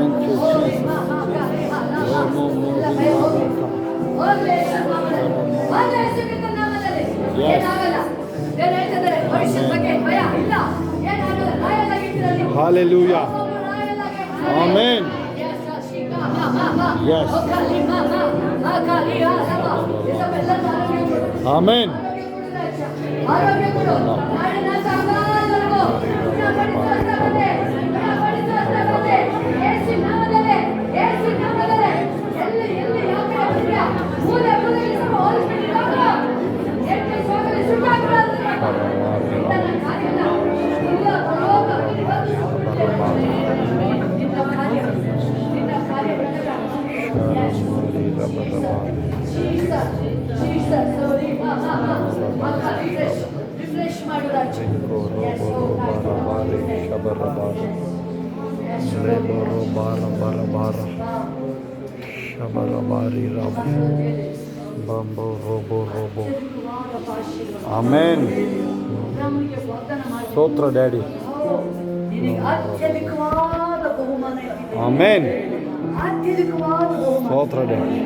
Thank you, Jesus. Hallelujah. Amen. Yes. Amen. Amen. Sotra Daddy. Amen. Sotra Daddy.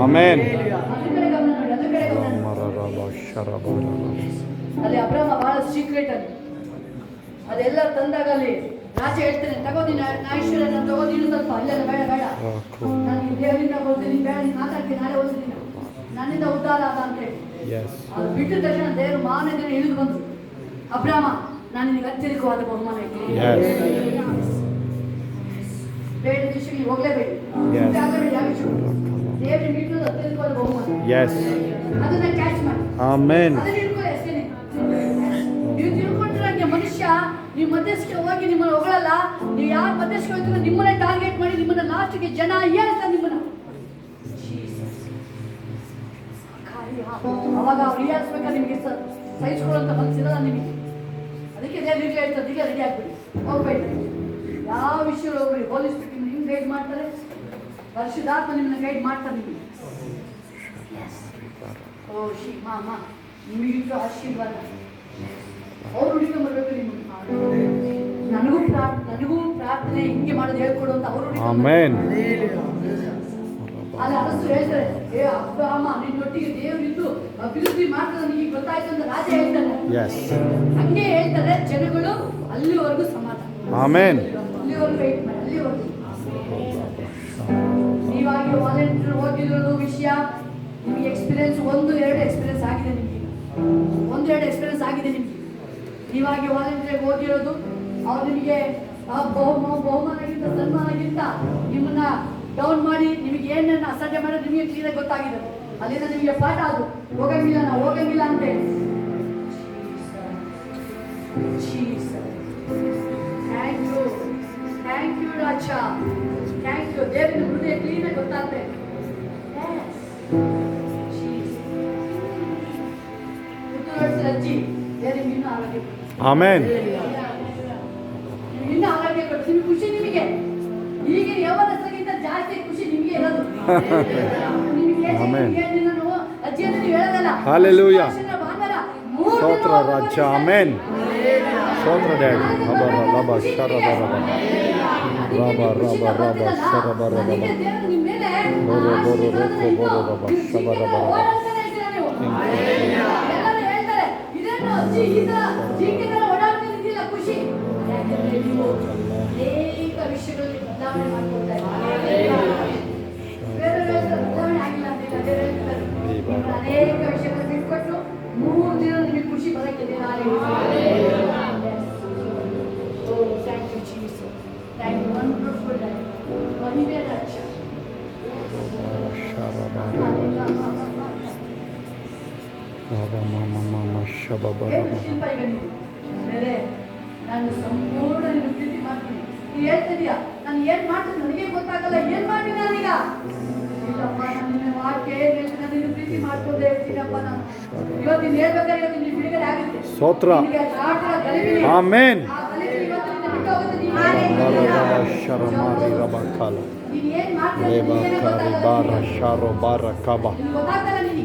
Amen. ಅಲ್ಲಿ Abraham ಬಹಳ secret ಅಲ್ಲಿ ಅದೆಲ್ಲ ತಂದಾಗ ಅಲ್ಲಿ ರಾಜ ಹೇಳ್ತಾನೆ ತಗೋದಿ ನಾಯಿಶ್ವರನ ತಗೋದಿನ ಸ್ವಲ್ಪ ಅಲ್ಲೆಲ್ಲ ಬೇಡ ಬೇಡ ನಾನು ದೇವರಿಂದ ಹೋಗ್ತೀನಿ ಬೇಡ ನೀನು ಮಾತಾಡ್ತೀನಿ ನಾಳೆ ಓದ್ತೀನಿ ನನ್ನಿಂದ ಉದ್ಧಾರ ಆದ ಅಂತ ಹೇಳಿ ಅದು ಬಿಟ್ಟ ತಕ್ಷಣ ದೇವರು ಮಾನದಿಂದ ಇಳಿದು ಬಂದ್ರು ಅಬ್ರಹ್ಮ ನಾನು ನಿನಗೆ ಅತ್ಯಧಿಕವಾದ ಬಹುಮಾನ ಇದ್ದೀನಿ ಬೇಡ ವಿಷಯಕ್ಕೆ ಹೋಗ್ಲೇಬೇಡಿ ದೇವರ ಮೀಟು ಅತ್ಯಧಿಕವಾದ ಬಹುಮಾನ ಅದನ್ನ ಕ್ಯಾಚ್ ಮಾಡಿ ಆಮೆನ್. ನೀವು ತಿಳ್ಕೊಂಡ್ರೆ ಮನುಷ್ಯ ನೀವು ಮಧ್ಯಸ್ಥಕ್ಕೆ ಹೋಗಿ ನಿಮ್ಮನ್ನು ಹೊಗಳಲ್ಲ. ನೀವು ಯಾರು ಮಧ್ಯಸ್ಥಕ್ಕೆ ಹೋಗ್ತೀರೋ ನಿಮ್ಮನ್ನೇ ಟಾರ್ಗೆಟ್ ಮಾಡಿ ನಿಮ್ಮನ್ನ ಲಾಸ್ಟ್ಗೆ ಜನ ಹೇಳ್ತಾರೆ ನಿಮ್ಮನ್ನ. ಅವಾಗ ಅವ್ರು ಹೀಯಾಳಿಸ್ಬೇಕಾದ್ರೆ ನಿಮಗೆ ಸಹಿಸ್ಕೊಳ್ಳೋಂಥ ಮನಸ್ಸಿರಲ್ಲ ನಿಮಗೆ. ಅದಕ್ಕೆ ದೇವರಿಗೆ ಹೇಳ್ತಾರೆ ಈಗ ರೆಡಿ ಆಗ್ಬಿಡಿ ಹೋಗ್ಬೇಡಿ. ಯಾವ ವಿಷಯ ಹೋಗ್ಬೇಡಿ. ಪೊಲೀಸ್ ನಿಮ್ಗೆ ಗೈಡ್ ಮಾಡ್ತಾರೆ, ವರ್ಷದಾತ್ಮ ನಿಮ್ಮನ್ನ ಗೈಡ್ ಮಾಡ್ತಾರೆ ನಿಮಗೆ. ಓ ಶಿ ಮಾಮ ನಿಮಗಿಂತ ಆಶೀರ್ವಾದ ಅವ್ರು ಹುಡುಕೊಂಡ್ಬರ್ಬೇಕು ನಿಮಗೆ. ನನಗೂ ಪ್ರಾರ್ಥನೆ ಹಿಂಗೆ ಮಾಡೋದು ಹೇಳ್ಕೊಡು ಅಂತ ಅವರು ಅಲ್ಲಿ ಅರಸು ಹೇಳ್ತಾರೆ, ಏ ಅಬ್ರಹಾಮ ನಿನ್ನೊಟ್ಟಿಗೆ ದೇವರಿದ್ದು ಅಭಿವೃದ್ಧಿ ಮಾಡ್ತಾರೆ ನಿಮಗೆ ಗೊತ್ತಾಯ್ತು ಅಂತ ರಾಜ ಹೇಳ್ತಾನೆ. ಹಂಗೆ ಹೇಳ್ತಾರೆ ಜನಗಳು. ಅಲ್ಲಿವರೆಗೂ ಸಮಾಧಾನ, ಅಲ್ಲಿವರೆಗೂ ವೆಯ್ಟ್ ಮಾಡಿ, ಅಲ್ಲಿವರೆಗೂ. ನೀವಾಗಿ ವಾಲಂಟಿಯರ್ ಓದಿರೋದು ವಿಷಯ ನಿಮಗೆ ಎಕ್ಸ್ಪೀರಿಯನ್ಸ್ 1-2 ಎಕ್ಸ್ಪೀರಿಯನ್ಸ್ ಆಗಿದೆ ನಿಮಗೆ. 1-2 ಎಕ್ಸ್ಪೀರಿಯನ್ಸ್ ಆಗಿದೆ ನಿಮಗೆ. ನೀವಾಗಿ ವಾಲಂಟಿಯರ್ ಓದಿರೋದು ಅವ್ರು ನಿಮಗೆ ಬಹುಮಾನಗಿಂತ ಸನ್ಮಾನಗಿಂತ ನಿಮ್ಮನ್ನ ಡೌನ್ ಮಾಡಿ ನಿಮಗೆ ಏನೇನು ಅಸಡ್ಡೆ ಮಾಡೋದು ನಿಮಗೆ ಕ್ಲಿಯರ್ ಗೊತ್ತಾಗಿದೆ. ಅಲ್ಲಿಂದ ನಿಮಗೆ ಪಾಠ ಅದು ಹೋಗಂಗಿಲ್ಲ ಅಂತ ಹೇಳಿ. ಥ್ಯಾಂಕ್ ಯು ರಾಜ, ಥ್ಯಾಂಕ್ ಯು. ದೇವರ ಹೃದಯ ಕ್ಲೀನಾಗಿ ಗೊತ್ತಾಗ್ತದೆ. ಆಮೆನ್. ಇನ್ನೂ ಆರೋಗ್ಯ ಕೊಟ್ಟು ನಿಮಗೆ ಖುಷಿ. ನಿಮಗೆ ಈಗಿನ ಯವನಸ್ಥಗಿಂತ ಜಾಸ್ತಿ ಖುಷಿ ನಿಮಗೆ ಇರೋದು. ನಿಮಗೆ ಅಜ್ಜಿಯನ್ನು ನೀವು ಹೇಳೋದಲ್ಲ. Hallelujah. ಸ್ತೋತ್ರ ರಾಜ. ಆಮೆನ್. ಸ್ತೋತ್ರ ಡ್ಯಾಡಿ. ರಬ ಶರಬ ಅನೇಕ ವಿಷಯಗಳು ಬಿಟ್ಕೊಟ್ಟು 3 ದಿನ ನಿಮಗೆ ಖುಷಿ ಬರಕ್ಕೆ thank you Jesus. Thank you. Wonderful day. ಮಹಿಮೆ ರಾಜ. ನಾನು ಸಂಪೂರ್ಣ ಪ್ರೀತಿ ಮಾಡ್ತೀನಿ. ನೀನು ಹೇಳ್ತಿದ್ಯಾ ನಾನು ಏನ್ ಮಾಡ್ತೀನಿ ನನಗೆ ಗೊತ್ತಾಗಲ್ಲ, ಏನ್ ಮಾಡಿ ನಾನೀಗ? ಇಲ್ಲಪ್ಪ, ನನ್ನ ವಾಕ್ಯ ಏನ್ ಹೇಳ್ತೀನಿ, ನಾನು ನಿನ್ನ ಪ್ರೀತಿ ಮಾಡ್ಕೊಂಡೇ ಇರ್ತೀನಪ್ಪ. ನಾನು ಇವತ್ತಿನ ಹೇಳ್ಬೇಕಾದ್ರೆ ಇವತ್ತು ನಿನ್ನ ಬಿಡುಗಡೆ ಆಗುತ್ತೆ. ಸ್ತೋತ್ರ. ಆಮೆನ್.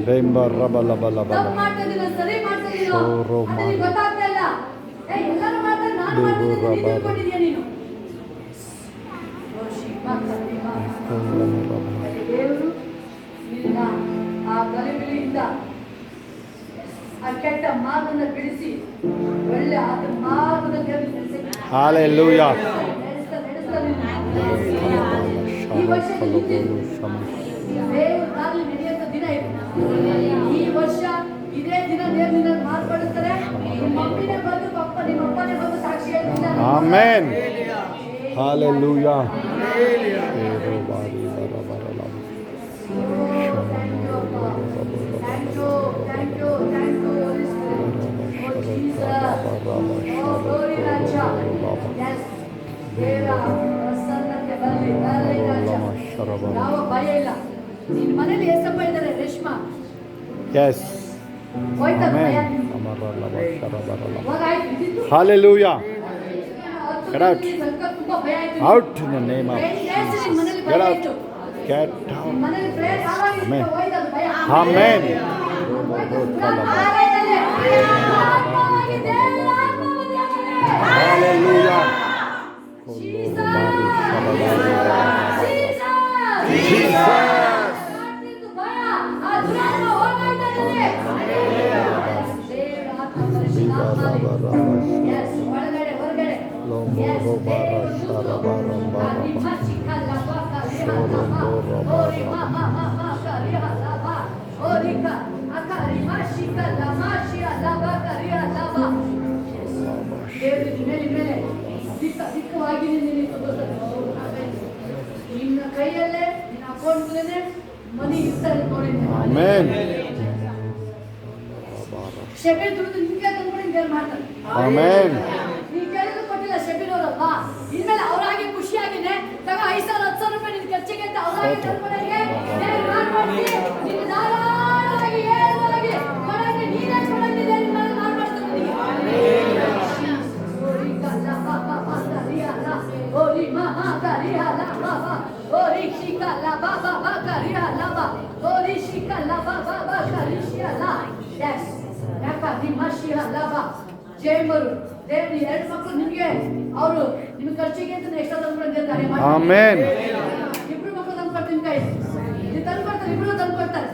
ರೇಂಬ ರಬ ಲಬ ಲಬ ತಪ್ಪು ಮಾಡ್ತಾ ಇದೀನೋ, ಸರಿ ಮಾಡ್ತಾ ಇದೀನೋ ಶೋರೋ ಅದು ನಿನಗೆ ಗೊತ್ತಾಗ್ತಾ ಇಲ್ಲ. ಎಲ್ಲರೂ ಮಾಡ್ತಾರೆ, ನಾನು ದೇವರು ಮಾಡ್ತಿದ್ದೀನಿ, ನೀನು ರಬ ತಿಳ್ಕೊಂಡಿದ್ಯಾ ನೀನು? ದೇವರು ನಿನ್ನ ಆ ಗಲಿಬಿಲಿಯಿಂದ ಆ ಕೆಟ್ಟ ಮಾರ್ಗನ ಬಿಡಿಸಿ ಒಳ್ಳೆ ಆತ ಮಾರ್ಗದ ದೇವರು ನಡೆಸ್ತಾ ಹಾಲೆಲೂಯಾ. ಈ ವರ್ಷ ದೇವರು ಕಾರ್ಯ ನಡೆಯುವಂತ ದಿನ ಇದು. ಈ ವರ್ಷ ಇದೇ ದಿನ ದೇವರು ನಿನ್ನನ್ನು ಮಾರ್ಪಡಿಸ್ತಾರೆ. ನಿಮ್ಮ ಮಮ್ಮಿನೇ ಬಂದು ನಿಮ್ಮ ಅಪ್ಪನೇ ಬಂದು ಸಾಕ್ಷಿ ಹೇಳ್ತಿದ್ದಾರೆ. ಆಮೆನ್. ಹಾಲೆಲೂಯಾ. ಶೇರೋ ಬಾರಿ ಬರ ಬರ ಲಬ. ಯಾವ ಭಯ ಇಲ್ಲ. ನಿನ್ನ ಮನೇಲಿ ಎಷ್ಟಪ್ಪ ಇದ್ದಾರೆ? ರೇಷ್ಮಾ Yes. ಹೋಯ್ತಾ ಭಯ? Amen. ಅಮರ ಲಬ ಶರ ಬರ ಲಬ. ಇವಾಗ ಆಯ್ತು, ಇದ್ದಿದ್ದು Hallelujah. Get out. ತುಂಬಾ ಭಯ ಆಯ್ತು. Out in the name of ನಿನ್ನ Jesus. ಮನೇಲಿ Get ಭಯ out. ಇತ್ತು. Get ನಿನ್ನ out. ಮನೇಲಿ prayer ಯಾವಾಗ Amen. ಇತ್ತು? ಹೋಯ್ತು ಅದು ಭಯ. Amen. Hallelujah. ನಿನ್ನ ಕೈಯಲ್ಲೇ ನಿನ್ನ ಅಕೌಂಟ್ಲೇ ಮನಿ ಇರ್ತಾರೆ ನೋಡಿ. Amen. ಶೆಬೆ ದುಡ್ಡು ನಿಮ್ಗೆ ತಂದ್ಕೊಂಡು ದೇವ್ರು ಮಾಡ್ತಾರೆ. Amen. ನೀ ಕೇಳಿದ್ರು ಕೊಟ್ಟಿಲ್ಲ ಶೆಬಿನವರಪ್ಪ. ಇನ್ಮೇಲೆ ಅವರಾಗೆ ಖುಷಿಯಾಗಿದೆ ತಗ 5,000 10,000 ರೂಪಾಯಿ ನಿನ್ ಖರ್ಚಿಗೆ ಅಂತ ಅವರಾಗೆ ತಂದ್ಕೊಂಡಾಗೆ ಮಾಡ್ಕೊಡ್ತೀನಿ. ನೀನು ಧಾರಾಳವಾಗಿ ಏಳವಾಗಿ ಕೊಡಂಗೆ ನೀನೇ ಕೊಡಂಗಿದೆ ನಿಮ್ಮಲ್ಲಿ ಮಾಡ್ಕೊಡ್ತೀನಿ ನಿನಗೆ. ಓರಿ ಕಲ್ಲ ಬಾಬಾ ಕರಿಯಲ್ಲ ಓರಿ ಮಹಾ ಕರಿಯಲ್ಲ ಬಾಬಾ ಓರಿ ಶಿಕಲ್ಲ ಬಾಬಾ ಕರಿಯಲ್ಲ ಬಾ ಓರಿ ಶಿಕಲ್ಲ ಬಾಬಾ ಕರಿಯಲ್ಲ. ಎಸ್ ಯಾಕ ನಿಮ್ಮ ಶಿಯಲ್ಲ ಬಾ ಜೇಮರು ದೇವ್ರು 2 ಮಕ್ಕಳು ನಿಮಗೆ ಅವರು ನಿಮ್ಮ ಖರ್ಚಿಗೆ ಅಂತ ಎಕ್ಸ್ಟ್ರಾ ತಂದ್ಕೊಂಡಿರ್ತಾರೆ. Amen. ಇಬ್ರು ಮಕ್ಕಳು ತಂದ್ಕೊಡ್ತೀನಿ ಕೈ ನೀವು ತಂದ್ಕೊಡ್ತಾರೆ, ಇಬ್ರು ತಂದ್ಕೊಡ್ತಾರೆ.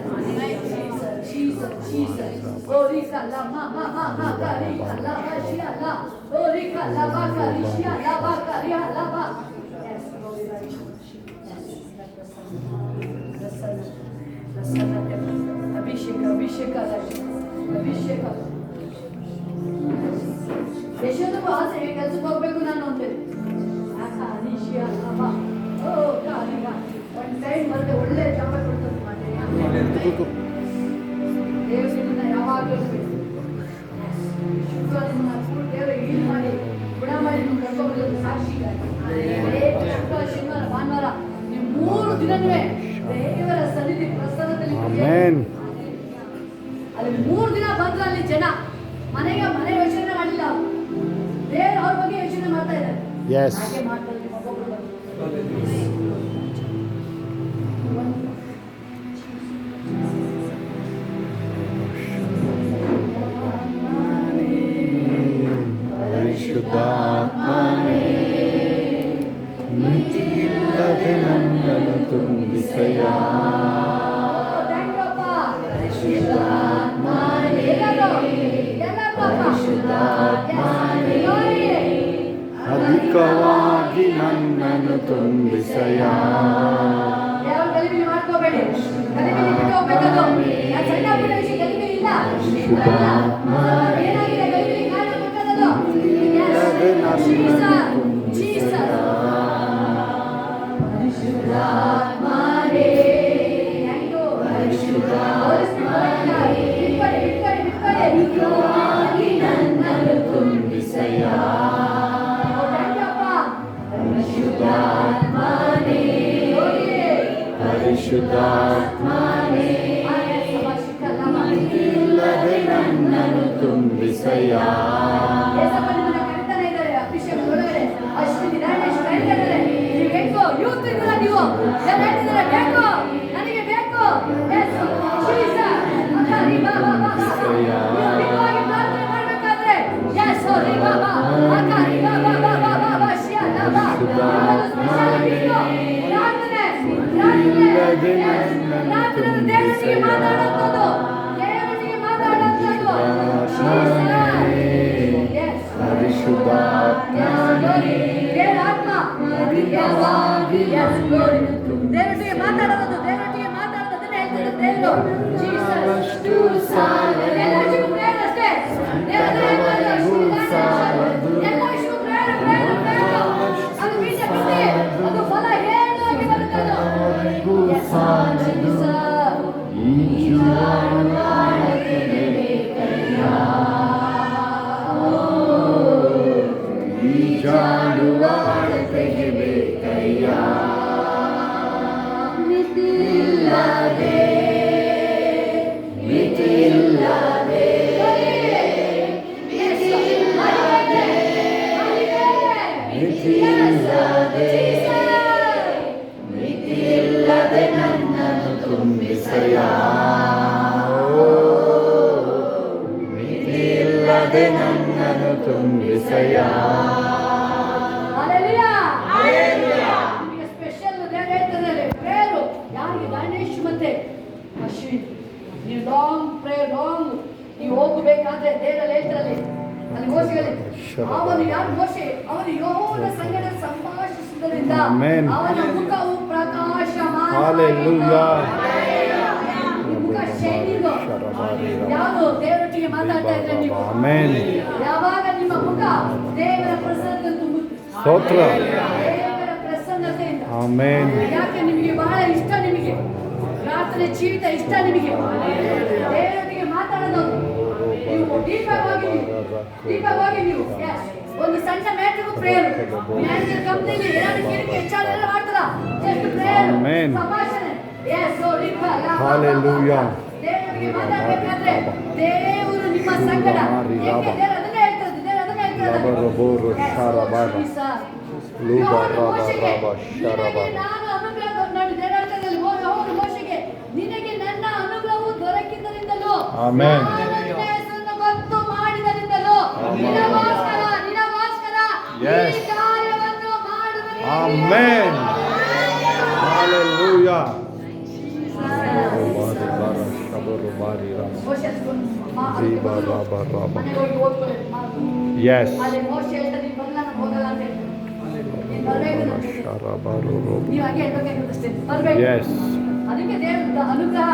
ಓರಿ ಕಲ್ಲ ಮಾ ಕರಿ ಕಲ್ಲ ಶಿಯಲ್ಲ ಓರಿ ಕಲ್ಲ ಬಾ ಕರಿ ಶಿಯಲ್ಲ ಬಾ ಕರಿಯಲ್ಲ ಬಾ. ಅಭಿಷೇಕ ಅಭಿಷೇಕ ಅಭಿಷೇಕ. ಯಶೋದಕ್ಕೂ ಆಸೆ ಕೆಲ್ಸಕ್ಕೆ ಹೋಗ್ಬೇಕು ನಾನು ಅಂತೇಳಿ. ಒಂದು ಟೈಮ್ ಬರುತ್ತೆ ಒಳ್ಳೆ ಜಾಬ್ ಕೊಡ್ತಾರೆ. ದೇವರನ್ನ ಯಾವಾಗಲೂ ದೇವರ ಹೀಲ್ ಮಾಡಿ ಗುಣ ಮಾಡಿ ನಿಮ್ಗೆ ಕರ್ಕೊಂಡ್ಬರೋದು ಸಾಕ್ಷಿಗಾಗಿ. ಶುಕ್ರವಾರ ಶನಿವಾರ ಭಾನುವಾರ ನೀವು 3 ದಿನವೇ ದೇವರ ಸನ್ನಿಧಿ ಪ್ರಸನ್ನದಲ್ಲಿ Amen. ಅಲ್ಲಿ 3 ದಿನ ಬಂದ್ರೆ ಅಲ್ಲಿ ಜನ ಮನೆ ಯೋಚನೆ ಮಾಡಿಲ್ಲ, ದೇವ್ರು ಅವ್ರ ಬಗ್ಗೆ ಯೋಚನೆ ಮಾಡ್ತಾ ಇದ್ದಾರೆ. Yes. ಹಾಗೆ ಮಾಡ್ತಾರೆ ಒಬ್ಬೊಬ್ರು ಬಂದು. ಪರಿಶುದ್ಧಾತ್ಮನೇ ಮಿತಿಯಿಲ್ಲದೆ ನನ್ನನ್ನು ತುಂಬಿಸಯ್ಯ. ಅಧಿಕವಾಗಿ ನನ್ನನ್ನು ತುಂಬಿಸಯ್ಯ. ಯಾವ ಗಲಿಬಿಲಿ ಮಾಡ್ಕೋಬೇಡಿ, ಗಲಿಬಿಲಿ ಬಿಟ್ಟು ಹೋಗ್ಬೇಕದು. ನಾನು ಸಣ್ಣ ಪುಟ್ಟ ವಿಷಯ ಗಲಿಬಿಲಿ ಇಲ್ಲ. ಏನಾಗಿದೆ ಗಲಿಬಿಲಿ ಕಾರಣ ಕೊಟ್ಟದ್ದು? ಜೀಸಸ್ ಪರಿಶುದ್ಧಾತ್ಮನೇ ಬಿಟ್ಕೊಡಿ ನನ್ನನ್ನು ತುಂಬಿಸಯ್ಯ. ಪರಿಶುದ್ಧಾತ್ಮನೇ ಇಲ್ಲದೆ ನನ್ನನ್ನು ತುಂಬಿಸಯ್ಯ. ಬೇಕು ನನಗೆ ಬೇಕು ಇಲ್ಲದೆ ನನ್ನನ್ನು ತುಂಬಿಸಯ್ಯ. ಪರಿಶುದ್ಧಾತ್ಮನೇ ಅಧಿಕವಾಗಿ ದೇವರೊಟ್ಟಿಗೆ ಮಾತಾಡೋದು, ದೇವರೊಟ್ಟಿಗೆ ಮಾತಾಡೋದನ್ನ ಹೇಳ್ತಾರೆ ದೇವರು. ಅಷ್ಟು ಸಾಲದು, ಎಲ್ಲರಿಗೂ ಪ್ರೇಯರ್ ಅಷ್ಟೇ. ಸಂಕಟವರೆಗೂ ಸಾಲದು, ಎಲ್ಲರಿಗೂ ಪ್ರೇಯರ್, ಪ್ರೇಯರ್, ಪ್ರೇಯರ್. ಅದು ಬೀಜ ಬಿತ್ತಿ, ಅದು ಫಲ ಏನಾಗಿ ಬರುತ್ತದೋ. ಸಂಕಟವರೆಗೂ ಸಾಲದು. ಈ ಜೀವನಕ್ಕೆ ಬೇಕಯ್ಯ, ಈ ಜಾಡುವ ಅಳತೆಗೆ ಬೇಕಯ್ಯ. ಮಿತಿಯಿಲ್ಲದೆ, ಮಿತಿಯಿಲ್ಲದೆ, ಮಿತಿಯಿಲ್ಲದೆ, ಮಿತಿಯಿಲ್ಲದೆ ನನ್ನನ್ನು ತುಂಬಿಸಯ್ಯ. ಮಿತಿಯಿಲ್ಲದೆ ನನ್ನನ್ನು ತುಂಬಿಸಯ್ಯ. ನಿಮಗೆ ಸ್ಪೆಷಲ್ ದೇವರು ಹೇಳ್ತಾರೆ ಪ್ರೇಯರು. ಯಾರಿಗೆ? ಗಣೇಶ್ ಮತ್ತೆ ಅಶ್ವಿನ್. ನೀವು ಲಾಂಗ್ ಪ್ರೇಯರ್, ಲಾಂಗ್ ನೀವು ಹೋಗಬೇಕಾದ್ರೆ ದೇವರಲ್ಲಿ ಹೇಳ್ತಾರಲ್ಲಿ ಅಲ್ಲಿ ಮೋಶೆಯಲ್ಲಿ ಅವನು ಯಾರು? ಮೋಶೆ ಅವನು ಯೆಹೋವನ ಸಂಗಡ ಸಂಭಾಷಿಸುವುದರಿಂದ Amen. ಅವನ ಮುಖವು ಪ್ರಕಾಶಮಾನ. Hallelujah. ಮುಖ ಶೈನಿಂಗ್. ಯಾವುದು? ದೇವರೊಟ್ಟಿಗೆ ಮಾತಾಡ್ತಾ ಇದ್ರೆ ನೀವು. Amen. ಯಾವಾಗ ನಿಮ್ಮ ಮುಖ ದೇವರ ಪ್ರಸನ್ನತೆ ತುಂಬುತ್ತೆ. ಸ್ತೋತ್ರ. ದೇವರ ಪ್ರಸನ್ನತೆಯಿಂದ. Amen. ಯಾಕೆ ನಿಮಗೆ ಬಹಳ ಇಷ್ಟ, ನಿಮಗೆ ಪ್ರಾರ್ಥನೆ ಜೀವಿತ ಇಷ್ಟ, ನಿಮಗೆ ದೇವರೊಟ್ಟಿಗೆ ಮಾತಾಡೋದು. ನೀವು ದೀಪವಾಗಿ ನೀವು yes. ಒಂದು ಸಣ್ಣ ಮ್ಯಾಟ್ರಿಗೂ ಪ್ರೇಯರ್. ಮ್ಯಾನೇಜರ್ ಕಂಪ್ನಿಲಿ ಏನಾದ್ರು ಕಿರಿಕಿ ಹೆಚ್ಚಾಗೆಲ್ಲ ಮಾಡ್ತಾರ. Just prayer, Amen. ಸಂಭಾಷಣೆ. yes so Hallelujah. ದೇವರಿಗೆ ಮಾತಾಡಬೇಕಾದ್ರೆ ದೇವರು ನಿಮ್ಮ ಸಂಗಡ. ಏಕೆ ದೇವರು ಅದನ್ನೇ ಹೇಳ್ತಾರೆ, ದೇವರು ಅದನ್ನೇ ಹೇಳ್ತಾರೆ. ರಬರು ಶರಬರ ಲೂಬ ರಬ ರಬ ಶರಬರ. ನಾನು ಅನುಗ್ರಹ ನೋಡಿ ದೇವರು ಹೇಳ್ತಾರೆ ಹೌದು ಮೋಶೆಗೆ, ನಿನಗೆ ನನ್ನ ಅನುಗ್ರಹವು ದೊರಕಿದ್ದರಿಂದಲೂ Amen. ನಾನು ನಿನ್ನ ಹೆಸರನ್ನು ಗೊತ್ತು ಮಾಡಿದರಿಂದಲೂ ನಿನಗೋಸ್ಕರ Yes. ಈ ಕಾರ್ಯವನ್ನು ಮಾಡುವೆನು. Amen. Hallelujah. ಮೋಶೆ ಜೀವ ರಬ ರಬ. ಮನೆಗೆ ಹೋಗಿ ಓದ್ಕೊಳ್ಳಿ, ಮಾಡ್ಕೊಳ್ಳಿ. Yes. ಅಲ್ಲಿ ಮೋಶೆ ಹೇಳ್ತಾರೆ ನೀನು ಬರಲ್ಲ, ನಾನು ಹೋಗಲ್ಲ ಅಂತ ಹೇಳ್ತಾರೆ. ನೀನು ಬರ್ಬೇಕು ನನ್ನ ಜೊತೆ. ಶರಬರು ರಬ. ನೀವು ಹಾಗೆ ಹೇಳ್ಬೇಕಾಗಿರುತ್ತಷ್ಟೇ, ಬರ್ಬೇಕು. Yes. ಅದಕ್ಕೆ ದೇವರ ಅನುಗ್ರಹ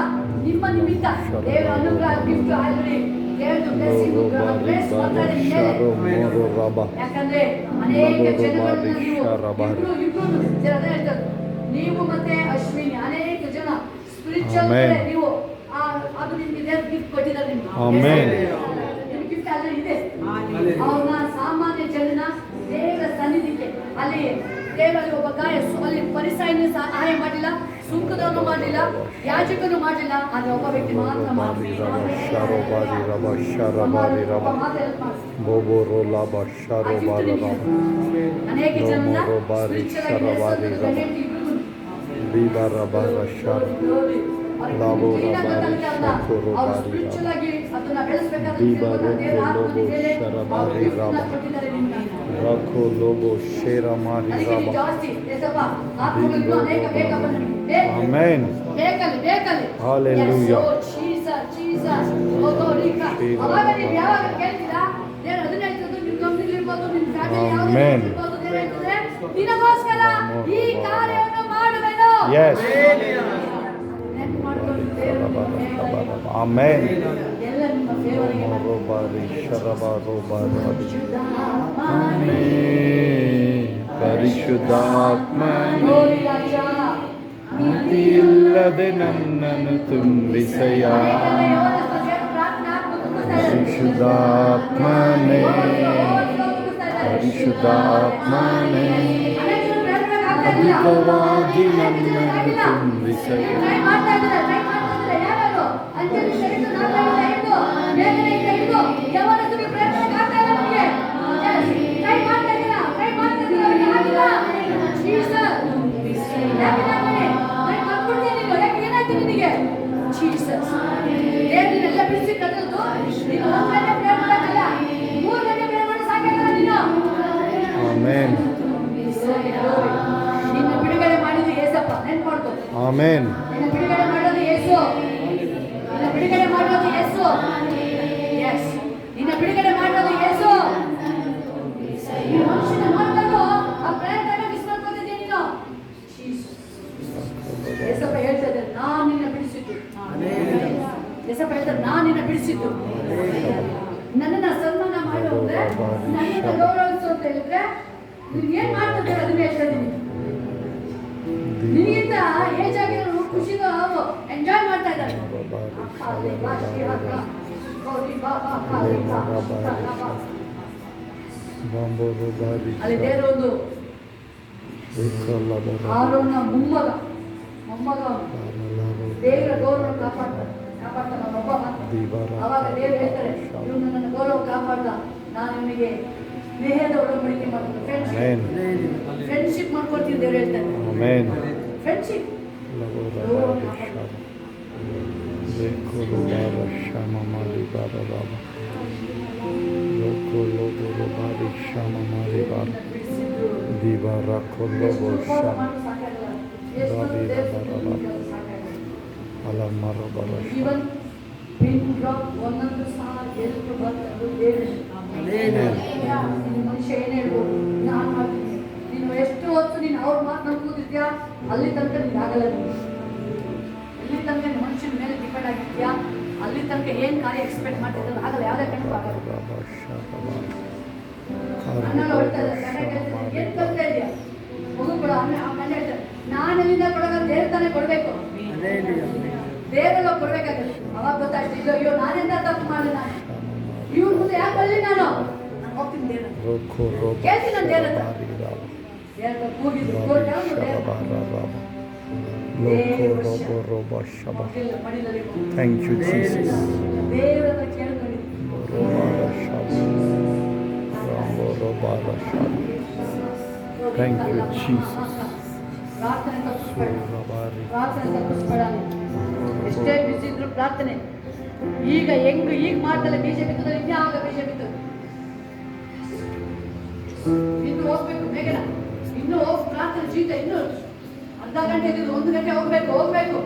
ನಿಮ್ಮ ನಿಮಿತ್ತ, ದೇವರ ಅನುಗ್ರಹ ಗಿಫ್ಟ್ ಆಲ್ರೆಡಿ ದೇವರ ಬ್ಲೆಸ್ಸಿಂಗ್ ಬ್ಲೆಸ್ ಮಾಡ್ತಾ ಇದೆ ನಿಮ್ಮ ಮೇಲೆ. ಶರಮರು ರಬ. ಯಾಕಂದ್ರೆ ಅನೇಕ ಜನಗಳನ್ನ ನೀವು ಜನ ಹೇಳ್ತಾರೆ, ನೀವು ಮತ್ತೆ ಅಶ್ವಿನಿ ಅನೇಕ ಜನ ಸ್ಪಿರಿಚುವಲ್ Amen. ನೀವು ಅದು ನಿಮ್ಗೆ ದೇವ್ರ ಗಿಫ್ಟ್ ಕೊಟ್ಟಿದ್ದಾರೆ. ನಿಮ್ಗೆ Amen. ನಿಮ್ಗೆ ಗಿಫ್ಟ್ ಆಲ್ರೆಡಿ ಇದೆ. ಅವ್ರನ್ನ ಸಾಮಾನ್ಯ ಜನನ ದೇವರ ಸನ್ನಿಧಿಗೆ ಅಲ್ಲಿ ದೇವರಲ್ಲಿ ಒಬ್ಬ ಗಾಯ ಅಲ್ಲಿ ಪರಿಸಾಯನ ಸಹಾಯ ಮಾಡಲಿಲ್ಲ, ಸುಂಕದವನು ಮಾಡಲಿಲ್ಲ, ಯಾಜಕನು ಮಾಡಲಿಲ್ಲ, ಆದ್ರೆ ಒಬ್ಬ ವ್ಯಕ್ತಿ ಮಾತ್ರ ಶರಬಾರಿ ರಬ ಶರಬಾರಿ ರಬ ಬೋಬೋರೋ ಲಾಬ ಶರಬಾರ ರಬ ಅನೇಕ ಜನನ ರೋಬಾರಿ ಶರಬಾರಿ ರಬ ಬೀಬ ರಬ ಶರ ಲಾಬೋ ರಬಾರಿ ಶಕುರು ಬಾರಿ ರಬ ಬೀಬ Roko Lobo ಶರಬಾರಿ ರಬ ರಖೋ Lobo ಶೇರಮಾರಿ ರಬ. Amen. Hallelujah. Amen. ನಿನಗೋಸ್ಕರ ಈ ಕಾರ್ಯವನ್ನು ಮಾಡುವೆನು. Yes. ನೆನಪು Amen. ಎಲ್ಲ ನಿಮ್ಮ ಫೇವರಿಗೆ ರೋಬಾರಿ ಶರಬ ರೋಬಾರಿ. Amen. ಪರಿಶುದ್ಧಾತ್ಮನೇ ಮಿತಿಯಿಲ್ಲದೆ ನನ್ನನ್ನು ತುಂಬಿಸಯ್ಯ. ಪರಿಶುದ್ಧಾತ್ಮನೇ ಪರಿಶುದ್ಧಾತ್ಮನೇ ಅಧಿಕವಾಗಿ ನನ್ನನ್ನು ತುಂಬಿಸಯ್ಯ. Amen. ನಿನ್ನ ಬಿಡುಗಡೆ ಮಾಡಿದ್ದು ಏಸಪ್ಪ ನೆನ್ಪು ಮಾಡ್ಕೊ. Amen. ನನ್ನನ್ನು ಗೌರವಿಸು ಅಂತ ಹೇಳಿದ್ರೆ ನೀನು ಏನ್ ಮಾಡ್ತಿದ್ದೆ ಅದನ್ನ ಹೇಳ್ತೀನಿ. ನಿನಗಿಂತ ಏಜ್ ಆಗಿರೋ ಖುಷಿನ ಎಂಜಾಯ್ ಮಾಡ್ತಾ ಇದ್ದಾರೆ. ಅಲ್ಲಿ ದೇವರು ಒಂದು ಆರೋನ ಮೊಮ್ಮಗ ದೇವರ ಗೌರವ ಕಾಪಾಡ್ತಾರೆ ಒಬ್ಬ ಅವಾಗ ದೇವರು ಹೇಳ್ತಾರೆ, ಇವನು ನನ್ನ ಗೌರವ ಕಾಪಾಡ್ದ, ನಾನು ಇವನಿಗೆ ಸ್ನೇಹದ ಒಡಂಬಡಿಕೆ ಮಾಡ್ತೀನಿ, ಫ್ರೆಂಡ್ಶಿಪ್ ಮಾಡ್ಕೊಳ್ತೀನಿ ದೇವರು ಹೇಳ್ತಾರೆ. ಫ್ರೆಂಡ್ಶಿಪ್ ಈವನ್ ಪಿನ್ ಡ್ರಾಪ್ ಒಂದೊಂದು ಸಹ ಗೆಲ್ತು ಬರ್ತದ್ದು ದೇವರು. ಮನುಷ್ಯ ಏನ್ ಹೇಳ್ಬೋದು, ನಾನು ಮಾಡ್ತೀನಿ, ನೀನು ಎಷ್ಟು ಹೊತ್ತು ನೀನು ಅವ್ರ ಮಾತು ನಂಬುದಿದ್ಯಾ ಅಲ್ಲಿ ತನಕ ನಿಮ್ಗೆ ಆಗಲ್ಲ. ಎಲ್ಲಿ ತನಕ ಮನುಷ್ಯನ ಮೇಲೆ ಡಿಪೆಂಡ್ ಆಗಿದ್ಯಾ ಅಲ್ಲಿ ತನಕ ಏನ್ ಕಾರ್ಯ ಎಕ್ಸ್ಪೆಕ್ಟ್ ಮಾಡ್ತಿದ್ದ ಆಗಲ್ಲ, ಯಾವುದೇ ಕಣ್ಣು ಆಗಲ್ಲ. ಅಣ್ಣನ ಹೊಡ್ತಾ ಇದ್ದಾರೆ, ಏನ್ ಕಲ್ತಾ ಇದೆಯಾ ಮಗು ಕೂಡ ಅಣ್ಣ ಹೇಳ್ತಾರೆ, ನಾನು ಎಲ್ಲಿಂದ ಕೊಡೋದ ದೇವ್ರ ತಾನೇ ಕೊಡ್ಬೇಕು, ದೇವರೆಲ್ಲ ಕೊಡ್ಬೇಕಾಗಲ್ಲ. ಅವಾಗ ಗೊತ್ತಾಯ್ತು, ಇದು ಅಯ್ಯೋ ನಾನೆಂದ ತಪ್ಪು ಮಾಡಿದೆ, ನಾನು ಇವ್ರ ಮುಂದೆ ಯಾಕೆ ಬರಲಿ, ನಾನು ಹೋಗ್ತೀನಿ ದೇವ್ರ ಕೇಳ್ತೀನಿ, ನಾನು ದೇವ್ರ Thank you, Jesus. Thank you, Jesus. ಎಷ್ಟೇ ಬಿಸಿ ಇದ್ರು ಪ್ರಾರ್ಥನೆ. ಈಗ ಈಗ ಮಾಡ್ತಲ್ಲ ಬೀಜ ಬಿತ್ತದ, ಇನ್ಯಾವಾಗ ಬೀಜ ಬಿತ್ತು ಇನ್ನು ಹೋಗ್ಬೇಕು ಬೇಗನ, ಇನ್ನು ಹೋಗಿ ಪ್ರಾರ್ಥನೆ ಜೀವಿತ ಇನ್ನು ಅರ್ಧ ಗಂಟೆ ಇದ್ದು 1 ಗಂಟೆ ಹೋಗ್ಬೇಕು.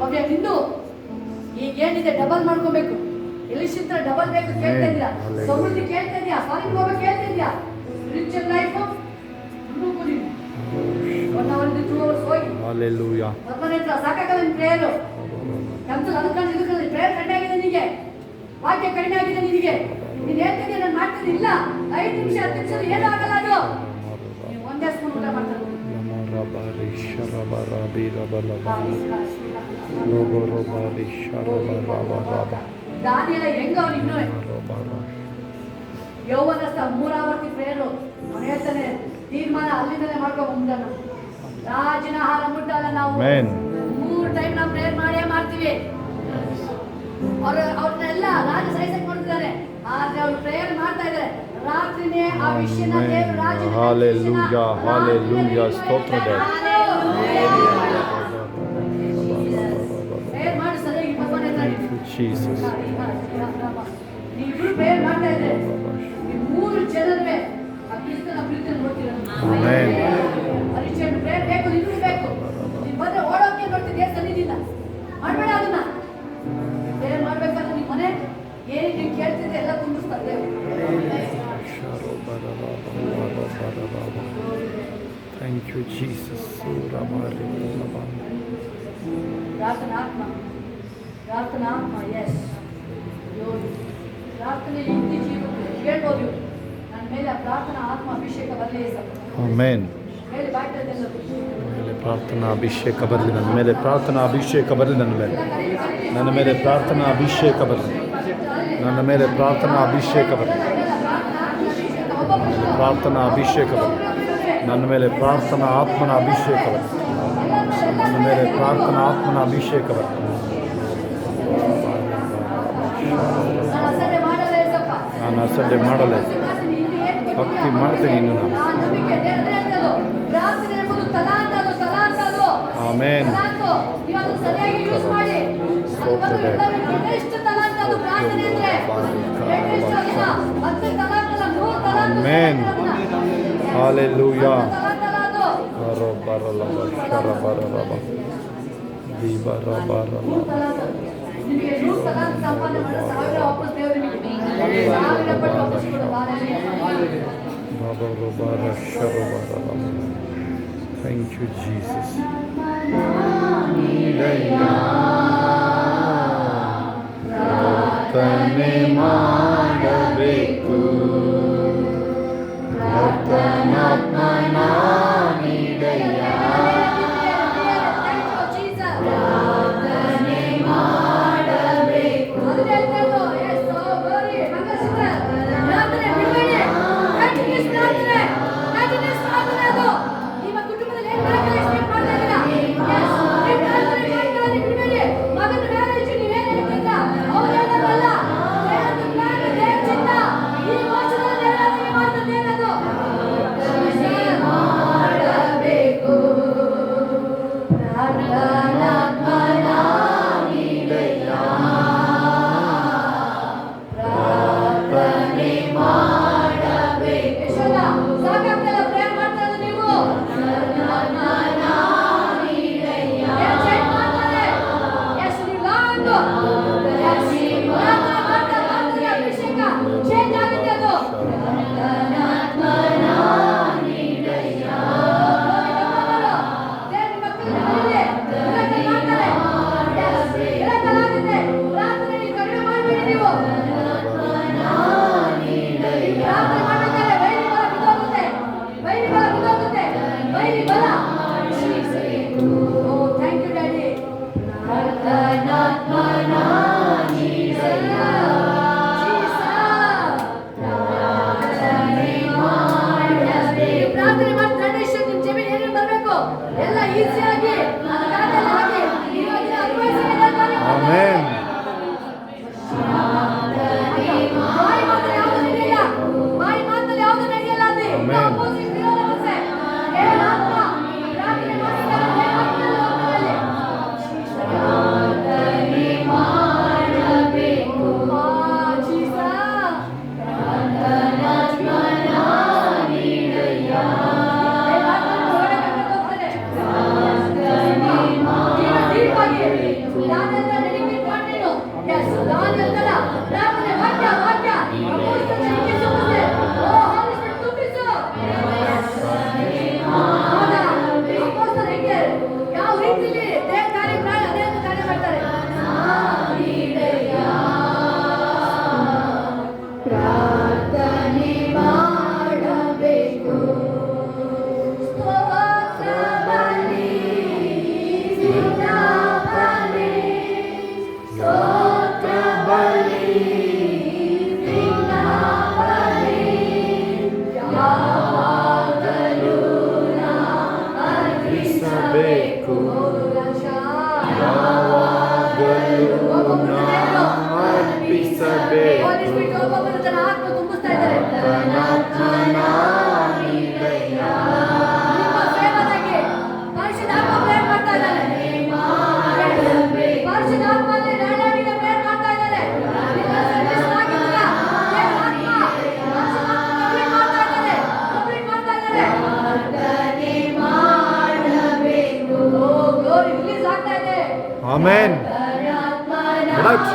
ಒಬ್ಬ ನಿಂದು ಈಗೇನಿದೆ ಡಬಲ್ ಮಾಡ್ಕೋಬೇಕು. ಎಲಿಶಿಂತ್ರ ಡಬಲ್ ಬೇಕು ಕೇಳ್ತಾ ಇದ್ದೀರಾ, ಸಮೃದ್ಧಿ ಕೇಳ್ತಾ ಇದೆಯಾ, ಫಾರಿನ್ ಹೋಗ್ಬೇಕು ಕೇಳ್ತಾ ಇದೆಯಾ, ರಿಚ್ ಲೈಫ್ ಸಾಕಾಗಲ್ಲ ಪ್ರೇಯರ್. ಕಂತಲ್ಲಿ ಅನ್ಕೊಂಡು ಇದಕ್ಕೆ ಪ್ರೇಯರ್ ಕಡಿಮೆ ಆಗಿದೆ, ನಿನಗೆ ವಾಕ್ಯ ಕಡಿಮೆ ಆಗಿದೆ, ನಿನಗೆ ನೀನು ಹೇಳ್ತಿದ್ಯಾ ನಾನು ಮಾಡ್ತಿದ್ದೆ ಇಲ್ಲ, 5 ನಿಮಿಷ 10 ನಿಮಿಷ ಏನೂ ಆಗಲ್ಲ. ಅದು ನೀವು ಒಂದೇ ಸ್ಪೂನ್ ಊಟ ಮಾಡ್ತಾರೆ. ದಾನಿಯೆಲ್ಲ ಹೆಂಗ ಅವನು ಇನ್ನೂ ಯೌವನಸ್ಥ 3 ಆವರ್ತಿ ಪ್ರೇಯರು. ಅವನು ಹೇಳ್ತಾನೆ ತೀರ್ಮಾನ ಅಲ್ಲಿಂದಲೇ ಮಾಡ್ಕೊಂಡ್ಬಂದ, ರಾಜನ ಆಹಾರ ಮುಟ್ಟಲ್ಲ ನಾವು, 3 ಟೈಮ್ ನಾವು ಪ್ರೇಯರ್ ಮಾಡೇ ಮಾಡ್ತೀವಿ. ಅವ್ರನ್ನೆಲ್ಲ ರಾಜ ಸಹಿಸಕ್ಕೆ ಮಾಡ್ತಿದ್ದಾರೆ, ಆದ್ರೆ ಅವ್ರು ಪ್ರೇಯರ್ ಮಾಡ್ತಾ ಇದ್ದಾರೆ ರಾತ್ರಿನೇ ಆ ವಿಷಯನ ದೇವರು ರಾಜನ Hallelujah, hallelujah, ಸ್ತೋತ್ರ ದೇವ. ಪ್ರೇಯರ್ ಮಾಡಿ ಸರಿ 21 Thank you, Jesus. ನೀವು ಪ್ರೇಯರ್ ಮಾಡ್ತಾ ಇದ್ರೆ 3 ಜನರೇ ಆ ಕ್ರಿಸ್ತನ ಪ್ರೀತಿಯನ್ನು ನೋಡ್ತೀರ. ಪರಿಚಯ ಪ್ರೇಯರ್ ಬೇಕು, ನಿನಗೂ ಬೇಕು. ನೀನು ಬಂದ್ರೆ ಓಡೋಕೆ ಬರ್ತಿದ್ದೆ ಸನ್ನಿಧಿಯಿಂದ ಮಾಡಬೇಡ. ಅದನ್ನ ಪ್ರೇಯರ್ ಮಾಡ್ಬೇಕಾದ್ರೆ ನಿಮ್ಮ ಮನೆ ಏನಿಗೆ ನೀವು ಕೇಳ್ತಿದ್ದೆ ಎಲ್ಲ ತುಂಬಿಸ್ತಾರೆ. Thank you, Jesus. ಪ್ರಾರ್ಥನಾತ್ಮ ಎಸ್ ಪ್ರಾರ್ಥನೆ ಇಂತಿ ಜೀವಕ್ಕೆ ಹೇಳ್ಬೋದು. ನನ್ನ ಮೇಲೆ ಆ ಪ್ರಾರ್ಥನಾ ಆತ್ಮ ಅಭಿಷೇಕ ಬರಲಿ. ಆಮೆನ್. ಹೇಳಿ ಬಾಯ್ತದೆಲ್ಲ ಪ್ರಾರ್ಥನಾ ಅಭಿಷೇಕ ಬರಲಿ ನನ್ನ ಮೇಲೆ, ಪ್ರಾರ್ಥನಾ ಅಭಿಷೇಕ ಬರಲಿ ನನ್ನ ಮೇಲೆ, ನನ್ನ ಮೇಲೆ ಪ್ರಾರ್ಥನಾ ಅಭಿಷೇಕ ಬರಲಿ, ನನ್ನ ಮೇಲೆ ಪ್ರಾರ್ಥನಾ ಅಭಿಷೇಕ ಬರಲಿ, ಪ್ರಾರ್ಥನಾ ಅಭಿಷೇಕ ಬರಲಿ ನನ್ನ ಮೇಲೆ, ಪ್ರಾರ್ಥನಾ ಆತ್ಮನ ಅಭಿಷೇಕ ಬರಲಿ ನನ್ನ ಮೇಲೆ, ಪ್ರಾರ್ಥನಾ ಆತ್ಮನ ಅಭಿಷೇಕ ಬರಲಿ. ನಾನು ಅಸಡ್ಡೆ ಮಾಡಲ್ಲ, ಭಕ್ತಿ ಮಾಡ್ತೀನಿ ಇನ್ನು ನಾನು. ಆಮೇನ್. ಆಮೇನ್. ಹಾಲೆಲೂಯಾ. ಬರಲ್ಲ ಶರಬರಲ್ಲ ದೀಬರಬರಲ್ಲ. ನಿಮಗೆ 100 ತಲಾಂತ ಸಂಪಾದನೆ ಮಾಡಿ 1000 ವಾಪಸ್ ದೇವರು ನಿಮಗೆ 1000 ಪಟ್ಟು ವಾಪಸ್ ಕೊಡುತ್ತಾರೆ. Thank you, Jesus. Hallelujah. ಪ್ರಾರ್ಥನೆ ಮಾಡಬೇಕು. ಪ್ರಾರ್ಥನಾತ್ಮನ ನೀಡಯ್ಯ. Amen. Amen. Get out.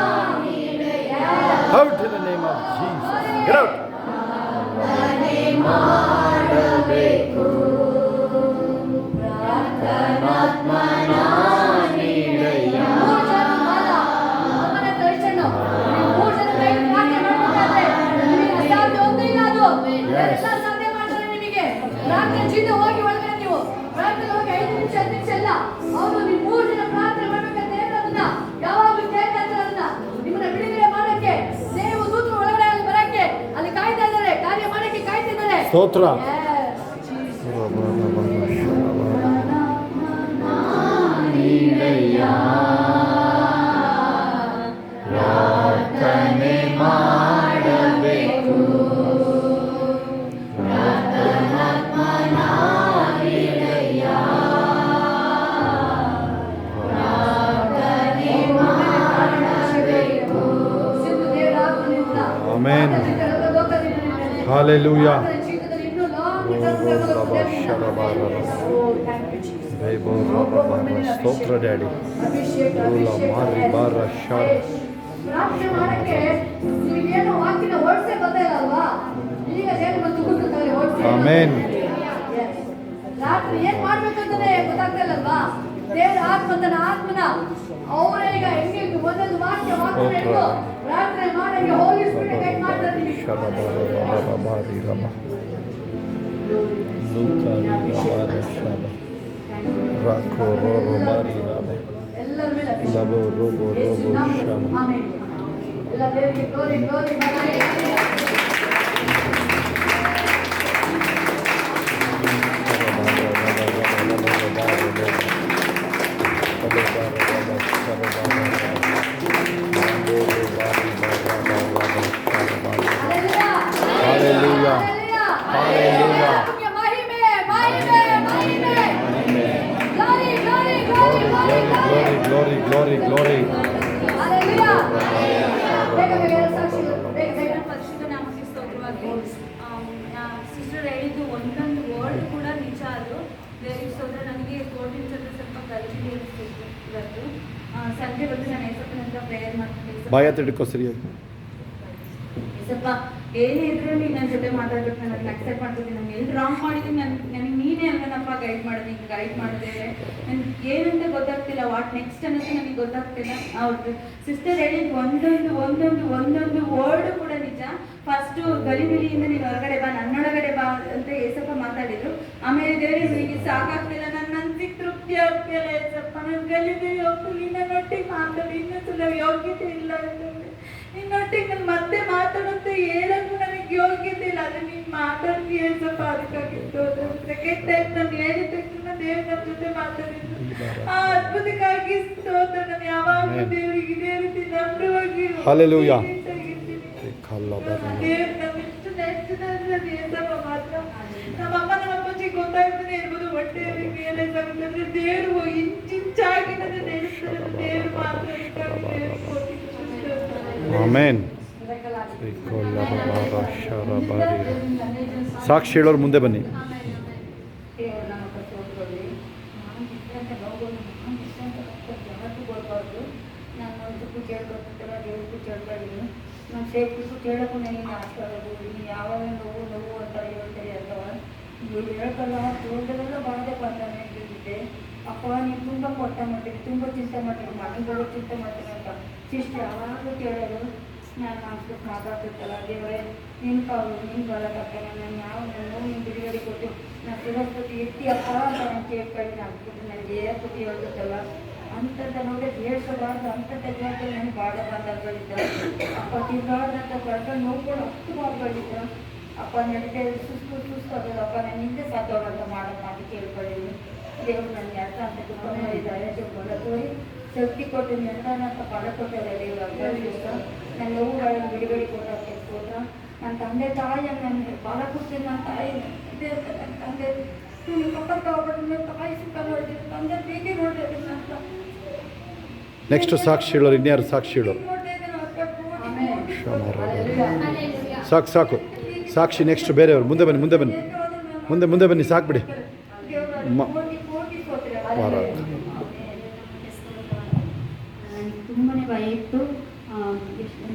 Out in the name of Jesus. Get out. ಸ್ತೋತ್ರ. ಪ್ರಾರ್ಥನೆ ಮಾಡಬೇಕು. Amen. Hallelujah. ಸ್ತೋತ್ರ ಡ್ಯಾಡಿ. ಪ್ರಾರ್ಥನೆ ಮಾಡಕ್ಕೆ ನಿಮಗೇನು ವಾಕ್ಯನ ಹೊರಸೆ ಗೊತ್ತಾಗಲ್ವಾ? ಈಗ ದೇವರು ಬಂದು ಕೂತ್ಕೊಳ್ತಾರೆ ಹೊರಸೆ. ಆಮೆನ್. ರಾತ್ರಿ ಏನ್ ಮಾಡ್ಬೇಕಂತಾನೆ ಗೊತ್ತಾಗ್ತಿಲ್ಲಲ್ವಾ? ದೇವರ ಆತ್ಮ ತನ್ನ ಆತ್ಮನ ಅವರೇ ಈಗ ಹೆಂಗೆ ಒಂದೊಂದು ವಾಕ್ಯ ಹಿಡಿದು ಪ್ರಾರ್ಥನೆ ನನಗೆ ಹೋಲಿ ಸ್ಪಿರಿಟ್ ಗೈಡ್ ಮಾಡ್ತಾರೆ ನಿಮಗೆ. ಎಲ್ಲರ ಮೇಲೆ ಆಮೆನ್. ಎಲ್ಲ ದೇವರಿಗೆ ಗ್ಲೋರಿ ಗ್ಲೋರಿ Hallelujah. Hallelujah. ಮಹಿಮೆ ಮಹಿಮೆ ಮಹಿಮೆ. Glory glory glory Glory, glory, glory, glory. Hallelujah. ಬೇಗ ಬೇಗ ಎಲ್ಲ ಸಾಕ್ಷಿಗಳು ಬೇಗ ಬೇಗ. ಪರಿಶುದ್ಧ ನಾಮಕ್ಕೆ ಸ್ತೋತ್ರವಾಗಿ. ಸಿಸ್ಟರ್ ಹೇಳಿದ್ದು ಒಂದೊಂದು ವರ್ಡ್ ಕೂಡ ನಿಜ. ಅದು ದೇವರಿಗೆ ಸ್ತೋತ್ರ. ನನಗೆ ಕೋರ್ಟಿನ ಜೊತೆ ಸ್ವಲ್ಪ ಗಲಿಬಿಲಿ ಅನಿಸ್ತಿತ್ತು ಇವತ್ತು. ಸಂಜೆ ಬಂದು ನಾನು ಏಸಪ್ಪನ ಹತ್ರ ಪ್ರೇಯರ್ ಮಾಡ್ತೀನಿ. ಬಾಯ ತಿಡ್ಕೋ ಸರಿಯಾಗಿ. ಸ್ವಲ್ಪ ಏನೇ ಇದ್ರೂ ನೀನು ನನ್ನ ಜೊತೆ ಮಾತಾಡ್ಬೇಕು, ನಾನು ಅದನ್ನ ಅಕ್ಸೆಪ್ಟ್ ಮಾಡ್ತೀನಿ. ನಾನು ಎಲ್ಲಿ ರಾಂಗ್ ಮಾಡಿದ್ದೀನಿ, ನನಗೆ ನೀನೇ ಅಲ್ಲನಪ್ಪ ಗೈಡ್ ಮಾಡಿದೆ. ಈಗ ಗೈಡ್ ಮಾಡಿದ್ದೇವೆ. ನನಗೆ ಏನಂತ ಗೊತ್ತಾಗ್ತಿಲ್ಲ, ವಾಟ್ ನೆಕ್ಸ್ಟ್ ಅನ್ನೋದು ನನಗೆ ಗೊತ್ತಾಗ್ತಿಲ್ಲ. ಅವ್ರದ್ದು ಸಿಸ್ಟರ್ ಹೇಳಿದ್ದು ಒಂದೊಂದು ವರ್ಡು ಕೂಡ ನಿಜ. ಫಸ್ಟು ಗಲಿಬಿಲಿಯಿಂದ ನೀನು ಹೊರಗಡೆ ಬಾ, ನನ್ನೊಳಗಡೆ ಬಾ ಅಂತ ಏಸಪ್ಪ ಮಾತಾಡಿದ್ರು. ಆಮೇಲೆ ದೇವರೇ ನನಗೆ ಸಾಕಾಗ್ತಿಲ್ಲ, ನನ್ನ ಮನಸ್ಸಿಗೆ ತೃಪ್ತಿ ಆಗ್ತಿಲ್ಲ ಏಸಪ್ಪ, ನನ್ನ ಗಲಿಬಿಲಿ ಹೋಗ್ತೀನಿ, ನನ್ನೊಟ್ಟಿಗೆ ಮಾತಾಡಿ, ಇನ್ನೊಂದ್ಸಲ ಯೋಗ್ಯತೆ ಇಲ್ಲ ಅಂತಂದ್ರೆ ನಿನ್ನೊಟ್ಟಿಗೆ ನಾನು ಮತ್ತೆ ಮಾತಾಡುತ್ತೆ ಹೇಳೋದು ನನಗೆ ಯೋಗ್ಯತೆ ಇಲ್ಲ. ಅದು ನೀನು ಮಾತಾಡ್ತೀಯ ಸ್ವಲ್ಪ ಅದಕ್ಕಾಗಿತ್ತು. ಸೆಕೆಂಡ್ ಟೈಮ್ ನಾನು ಹೇಳಿದ ತಕ್ಷಣ ದೇವ್ರ ನಮ್ಮ ಜೊತೆ ಮಾತಾಡಿದ್ರು. ಆ ಅದ್ಭುತಕ್ಕಾಗಿ ಸ್ತೋತ್ರ. ನಾನು ಯಾವಾಗಲೂ ದೇವರಿಗೆ ಇದೇ ರೀತಿ ನಂಬುವಾಗಿ Hallelujah. ದೇವ್ರು ನಮ್ಮಿಷ್ಟು ನೆಚ್ಚಿನದ್ದು ಏಸಪ್ಪ ಮಾತ್ರ. ನಮ್ಮಮ್ಮ ನಮ್ಮಪ್ಪಜ್ಜಿ ಗೊತ್ತಾಗ್ತಾನೆ ಇರ್ಬೋದು, ಹೊಟ್ಟೆಯಲ್ಲಿ ರಿಯಲೈಸ್ ಆಗುತ್ತಂದ್ರೆ ದೇವರು ಇಂಚಾಗಿ ನನ್ನ ನೆನೆಸ್ತಾರೆ. ದೇವ್ರು ಮಾತ್ರ ಅದಕ್ಕಾಗಿ ದೇವ್ರಿಗೆ ಕೊಟ್ಟಿದ್ದು. ಆಮೇನ್. ಸಾಕ್ಷಿ ಹೇಳೋರು ಮುಂದೆ ಬನ್ನಿ. ನಾನು ಸೇಫ್ಟಿಸು ಕೇಳಕ್ಕೂ ನನಗೆ ಆಗ್ತಾರದು. ಯಾವಾಗ ನೋವು ಅಂತ ಹೇಳ್ತಾರೆ ಅಥವಾ ಹೇಳಕ್ಕಲ್ಲ, ತೋಟದೆಲ್ಲ ಬಾಧೆ ಬಂದಾನೆ ಇದ್ದಿದ್ದೆ. ಅಪ್ಪ ನೀನು ತುಂಬ ಕೊಟ್ಟ ಮಾಡ್ತೀನಿ, ತುಂಬ ಚಿಂತೆ ಮಾಡ್ತೀನಿ, ಮನೆಗಳು ಚಿಂತೆ ಮಾಡ್ತೀನಿ ಅಂತ ಸಿಸ್ಟರ್ ಯಾವಾಗಲೂ ಕೇಳೋದು. ನಾನು ಅನ್ಸ್ಬಿಟ್ಟು ಮಾತಾಡ್ತಿರ್ತಲ್ಲ, ದೇವರೇ ನಿನ್ನ ಕಾಲು ನೀನು ಬರೋಕ್ಕಪ್ಪ, ನಾನು ಯಾವ ನೋವು ನೀನು ಬಿಡುಗಡೆ ಕೊಟ್ಟು ನಾನು ತಿರಸ್ಪತಿ ಎತ್ತಿಯಪ್ಪ ಅಂತ ನಾನು ಕೇಳ್ಕೊಂಡು ಅನ್ಸ್ಬಿಟ್ಟು ನನಗೆ ಏರ್ಪತಿ ಹೇಳ್ತಲ್ಲ ಅಂಥದ್ದು ನೋಡಿದ್ರೆ ಹೇಳ್ಕೋಬಾರ್ದು. ಅಂಥದ್ದು ಜವಾಬ್ದಾರಿ ನನಗೆ ಭಾಳ ಬಂದಾಗಳಿದ್ದ. ಅಪ್ಪ ತಿರ್ಗಾಡ್ದಂಥ ಕರ್ಕ ನೋಡ್ಕೊಂಡು ಅಷ್ಟು ಬಾರ್ಗಳಿದ್ದ. ಅಪ್ಪ ನನಗೆ ಸುಸ್ತು ಆಗೋದಪ್ಪ, ನಾನು ಹಿಂದೆ ಸಾತೋಗಂತ ಮಾಡೋದು ಮಾಡಿ ಕೇಳ್ಕೊಂಡಿದ್ದೀನಿ. ದೇವರು ನನಗೆ ಅರ್ಥ ಅಂತ ಮಾಡಿದ್ದಾರೆ. ದೇವ್ರ ತೋರಿ ಶಕ್ತಿ ಕೊಟ್ಟು ನಿರ್ಧಾರ ಫಲ ಕೊಟ್ಟರೆ ದೇವರು ಅರ್ಥ. ನನ್ನ ನೋವುಗಳನ್ನು ಬಿಡುಗಡೆ ಕೊಟ್ಟಕ್ಕೆ ಸ್ತೋತ್ರ. ನನ್ನ ತಂದೆ ತಾಯಿ ನನಗೆ ಫಲ ಕೊಡ್ತೀನಿ. ನನ್ನ ತಾಯಿ ಇದೆ ಅಂತ ನನ್ನ ತಂದೆ ನೀನು ಪಕ್ಕ ತಗೊಬಿಟ್ಟು ತಾಯಿ ಸುಖ ನೋಡಿದ್ದೀನಿ, ತಂದೆ ಪ್ರೀತಿ ನೋಡಿದ್ದೀನಿ ಅಂತ. ನೆಕ್ಸ್ಟ್ ಸಾಕ್ಷಿ ಹೇಳೋರು ಇನ್ಯಾರು ಸಾಕ್ಷಿ ಹೇಳೋರು? ಸಾಕು ಸಾಕು ಸಾಕ್ಷಿ. ನೆಕ್ಸ್ಟ್ ಬೇರೆಯವರು ಮುಂದೆ ಬನ್ನಿ, ಮುಂದೆ ಬನ್ನಿ, ಮುಂದೆ ಬನ್ನಿ, ಸಾಕು ಬಿಡಿ. ತುಂಬಾ ಭಯ ಇತ್ತು.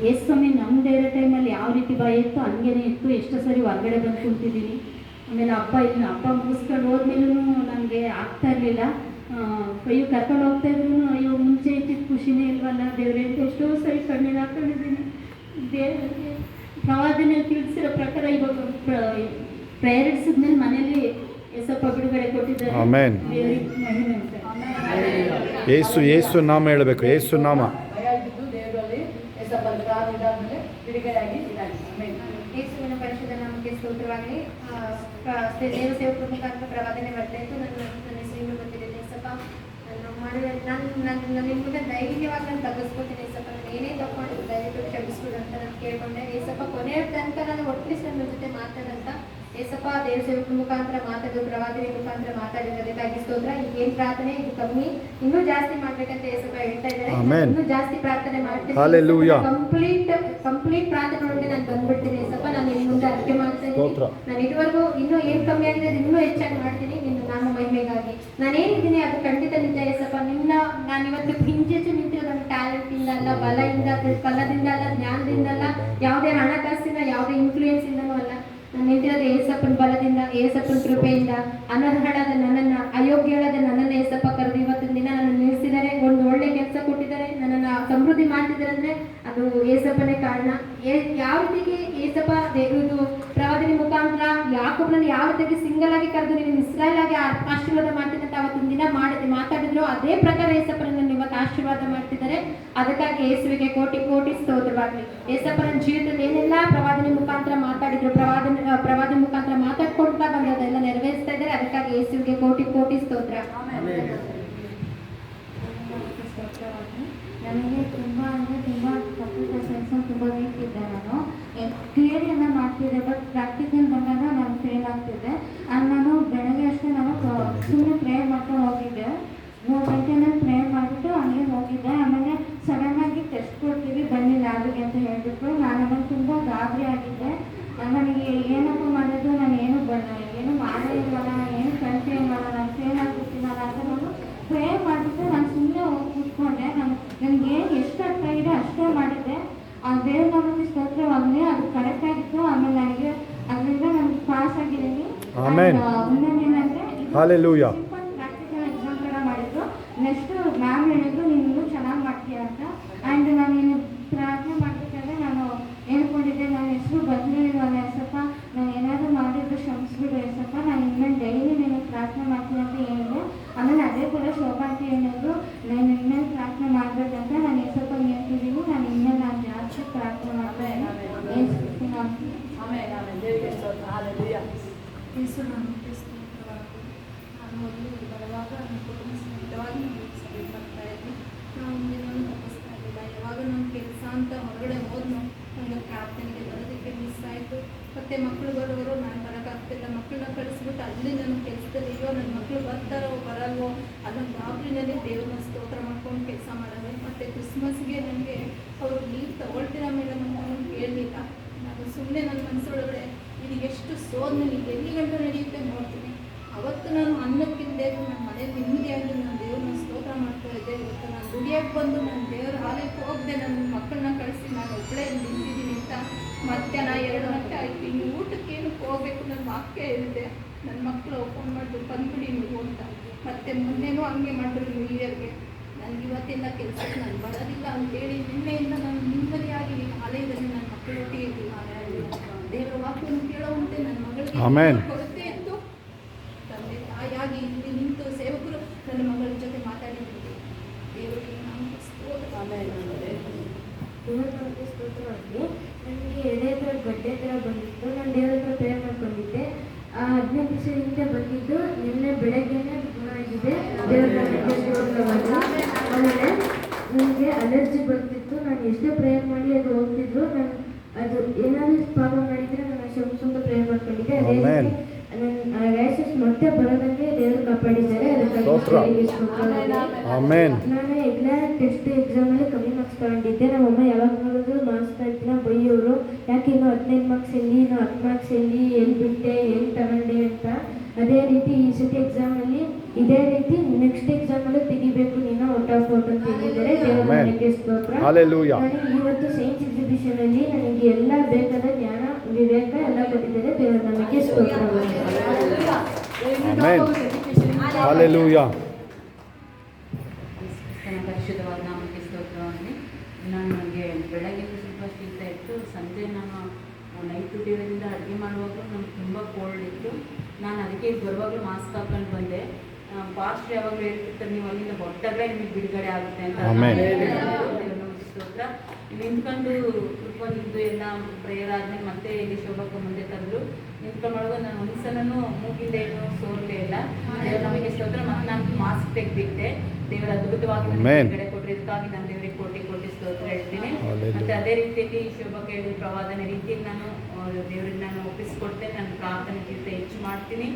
ಎಷ್ಟು ಸಮಯ ನಮ್ಮದೇ ಇರೋ ಟೈಮಲ್ಲಿ ಯಾವ ರೀತಿ ಭಯ ಇತ್ತು ಹಂಗೇನೆ ಇತ್ತು. ಎಷ್ಟೋ ಸರಿ ಹೊರಗಡೆ ಬಂದು ಕುಂತಿದ್ದೀನಿ. ಆಮೇಲೆ ಹಬ್ಬ ಮುಗಿಸ್ಕೊಂಡು ಹೋದ್ಮೇಲೂ ನನಗೆ ಆಗ್ತಾ ಇರಲಿಲ್ಲ. ಅಯ್ಯೋ ಕರ್ಕೊಂಡು ಹೋಗ್ತಾ ಇದ್ರು, ಅಯ್ಯೋ ಮುಂಚೆ ಇಟ್ಟಿದ್ದು ಖುಷಿನೇ ಇಲ್ವಲ್ಲ ದೇವರೇ ಅಂತ ಎಷ್ಟೋ ಸರಿ ಕಣ್ಣೀರು ಹಾಕೊಂಡಿದ್ದೀನಿ. ದೇವರಿಗೆ ಪ್ರವಾದನೆಯಲ್ಲಿ ತಿಳಿಸಿರೋ ಪ್ರಕಾರ ಇವಾಗ ಪ್ರೇರಿಸಿದ್ಮೇಲೆ ಮನೇಲಿ ಸ್ವಲ್ಪ ಬಿಡುಗಡೆ ಕೊಟ್ಟಿದ್ದಾರೆ. ಆಮೆನ್. ದೇವರಿಗೆ ಮಹಿಮೆ ಅಂತ. ಯೇಸು ನಾಮ ಹೇಳಬೇಕು. ಯೇಸು ನಾಮ. ಯೇಸುವಿನ ಪರಿಶುದ್ಧ ನಾಮಕ್ಕೆ ಸ್ತೋತ್ರವಾಗಲಿ. ದೇವ ಸೇವಕರ ಮುಖಾಂತರ ಪ್ರವಾದನೆ ಬರ್ತಾ ಇತ್ತು. ನನ್ನ ಹೆಸರು ಗೊತ್ತಿದೆ ಏಸಪ್ಪ. ನಾನು ನಿಮ್ಮ ಮುಂದೆ ಧೈರ್ಯವಾಗಿ ನಾನು ತಗ್ಗಿಸ್ಕೊತೀನಿ ಏಸಪ್ಪ. ನಾನು ಏನೇ ತಗೊಂಡು ದಯವಿಟ್ಟು ಕ್ಷಮಿಸ್ಬಿಡು ಅಂತ ನಾನು ಕೇಳ್ಕೊಂಡೆ ಏಸಪ್ಪ. ಕೊನೆಯ ತನಕ ನಾನು ಒಟ್ಟಿಸಿ ನನ್ನ ಜೊತೆ ಮಾತಾಡಂತ ಏಸಪ್ಪ ದೇವ ಸೇವಕರ ಮುಖಾಂತರ ಮಾತಾಡೋದು, ಪ್ರವಾದನೆ ಮುಖಾಂತರ ಮಾತಾಡಿರೋದಕ್ಕಾಗಿ ಸ್ತೋತ್ರ. ಏನು ಪ್ರಾರ್ಥನೆ ಇದು ಕಮ್ಮಿ, ಇನ್ನೂ ಜಾಸ್ತಿ ಮಾಡ್ಬೇಕಂತ ಏಸಪ್ಪ ಹೇಳ್ತಾ ಇದ್ದಾರೆ. ಇನ್ನೂ ಜಾಸ್ತಿ ಪ್ರಾರ್ಥನೆ ಮಾಡ್ತೀನಿ. ಕಂಪ್ಲೀಟ್ ಪ್ರಾರ್ಥನೆ ಒಳಗೆ ನಾನು ಬಂದ್ಬಿಡ್ತೀನಿ ಏಸಪ್ಪ. ನಾನು ಇನ್ನು ಮುಂದೆ ಅರ್ಕೆ ಮಾಡ್ತೀನಿ. ನಾನು ಇದುವರೆಗೂ ಇನ್ನೂ ಏನು ಕಮ್ಮಿ ಆಗಿದೆ ಇನ್ನೂ ಹೆಚ್ಚಾಗಿ ಮಾಡ್ತೀನಿ ನಿನ್ನ ನಾಮ ಮಹಿಮೆಗಾಗಿ. ನಾನೇನಿದ್ದೀನಿ ಅದು ಖಂಡಿತ ನಿಜ ಏಸಪ್ಪ. ನಾನು ಇವತ್ತು ಹಿಂಜೆಚ್ಚು ನಿಂತಿರೋ ನನ್ನ ಟ್ಯಾಲೆಂಟಿಂದ ಅಲ್ಲ, ಬಲದಿಂದ ಅಲ್ಲ, ಜ್ಞಾನದಿಂದ ಅಲ್ಲ, ಯಾವುದೇ ಹಣಕಾಸಿನ ಯಾವುದೇ ಇನ್ಫ್ಲೂಯೆನ್ಸ್ ಇಂದನೂ ಅಲ್ಲ. ನಾನು ನಿಂತಿರೋದು ಏಸಪ್ಪನ ಬಲದಿಂದ, ಏಸಪ್ಪನ ಕೃಪೆಯಿಂದ. ಅನರ್ಹಳಾದ ನನ್ನನ್ನು, ಅಯೋಗ್ಯಳಾದ ನನ್ನನ್ನು ಏಸಪ್ಪ ಕರೆದು ಇವತ್ತಿನ ದಿನ ನನ್ನ ನಿಲ್ಲಿಸಿದ್ದಾರೆ. ಒಂದು ಒಳ್ಳೆ ಕೆಲಸ ಕೊಟ್ಟಿದ್ದಾರೆ. ನನ್ನನ್ನು ಸಮೃದ್ಧಿ ಮಾಡ್ತಿದ್ದಾರೆ ಅಂದ್ರೆ ಅದು ಏಸಪ್ಪನೇ ಕಾರಣ. ಯಾವ ರೀತಿಗೆ ಏಸಪ್ಪ ಇದು ಪ್ರವಾದನೆ ಮುಖಾಂತರ ಯಾಕೋಬನನ್ನು ಯಾವ ರೀತಿಯಾಗಿ ಸಿಂಗಲ್ ಆಗಿ ಕರೆದು ನೀವು ಇಸ್ರಾಯೇಲ್ ಆಗಿ ಆಶೀರ್ವಾದ ಮಾಡ್ತೀನಿ ಅಂತ ಅವತ್ತಿನ ದಿನ ಮಾತಾಡಿದ್ರು, ಅದೇ ಪ್ರಕಾರ ಏಸಪ್ಪನನ್ನು ಇವತ್ತು ಆಶೀರ್ವಾದ ಮಾಡ್ತಿದ್ದಾರೆ. ಅದಕ್ಕಾಗಿ ಯೇಸುವಿಗೆ ಕೋಟಿ ಕೋಟಿ ಸ್ತೋತ್ರವಾಗಲಿ. ಏಸಪ್ಪನ ಜೀವಿತದಲ್ಲಿ ಏನೆಲ್ಲ ಪ್ರವಾದನೆ ಮುಖಾಂತರ ಮಾತಾಡಿದ್ರು, ಪ್ರವಾದನೆ ಮುಖಾಂತರ ಮಾತಾಡ್ಕೊಳ್ತಾ ಬಂದದೆಲ್ಲ ನೆರವೇರಿಸ್ತಾ ಇದ್ದಾರೆ. ಅದಕ್ಕಾಗಿ ಯೇಸುವಿಗೆ ಕೋಟಿ ಕೋಟಿ ಸ್ತೋತ್ರ. ನನಗೆ ತುಂಬ ಅಂದರೆ ತುಂಬ ಕಂಪ್ಯೂಟರ್ ಸೈನ್ಸ್ ತುಂಬ ವೀಕ್ ಇದ್ದೆ. ನಾನು ಥಿಯರಿಯನ್ನು ಮಾಡ್ತಿದ್ದೆ, ಬಟ್ ಪ್ರಾಕ್ಟಿಕಲ್ ಬಂದಾಗ ನಾನು ಫೇಲ್ ಆಗ್ತಿದ್ದೆ. ನಾನು ಬೆಳಗ್ಗೆ ಅಷ್ಟೇ ನಾನು ಸುಮ್ಮನೆ ಪ್ರೇಯರ್ ಮಾಡ್ಕೊಂಡು ಹೋಗಿದ್ದೆ. 3 ಗಂಟೆನಲ್ಲಿ ಪ್ರೇಯರ್ ಮಾಡಿಬಿಟ್ಟು ಹಂಗೆ ಹೋಗಿದ್ದೆ. ಆಮೇಲೆ ಸಡನ್ನಾಗಿ ಟೆಸ್ಟ್ ಕೊಡ್ತೀವಿ ಬನ್ನಿ ಲ್ಯಾಬಿಗೆ ಅಂತ ಹೇಳಿಬಿಟ್ಟು ನಾನು ತುಂಬ ಗಾಬರಿ ಆಗಿದ್ದೆ. ನನಗೆ ಏನಪ್ಪ ಮಾಡೋದು, ನಾನು ಏನು ಮಾಡೇ ಇಲ್ವಲ್ಲ, ನಾನು ಏನು ಕಲಿತೇ ಇಲ್ವಲ್ಲ, ನಾನು ಫೇಲ್ ಆಗಿಬಿಡ್ತೀನಲ್ಲ ಅಂತ ನಾನು ಪ್ರೇಯರ್ ಮಾಡಿಬಿಟ್ಟು ನಾನು ಸುಮ್ಮನೆ ಹೋಗಿ ಕೂತ್ಕೊಂಡೆ. ನನಗೆ ಎಷ್ಟು ಅರ್ಥ ಇದೆ ಅಷ್ಟೇ ಮಾಡಿದ್ದೆ. ಆ ದೇವ್ರ ನಮಗೆ ಸ್ತೋತ್ರವಾಗಲಿ, ಅದು ಕರೆಕ್ಟ್ ಆಗಿತ್ತು. ಆಮೇಲೆ ನನಗೆ ಅದರಿಂದ ನಾನು ಪಾಸ್ ಆಗಿದ್ದೀನಿ. ಇನ್ನೊಂದೇನಂದರೆ ಸಿಂಪಲ್ ಪ್ರಾಕ್ಟಿಕಲ್ ಎಕ್ಸಾಮ್ ಥರ ಮಾಡಿದ್ರು. ನೆಕ್ಸ್ಟ್ ಮ್ಯಾಮ್ ಹೇಳಿದ್ರು ನೀನು ಚೆನ್ನಾಗಿ ಮಾಡ್ತೀಯ ಅಂತ. ಆ್ಯಂಡ್ ನಾನು ಏನು ಪ್ರಾರ್ಥನೆ ಮಾಡಬೇಕಾದ್ರೆ ನಾನು ಹೇಳ್ಕೊಂಡಿದ್ದೆ, ನನ್ನ ಹೆಸರು ಬದಲಿಲ್ವಲ್ಲ ಏಸಪ್ಪ, ನಾನು ಏನಾದರೂ ಮಾಡಿದ್ರು ಕ್ಷಮಿಸ್ಬಿಡು ಏಸಪ್ಪ, ನಾನು ಇನ್ಮೇಲೆ ಡೈಲಿ ನೀನು ಪ್ರಾರ್ಥನೆ ಮಾಡ್ತೀನಿ ಅಂತ ಹೇಳಿದೆ. ಆಮೇಲೆ ಅದೇ ಥರ ಶೋಭಾಂತಿ ಏನಾದ್ರು ನಾನು ಇನ್ಮೇಲೆ ಪ್ರಾರ್ಥನೆ ಮಾಡಬೇಕಂತ ನಾನು ಏಸಪ್ಪ ಹೇಳ್ತಿದ್ದೀನಿ. ನಾನು ಇನ್ಮೇಲೆ ನಾನು ಜಾಸ್ತಿ ಪ್ರಾರ್ಥನೆ ಮಾಡ್ತೀನಿ. ನಾನು ಮೊದಲು ಬರುವಾಗ ನನ್ನ ಕುಟುಂಬ ಸಮೇತವಾಗಿ ಸಭೆ ಬರ್ತಾ ಇದ್ವಿ. ನಾವು ಮುಂದಿನೂ ತಪ್ಪಿಸ್ತಾ ಇರಲಿಲ್ಲ. ಯಾವಾಗ ನನ್ನ ಕೆಲಸ ಅಂತ ಹೊರಗಡೆ ಹೋದ್ನು ನನಗೆ ಪ್ರಾರ್ಥನೆಗೆ ಬರೋದಕ್ಕೆ ಮಿಸ್ ಆಯಿತು. ಮತ್ತು ಮಕ್ಕಳು ಬರೋರು ನಾನು ಬರೋಕ್ಕಾಗ್ತಿಲ್ಲ. ಮಕ್ಕಳನ್ನ ಕಳಿಸ್ಬಿಟ್ಟು ಅಲ್ಲಿ ನನ್ನ ಕೆಲಸದಲ್ಲಿ ಅಯ್ಯೋ ನನ್ನ ಮಕ್ಕಳು ಬರ್ತಾರೋ ಬರಲ್ವೋ ಅದೊಂದು ಗಾಬರಿನಲ್ಲಿ ದೇವ್ರನ್ನ ಸ್ತೋತ್ರ ಮಾಡ್ಕೊಂಡು ಕೆಲಸ ಮಾಡೋದು. ಮತ್ತು ಕ್ರಿಸ್ಮಸ್ಗೆ ನನಗೆ ಅವರು ಲೀವ್ ತೊಗೊಳ್ತಿರೋ ಮೇಲೆ ನಾನು ಕೇಳಲಿಲ್ಲ. ನಾನು ಸುಮ್ಮನೆ ನನ್ನ ಮನಸ್ಸೊಳಗಡೆ ಇದು ಎಷ್ಟು ಸೋದನೆ ಎಲ್ಲಿ ಗಂಟೆ ನಡೆಯುತ್ತೆ ನೋಡ್ತೀನಿ. ಅವತ್ತು ನಾನು ಅನ್ನಕ್ಕಿಂದೆ ನನ್ನ ಮನೆಯಲ್ಲಿ ನೆಮ್ಮದಿಯಾಗಿ ನಾನು ದೇವ್ರನ್ನ ಸ್ತೋತ್ರ ಮಾಡ್ತಾ ಇದ್ದೆ. ಇವತ್ತು ನಾನು ದುಡಿಯೋಕ್ಕೆ ಬಂದು ನಾನು ದೇವ್ರ ಆಲಯಕ್ಕೆ ಹೋಗದೆ ನನ್ನ ಮಕ್ಕಳನ್ನ ಕಳಿಸಿ ನಾನು ಒಬ್ಬಳೇ ನಿಂತಿದ್ದೀನಿ ಅಂತ ಮಧ್ಯಾಹ್ನ 2 ಗಂಟೆ ಆಯಿತು. ಇನ್ನು ಊಟಕ್ಕೆ ಏನಕ್ಕೆ ಹೋಗಬೇಕು ನನ್ನ ವಾಕ್ಯ ಹೇಳಿದೆ. ನನ್ನ ಮಕ್ಕಳು ಫೋನ್ ಮಾಡಿದ್ರು ಬಂದ್ಬಿಡಿ ನೀವು ಅಂತ. ಮತ್ತು ಮೊನ್ನೆನೂ ಹಂಗೆ ಮಾಡಿದ್ರು ನ್ಯೂ ಇಯರ್ಗೆ. ನನಗೆ ಇವತ್ತಿಂದ ಕೆಲಸಕ್ಕೆ ನಾನು ಬರೋದಿಲ್ಲ ಅಂತೇಳಿ ನಿನ್ನೆಯಿಂದ ನಾನು ನೆಮ್ಮದಿಯಾಗಿ ಆಲಯದಲ್ಲಿ ನನ್ನ ಮಕ್ಕಳೊಟ್ಟಿಗೆ ದೇವರ ವಾಕ್ಯವನ್ನು ಕೇಳುವಂತೆ ನನ್ನ ಮಗಳಿಗೆ ಕೊಡುತ್ತೆ ಎಂದು ತಂದೆ ತಾಯಿಯಾಗಿ ಇಲ್ಲಿ ನಿಂತು ಸೇವಕರು ನನ್ನ ಮಗಳ ಜೊತೆ ಮಾತಾಡಿದ್ದೀನಿ. ದೇವರಿಗೆ ನಾನು ಸ್ತೋತ್ರವಾಗಿ ನನಗೆ ಎಡೆ ಥರ ಗಡ್ಡೆ ಥರ ಬಂದಿತ್ತು. ನಾನು ದೇವರ ಹತ್ರ ಪ್ರೇರ್ ಮಾಡ್ಕೊಂಡಿದ್ದೆ. 15 ದಿವಸ ಹಿಂದೆ ಬಂದಿದ್ದು ನಿನ್ನೆ ಬೆಳಗ್ಗೆನೇ ಗುಣ ಆಗಿದೆ. ದೇವರ ಆಮೇಲೆ ನನಗೆ ಅಲರ್ಜಿ ಬರ್ತಿತ್ತು. ನಾನು ಎಷ್ಟೇ ಪ್ರೇಯರ್ ಮಾಡಿ ಅದು ಹೋಗ್ತಿದ್ರು. ನಾನು ಅದು ಏನಾದರೂ ಪಾಪ ಮಾಡಿದರೆ ನಾನು ಸುಮ್ಮನೆ ಪ್ರೇಯರ್ ಮಾಡ್ಕೊಂಡಿದ್ದೆ. ಅದೇ ನನ್ನ ರ್ಯಾಷಸ್ ಮತ್ತೆ ಬರೋದಂಗೆ ದೇವರು ಕಾಪಾಡಿದ್ದಾರೆ. ನಾನು ಎಲ್ಲ ಟೆಸ್ಟ್ ಎಕ್ಸಾಮಲ್ಲಿ ಕಮ್ಮಿ ಮಾರ್ಕ್ಸ್ ತಗೊಂಡಿದ್ದೆ. ನಮ್ಮಮ್ಮ ಯಾವಾಗ ನೋಡಿದ್ರು ಮಾರ್ಕ್ಸ್ ತಗೊಂಡಿನ ಬೈಯೋರು, ಯಾಕೆ ಇನ್ನು 15 ಮಾರ್ಕ್ಸ್ ಎಲ್ಲಿ, ಇನ್ನು 10 ಮಾರ್ಕ್ಸ್ ಎಲ್ಲಿ ಬಿಟ್ಟೆ, ಎಲ್ಲಿ ತಗೊಂಡೆ ಅಂತ. ಅದೇ ರೀತಿ ಈ ಸತಿ ಎಕ್ಸಾಮಲ್ಲಿ ಇದೇ ರೀತಿ ನೆಕ್ಸ್ಟ್ ಎಕ್ಸಾಮಲ್ಲೂ ತೆಗಿಬೇಕು ನೀನು ಔಟ್ ಆಫ್ ಔಟ್ ಅಂತ ಹೇಳಿದ್ದಾರೆ. ದೇವರ ನನಗೆ ಸ್ತೋತ್ರ. ನನಗೆ ಇವತ್ತು ಸೈನ್ಸ್ ಎಕ್ಸಿಬಿಷನಲ್ಲಿ ನನಗೆ ಎಲ್ಲ ಬೇಕಾದ ಜ್ಞಾನ ವಿವೇಕ ಎಲ್ಲ ಕೊಟ್ಟಿದ್ದಾರೆ. ದೇವರ ನಮಗೆ ಸ್ತೋತ್ರ. ಪರಿಶುದ್ಧವಾದ ನಾಮಕ್ಕೆ ಸ್ತೋತ್ರವಾಗಲಿ. ನನಗೆ ಬೆಳಗ್ಗೆ ಸ್ವಲ್ಪ ಶೀತ ಇತ್ತು. ಸಂಜೆ ನಾನು ನೈಟ್ ಡ್ಯೂಟಿಯಿಂದ ಅಡುಗೆ ಮಾಡುವಾಗ ನನಗೆ ತುಂಬ ಕೋಲ್ಡ್ ಇತ್ತು. ನಾನು ಅದಕ್ಕೆ ಬರುವಾಗಲೂ ಮಾಸ್ಕ್ ಹಾಕೊಂಡು ಬಂದೆ. ಫಾಸ್ಟ್ ಯಾವಾಗಲೂ ಹೇಳ್ತಿರ್ತಾರೆ ನೀವು ಅಲ್ಲಿಂದ ಹೊರಟಾಗಲೇ ನಿಮಗೆ ಬಿಡುಗಡೆ ಆಗುತ್ತೆ ಅಂತ. ಸ್ತೋತ್ರ. ಇಲ್ಲಿ ನಿಂತ್ಕೊಂಡು ಕುತ್ಕೊಂಡಿದ್ದು ಎಲ್ಲ ಪ್ರೇಯರ್ ಆದಮೇಲೆ ಮತ್ತೆ ಇಲ್ಲಿ ಶೋಭಕ್ಕ ಮುಂದೆ ತಂದರು. ನಿಂತ್ಕೊಂಡು ಮಾಡುವಾಗ ನಾನು ಒಂದ್ಸಲೂ ಮೂಗಿಂದ ಏನು ಸೋರ್ಲೇ ಇಲ್ಲ. ದೇವರು ನಮಗೆ ಸ್ತೋತ್ರ. ಮತ್ತು ನಾನು ಮಾಸ್ಕ್ ತೆಗೆದಿಟ್ಟೆ. ದೇವರ ಅದ್ಭುತವಾಗಿ ಬಿಡುಗಡೆ ಕೊಟ್ಟರೆ ಇದಕ್ಕಾಗಿ ನಾನು ದೇವರಿಗೆ ಕೋಟಿ ಕೋಟಿ ಸ್ತೋತ್ರ ಹೇಳ್ತೀನಿ. ಮತ್ತು ಅದೇ ರೀತಿಯಲ್ಲಿ ಶೋಭಕ್ಕ ಹೇಳಿದ ಪ್ರವಾದನೆ ರೀತಿಯಲ್ಲಿ ನಾನು ದೇವರಿಗೆ ನಾನು ಒಪ್ಪಿಸ್ಕೊಡ್ತೇನೆ. ನಾನು ಪ್ರಾರ್ಥನೆಗಿಂತ ಹೆಚ್ಚು ಮಾಡ್ತೀನಿ.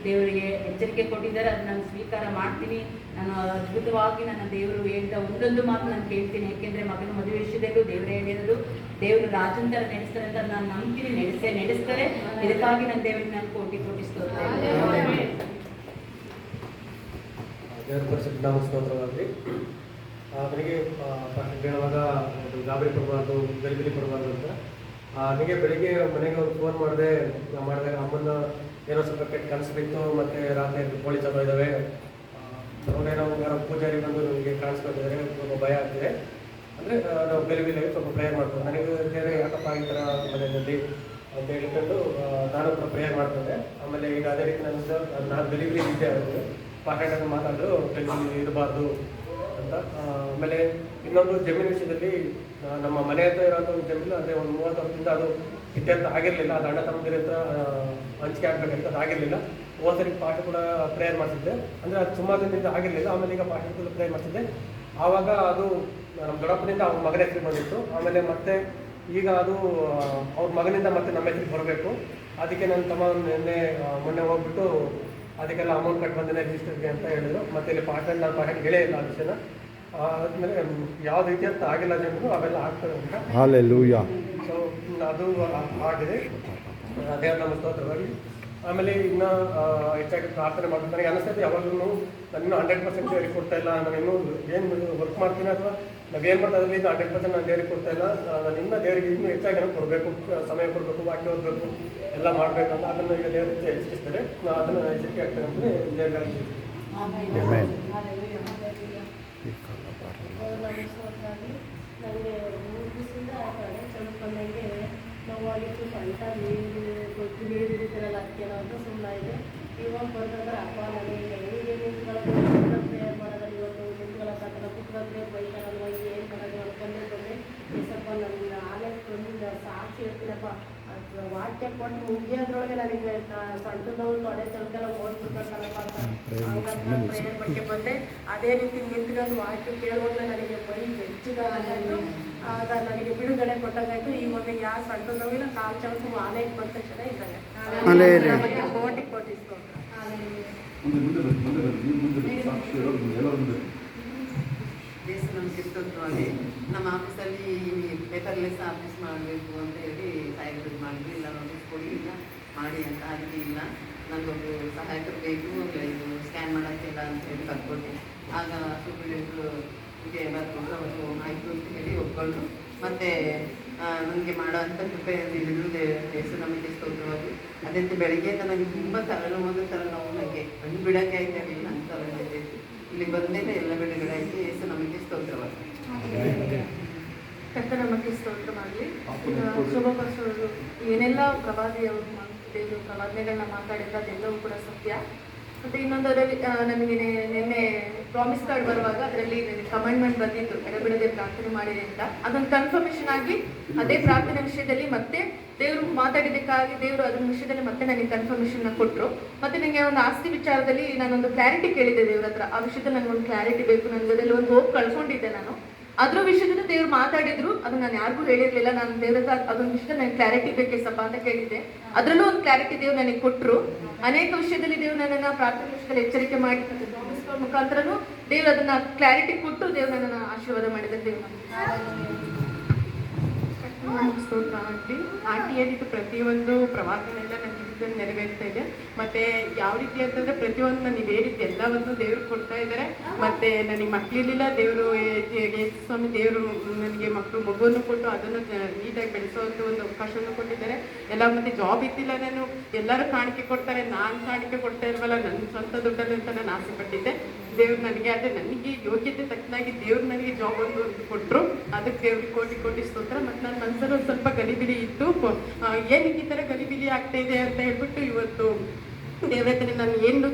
ದೇವರಿಗೆ ಎಚ್ಚರಿಕೆ ಕೊಟ್ಟಿದ್ದಾರೆ, ಅದು ನಾನು ಸ್ವೀಕಾರ ಮಾಡ್ತೀನಿ. ನಾನು ಅದ್ಭುತವಾಗಿ ನನ್ನ ದೇವರು ಹೇಳಿದ ಒಂದೊಂದು ಮಾತು ನಾನು ಕೇಳ್ತೀನಿ. ಯಾಕೆಂದರೆ ಮಗನ ಮದುವೆ ವಿಷಯದಲ್ಲೂ ದೇವರೇ ಹೇಳಿರೋದು ದೇವರು ರಾಜನ ಥರ ನಡೆಸ್ತಾರೆ ಅಂತ ನಾನು ನಂಬ್ತೀನಿ. ನಡೆಸ್ತಾರೆ. ಇದಕ್ಕಾಗಿ ನನ್ನ ದೇವರಿಗೆ ನಾನು ಕೋಟಿ ಕೋಟಿ ಸ್ತೋತ್ರ. ದೇವರ ಪರಿಶುದ್ಧ ನಾಮ ಸ್ತೋತ್ರವಾಗಲಿ. ನನಗೆ ಹೇಳುವಾಗ ಗಾಬರಿ ಕೊಡಬಾರ್ದು, ಗಲಿಬಿಲಿ ಕೊಡಬಾರ್ದು ಅಂತ. ನನಗೆ ಬೆಳಿಗ್ಗೆ ಮನೆಗೆ ಅವ್ರು ಫೋನ್ ಮಾಡಿದಾಗ ಅಮ್ಮನ ಏನೋ ಸ್ವಲ್ಪ ಕೆಟ್ಟ ಕನಸು ಬಿತ್ತು. ಮತ್ತು ರಾತ್ರಿ ಕೋಳಿ ಚಾಲು ಇದ್ದಾವೆ, ಅವನೇನೋ ಯಾರೋ ಪೂಜಾರಿ ಬಂದು ನನಗೆ ಕಾಣಿಸ್ಕೊಂಡಿದ್ದಾರೆ. ಸ್ವಲ್ಪ ಭಯ ಆಗ್ತಿದೆ. ಅಂದರೆ ನಾವು ಗಲಿಬಿಲಿಯಾಗಿ ಸ್ವಲ್ಪ ಪ್ರೇಯರ್ ಮಾಡ್ತೇವೆ. ನನಗೆ ಬೇರೆ ಯಾಕಪ್ಪ ಈ ಥರ ಮನೆಯಲ್ಲಿ ಅಂತ ಹೇಳಿಕೊಂಡು ನಾನು ಕೂಡ ಪ್ರೇಯರ್ ಮಾಡ್ತೇನೆ. ಆಮೇಲೆ ಈಗ ಅದೇ ರೀತಿ ನಾನು ಗಲಿಬಿಲಿ ಇದ್ದೆ ಆಗುತ್ತೆ ಪಾಠ ಮಾತಾಡಲು ಗಲಿಬಿಲಿ ಇರಬಾರ್ದು ಅಂತ. ಆಮೇಲೆ ಇನ್ನೊಂದು ಜಮೀನು ವಿಷಯದಲ್ಲಿ ನಮ್ಮ ಮನೆ ಹತ್ರ ಇರೋಂಥ ಒಂದು ಜಮೀನು ಅಂದರೆ ಒಂದು 30 ವರ್ಷದಿಂದ ಅದು ಇತ್ಯರ್ಥ ಆಗಿರಲಿಲ್ಲ. ಅದು ಅಣ್ಣ ತಮ್ಮದಿರ ಹತ್ರ ಹಂಚಿಕೆ ಆಗಬೇಕಂತ ಅದು ಆಗಿರಲಿಲ್ಲ. ಹೋದ್ಸರಿ ಪಾಠ ಕೂಡ ಪ್ರೇಯರ್ ಮಾಡ್ತಿದ್ದೆ, ಅಂದರೆ ಅದು ಸುಮಾರು ದಿನದಿಂದ ಆಗಿರಲಿಲ್ಲ. ಆಮೇಲೆ ಈಗ ಪಾಠ ಕೂಡ ಪ್ರೇಯರ್ ಮಾಡ್ತಿದ್ದೆ. ಆವಾಗ ಅದು ನಮ್ಮ ದೊಡ್ಡಪ್ಪನಿಂದ ಅವ್ರ ಮಗನ ಹೆಸರಿಗೆ ಬಂದಿತ್ತು. ಆಮೇಲೆ ಮತ್ತೆ ಈಗ ಅದು ಅವ್ರ ಮಗನಿಂದ ಮತ್ತೆ ನಮ್ಮ ಹೆಸರಿಗೆ ಬರಬೇಕು. ಅದಕ್ಕೆ ನನ್ನ ತಮ್ಮ ಮೊನ್ನೆ ಹೋಗ್ಬಿಟ್ಟು ಅದಕ್ಕೆಲ್ಲ ಅಮೌಂಟ್ ಕಟ್ ಬಂದಿದೆ ರಿಜಿಸ್ಟರ್ಗೆ ಅಂತ ಹೇಳಿದ್ರು. ಮತ್ತೆ ಇಲ್ಲಿ ನಾನು ಪಾಠ ಹೇಳೇ ಇಲ್ಲ ಆ ವಿಷಯನ. ಆದಮೇಲೆ ಯಾವ್ದು ರೀತಿಯಂತ ಆಗಿಲ್ಲ ಜನರು ಅವೆಲ್ಲ ಆಗ್ತದೆ ಅಂತ. ಹಾಲೆಲೂಯಾ. ಸೊ ಅದು ಆಗಿದೆ. ದೇವರ ನಮ್ಮ ಸ್ತೋತ್ರವಾಗಿ. ಆಮೇಲೆ ಇನ್ನು ಹೆಚ್ಚಾಗಿ ಪ್ರಾರ್ಥನೆ ಮಾಡ್ತೀನಿ. ನನಗೆ ಅನಿಸ್ತದೆ ಯಾವಾಗಲೂ ನಾನು 100% ದೇವರಿಗೆ ಕೊಡ್ತಾ ಇಲ್ಲ. ನಾನು ಇನ್ನೂ ಏನು ವರ್ಕ್ ಮಾಡ್ತೀನಿ ಅಥವಾ ನಾವೇನು ಮಾಡ್ತಾ ಅದರಲ್ಲಿ 100% ನಾನು ದೇವರಿಗೆ ಕೊಡ್ತಾ ಇಲ್ಲ. ನಾನು ಇನ್ನೂ ದೇವರಿಗೆ ಇನ್ನೂ ಹೆಚ್ಚಾಗಿ ನಾನು ಕೊಡಬೇಕು, ಸಮಯ ಕೊಡಬೇಕು, ವಾಕ್ಯ ಓದಬೇಕು, ಎಲ್ಲ ಮಾಡಬೇಕಂತ ಅದನ್ನು ಈಗ ದೇವರ ಹೆಚ್ಚಿಸ್ತಾರೆ. ನಾನು ಅದನ್ನು ಹೆಚ್ಚಿಗೆ ಆಗ್ತೇನೆ ಅಂತ ದೇವರಿಗೆ ನನಗೆ 3 ದಿವಸದಿಂದ ಆಗ್ತಾರೆ ಸ್ವಲ್ಪ ನನಗೆ ನೋವಾಗಿತ್ತು. ಸ್ವಂತ ಗೊತ್ತು ಹಿಡಿದಿರ್ತಾರಲ್ಲ ಅದಕ್ಕೆ ನಾವು ಸುಮ್ಮನೆ ಇದೆ. ಇವಾಗ ಬಂದಂದ್ರೆ ಅಪ್ಪ ನನಗೆ ಹೇಗೆ ನಿಂತ್ಗಳ ಪ್ರೇಯರ್ ಮಾಡೋದು, ಇವತ್ತು ನಿಂತ್ಗಳ ಕಟ್ಟಡ ಕುತ್ಕೊಂಡ್ರೆ ಬೈತಾರಲ್ವ, ಏನು ಮಾಡೋದು ಅನ್ಕೊಂಡ್ರೆ ಸ್ವಲ್ಪ ನನ್ನ ಆಮೇಲೆ ಒಂದು ಸಾಕ್ಷಿ ಹೇಳ್ತೀನಪ್ಪ. ಅದು ವಾಕ್ಯ ಕೊಟ್ಟು ಮುಗಿಯೋದ್ರೊಳಗೆ ನನಗೆ ಸಣ್ಣದವ್ರು ತೊಡೆ ಸ್ವಲ್ಪೆಲ್ಲ ಓದ್ಬಿಡ್ತಾರಲ್ಲಪ್ಪ ಅಂತ ಹಂಗಂತ ಪ್ರೇಯರ್ ಬಗ್ಗೆ ಬಂದೆ. ಅದೇ ರೀತಿ ನಿಂತ್ಕೊಂಡು ವಾಕ್ಯ ಕೇಳುವಾಗ ನನಗೆ ಬೈ ಹೆಚ್ಚಿಗಾಯಿತು. ಆಗ ನನಗೆ ಬಿಡುಗಡೆ ಕೊಟ್ಟಾಗಾಯ್ತು. ಈ ಮೊನ್ನೆ ಯಾವ ಸಣ್ಣದವಿಲ್ಲ ಕಾಲು ಚೌಕು ಆನೆಗೆ ಬಂದ ತಕ್ಷಣ ಇದ್ದಾರೆ ಕೋಟಿ ದೇಶ ನಮಗೆ ಸ್ತೋತ್ರವಾಗಿ ನಮ್ಮ ಆಫೀಸಲ್ಲಿ ಪೇಪರ್ಲೆಸ್ ಆಫೀಸ್ ಮಾಡಬೇಕು ಅಂತ ಹೇಳಿ ಸಾಹೇಬರು ಮಾಡಿದ್ವಿ. ಇಲ್ಲ ನೋಟಿಸ್ ಕೊಡಿ, ಇಲ್ಲ ಮಾಡಿ ಅಂತ. ಅದಕ್ಕೆ ಇಲ್ಲ ನನಗೊಂದು ಸಹಾಯಕರು ಬೇಕು, ಇದು ಸ್ಕ್ಯಾನ್ ಮಾಡೋಕ್ಕಿಲ್ಲ ಅಂತ ಹೇಳಿ ಬರ್ಕೊಟ್ಟೆ. ಆಗ ಸೂಪರ್ಡೆಂಟ್ರು ಹೀಗೆ ಬರ್ಕೊಂಡು ಅವರು ಆಯಿತು ಅಂತ ಹೇಳಿ ಒಪ್ಕೊಂಡು ಮತ್ತೆ ನನಗೆ ಮಾಡೋವಂಥ ಕೃಪೆ ದೇಶ ನಮಗೆ ಸ್ತೋತ್ರವಾಗಿ. ಅದಂತೆ ಬೆಳಗ್ಗೆ ನನಗೆ ತುಂಬ ತಲೆನೋವು ನನಗೆ ಹಣ್ಣು ಬಿಡೋಕ್ಕೆ ಆಯ್ತಾ ಇರಲಿಲ್ಲ ಅಂತ ತಲೆನೋವು. ಇಲ್ಲಿ ಬಂದೇನೆ ಎಲ್ಲ ಬಿಡುಗಡೆ ಆಯ್ತು. ಏಸು ನಮಗೆ ಸ್ತೋತ್ರವಾಗಿ. ಕರ್ತನ ನಮಗೆ ಸ್ತೋತ್ರ ಮಾಡಲಿ. ಶುಭಪಡಿಸೋದು ಏನೆಲ್ಲ ಪ್ರವಾದಿಯವರು ಮಾಡ್ತಿದ್ದು ಪ್ರವಾದನೆಗಳನ್ನ ಮಾತಾಡಿದ್ರೆ ಅದೆಲ್ಲವೂ ಕೂಡ ಸತ್ಯ. ಮತ್ತು ಇನ್ನೊಂದು ಅದರಲ್ಲಿ ನನಗೆ ನಿನ್ನೆ ಪ್ರಾಮಿಸ್ ಕಾರ್ಡ್ ಬರುವಾಗ ಅದರಲ್ಲಿ ಕಮೆಂಟ್ಮೆಂಟ್ ಬಂದಿತ್ತು, ಎಡಬಿಡದೆ ಪ್ರಾರ್ಥನೆ ಮಾಡಿದೆ ಅಂತ. ಅದೊಂದು ಕನ್ಫರ್ಮೇಷನ್ ಆಗಿ ಅದೇ ಪ್ರಾರ್ಥನೆ ವಿಷಯದಲ್ಲಿ ಮತ್ತೆ ದೇವರು ಮಾತಾಡಿದ್ದಕ್ಕಾಗಿ ದೇವರು ಅದ್ರ ವಿಷಯದಲ್ಲಿ ಮತ್ತೆ ನನಗೆ ಕನ್ಫರ್ಮೇಷನ್ನ ಕೊಟ್ಟರು. ಮತ್ತು ನನಗೆ ಒಂದು ಆಸ್ತಿ ವಿಚಾರದಲ್ಲಿ ನಾನೊಂದು ಕ್ಲಾರಿಟಿ ಕೇಳಿದ್ದೆ ದೇವ್ರ ಹತ್ರ. ಆ ವಿಷಯದಲ್ಲಿ ನನಗೊಂದು ಕ್ಲಾರಿಟಿ ಬೇಕು, ನನಗೆ ಅದರಲ್ಲಿ ಒಂದು ಹೋಪ್ ಕಳ್ಕೊಂಡಿದ್ದೆ ನಾನು. ಅದ್ರ ವಿಷಯದಲ್ಲಿ ದೇವ್ರು ಮಾತಾಡಿದ್ರು, ಅದು ನಾನು ಯಾರಿಗೂ ಹೇಳಿರಲಿಲ್ಲ. ನಾನು ದೇವ್ರ ಹತ್ರ ಅದೊಂದು ವಿಷಯದಲ್ಲಿ ನನಗೆ ಕ್ಲಾರಿಟಿ ಬೇಕೇಸಪ್ಪ ಅಂತ ಕೇಳಿದ್ದೆ. ಅದರಲ್ಲೂ ಒಂದು ಕ್ಲಾರಿಟಿ ದೇವ್ರು ನನಗೆ ಕೊಟ್ಟರು. ಅನೇಕ ವಿಷಯದಲ್ಲಿ ದೇವ್ರು ನನ್ನನ್ನು ಪ್ರಾರ್ಥನೆ ವಿಷಯದಲ್ಲಿ ಎಚ್ಚರಿಕೆ ಮಾಡಿ ಮುಖಾಂತರನು ದೇವ್ರು ಅದನ್ನ ಕ್ಲಾರಿಟಿ ಕೊಟ್ಟು ದೇವ್ರು ನನ್ನನ್ನು ಆಶೀರ್ವಾದ ಮಾಡಿದ ದೇವ್ರು ಆಂಟಿ ಹೇಳಿದ್ದು ಪ್ರತಿಯೊಂದು ಪ್ರವಾದನೆಲ್ಲ ನನ್ನ ಜೀವಿತದಲ್ಲಿ ನೆರವೇರ್ತಾ ಇದೆ. ಮತ್ತೆ ಯಾವ ರೀತಿ ಅಂತಂದ್ರೆ ಪ್ರತಿಯೊಂದು ನನಗೆ ಹೇಳಿದ್ದು ಎಲ್ಲವನ್ನು ದೇವರು ಕೊಡ್ತಾ ಇದ್ದಾರೆ. ಮತ್ತೆ ನನಗೆ ಮಕ್ಕಳಿರಲಿಲ್ಲ, ದೇವರು ಸ್ವಾಮಿ ದೇವರು ನನಗೆ ಮಗುವನ್ನು ಕೊಟ್ಟು ಅದನ್ನು ನೀಟಾಗಿ ಬೆಳೆಸೋವಂಥ ಒಂದು ಅವಕಾಶವನ್ನು ಕೊಟ್ಟಿದ್ದಾರೆ. ಎಲ್ಲ ಮತ್ತೆ ಜಾಬ್ ಇದ್ದಿಲ್ಲ, ನಾನು ಎಲ್ಲರೂ ಕಾಣಿಕೆ ಕೊಡ್ತಾರೆ, ನಾನು ಕಾಣಿಕೆ ಕೊಡ್ತಾ ಇಲ್ವಲ್ಲ ನನ್ನ ಸ್ವಂತ ದುಡ್ಡಲ್ಲಿ ಅಂತ ನಾನು ಆಸೆ ಪಟ್ಟಿದ್ದೆ. ದೇವ್ರು ನನಗೆ ಆದರೆ ನನಗೆ ಯೋಗ್ಯತೆ ತಕ್ಕನಾಗಿ ದೇವ್ರು ನನಗೆ ಜಾಬ್ ಒಂದು ಕೊಟ್ಟರು. ಅದಕ್ಕೆ ದೇವ್ರಿಗೆ ಕೋಟಿ ಕೋಟಿ ಸ್ತೋತ್ರ. ಮತ್ತು ನನ್ನ ಮನಸ್ಸಲ್ಲಿ ಒಂದು ಸ್ವಲ್ಪ ಗಲಿಬಿಲಿ ಇತ್ತು, ಏನಕ್ಕೆ ಈ ಥರ ಗಲಿಬಿಲಿ ಆಗ್ತಾ ಇದೆ ಅಂತ ಹೇಳ್ಬಿಟ್ಟು ಇವತ್ತು ದೇವ್ರ ಹತ್ರ ನಾನು ಏನು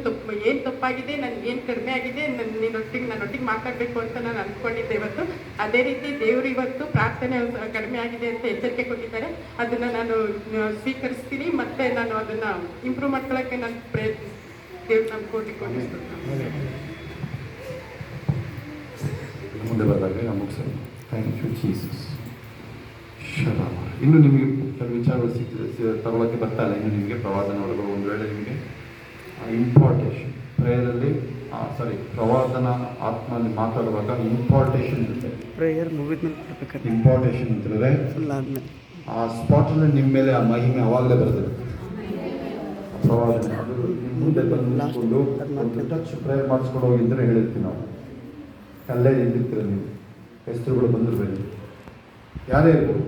ತಪ್ಪಾಗಿದೆ, ನನಗೆ ಏನು ಕಡಿಮೆ ಆಗಿದೆ, ನನ್ನೊಟ್ಟಿಗೆ ಮಾತಾಡಬೇಕು ಅಂತ ನಾನು ಅಂದ್ಕೊಂಡಿದ್ದೆ ಇವತ್ತು. ಅದೇ ರೀತಿ ದೇವರು ಇವತ್ತು ಪ್ರಾರ್ಥನೆ ಕಡಿಮೆ ಆಗಿದೆ ಅಂತ ಎಚ್ಚರಿಕೆ ಕೊಟ್ಟಿದ್ದಾರೆ. ಅದನ್ನು ನಾನು ಸ್ವೀಕರಿಸ್ತೀನಿ ಮತ್ತು ನಾನು ಅದನ್ನು ಇಂಪ್ರೂವ್ ಮಾಡ್ಕೊಳ್ಳೋಕ್ಕೆ ನಾನು ಪ್ರಯತ್ನಿಸ್ತೀನಿ. ದೇವ್ರು ನಮ್ಮ ಕೋಟಿ ಕೋಟಿ ಮುಂದೆ ಬಂದಾಗ ನಾವು ಮುಗಿಸೋಣ. Thank you Jesus. ಇನ್ನು ನಿಮಗೆ ಕೆಲವು ವಿಚಾರಗಳು ತಗೊಳ್ಳೋಕ್ಕೆ ಬರ್ತಾ ಇಲ್ಲ. ಇನ್ನು ನಿಮಗೆ ಪ್ರವಾದನ ಒಳಗಡೆ ಒಂದು ವೇಳೆ ನಿಮಗೆ ಇಂಪಾರ್ಟೇಷನ್ ಪ್ರೇಯರಲ್ಲಿ ಪ್ರವಾದನ ಆತ್ಮಲ್ಲಿ ಮಾತಾಡುವಾಗ ಇಂಪಾರ್ಟೇಷನ್ ಇರುತ್ತೆ. ಪ್ರೇಯರ್ ಮುಗಿದ್ಮೇಲೆ ಇಂಪಾರ್ಟೇಷನ್ ಅಂತಂದರೆ ಆ ಸ್ಪಾಟಲ್ಲಿ ನಿಮ್ಮ ಮೇಲೆ ಆ ಮಹಿಮೆ ಅವಾಗಲೇ ಬರ್ತದೆ. ಪ್ರವಾದನೆ ಅದು ಮುಂದೆ ಬಂದುಕೊಂಡು ಒಂದು ಟಚ್ ಪ್ರೇಯರ್ ಮಾಡಿಸ್ಕೊಂಡು ಹೋಗಿ ಅಂತಲೇ ಹೇಳಿರ್ತೀವಿ ನಾವು. ಅಲ್ಲೇ ನಿಂತಿರ್ತೀರ ನೀವು, ಹೆಸರುಗಳು ಬಂದಿರಬೇಕು, ಯಾರೇ ಇರ್ಬೋದು,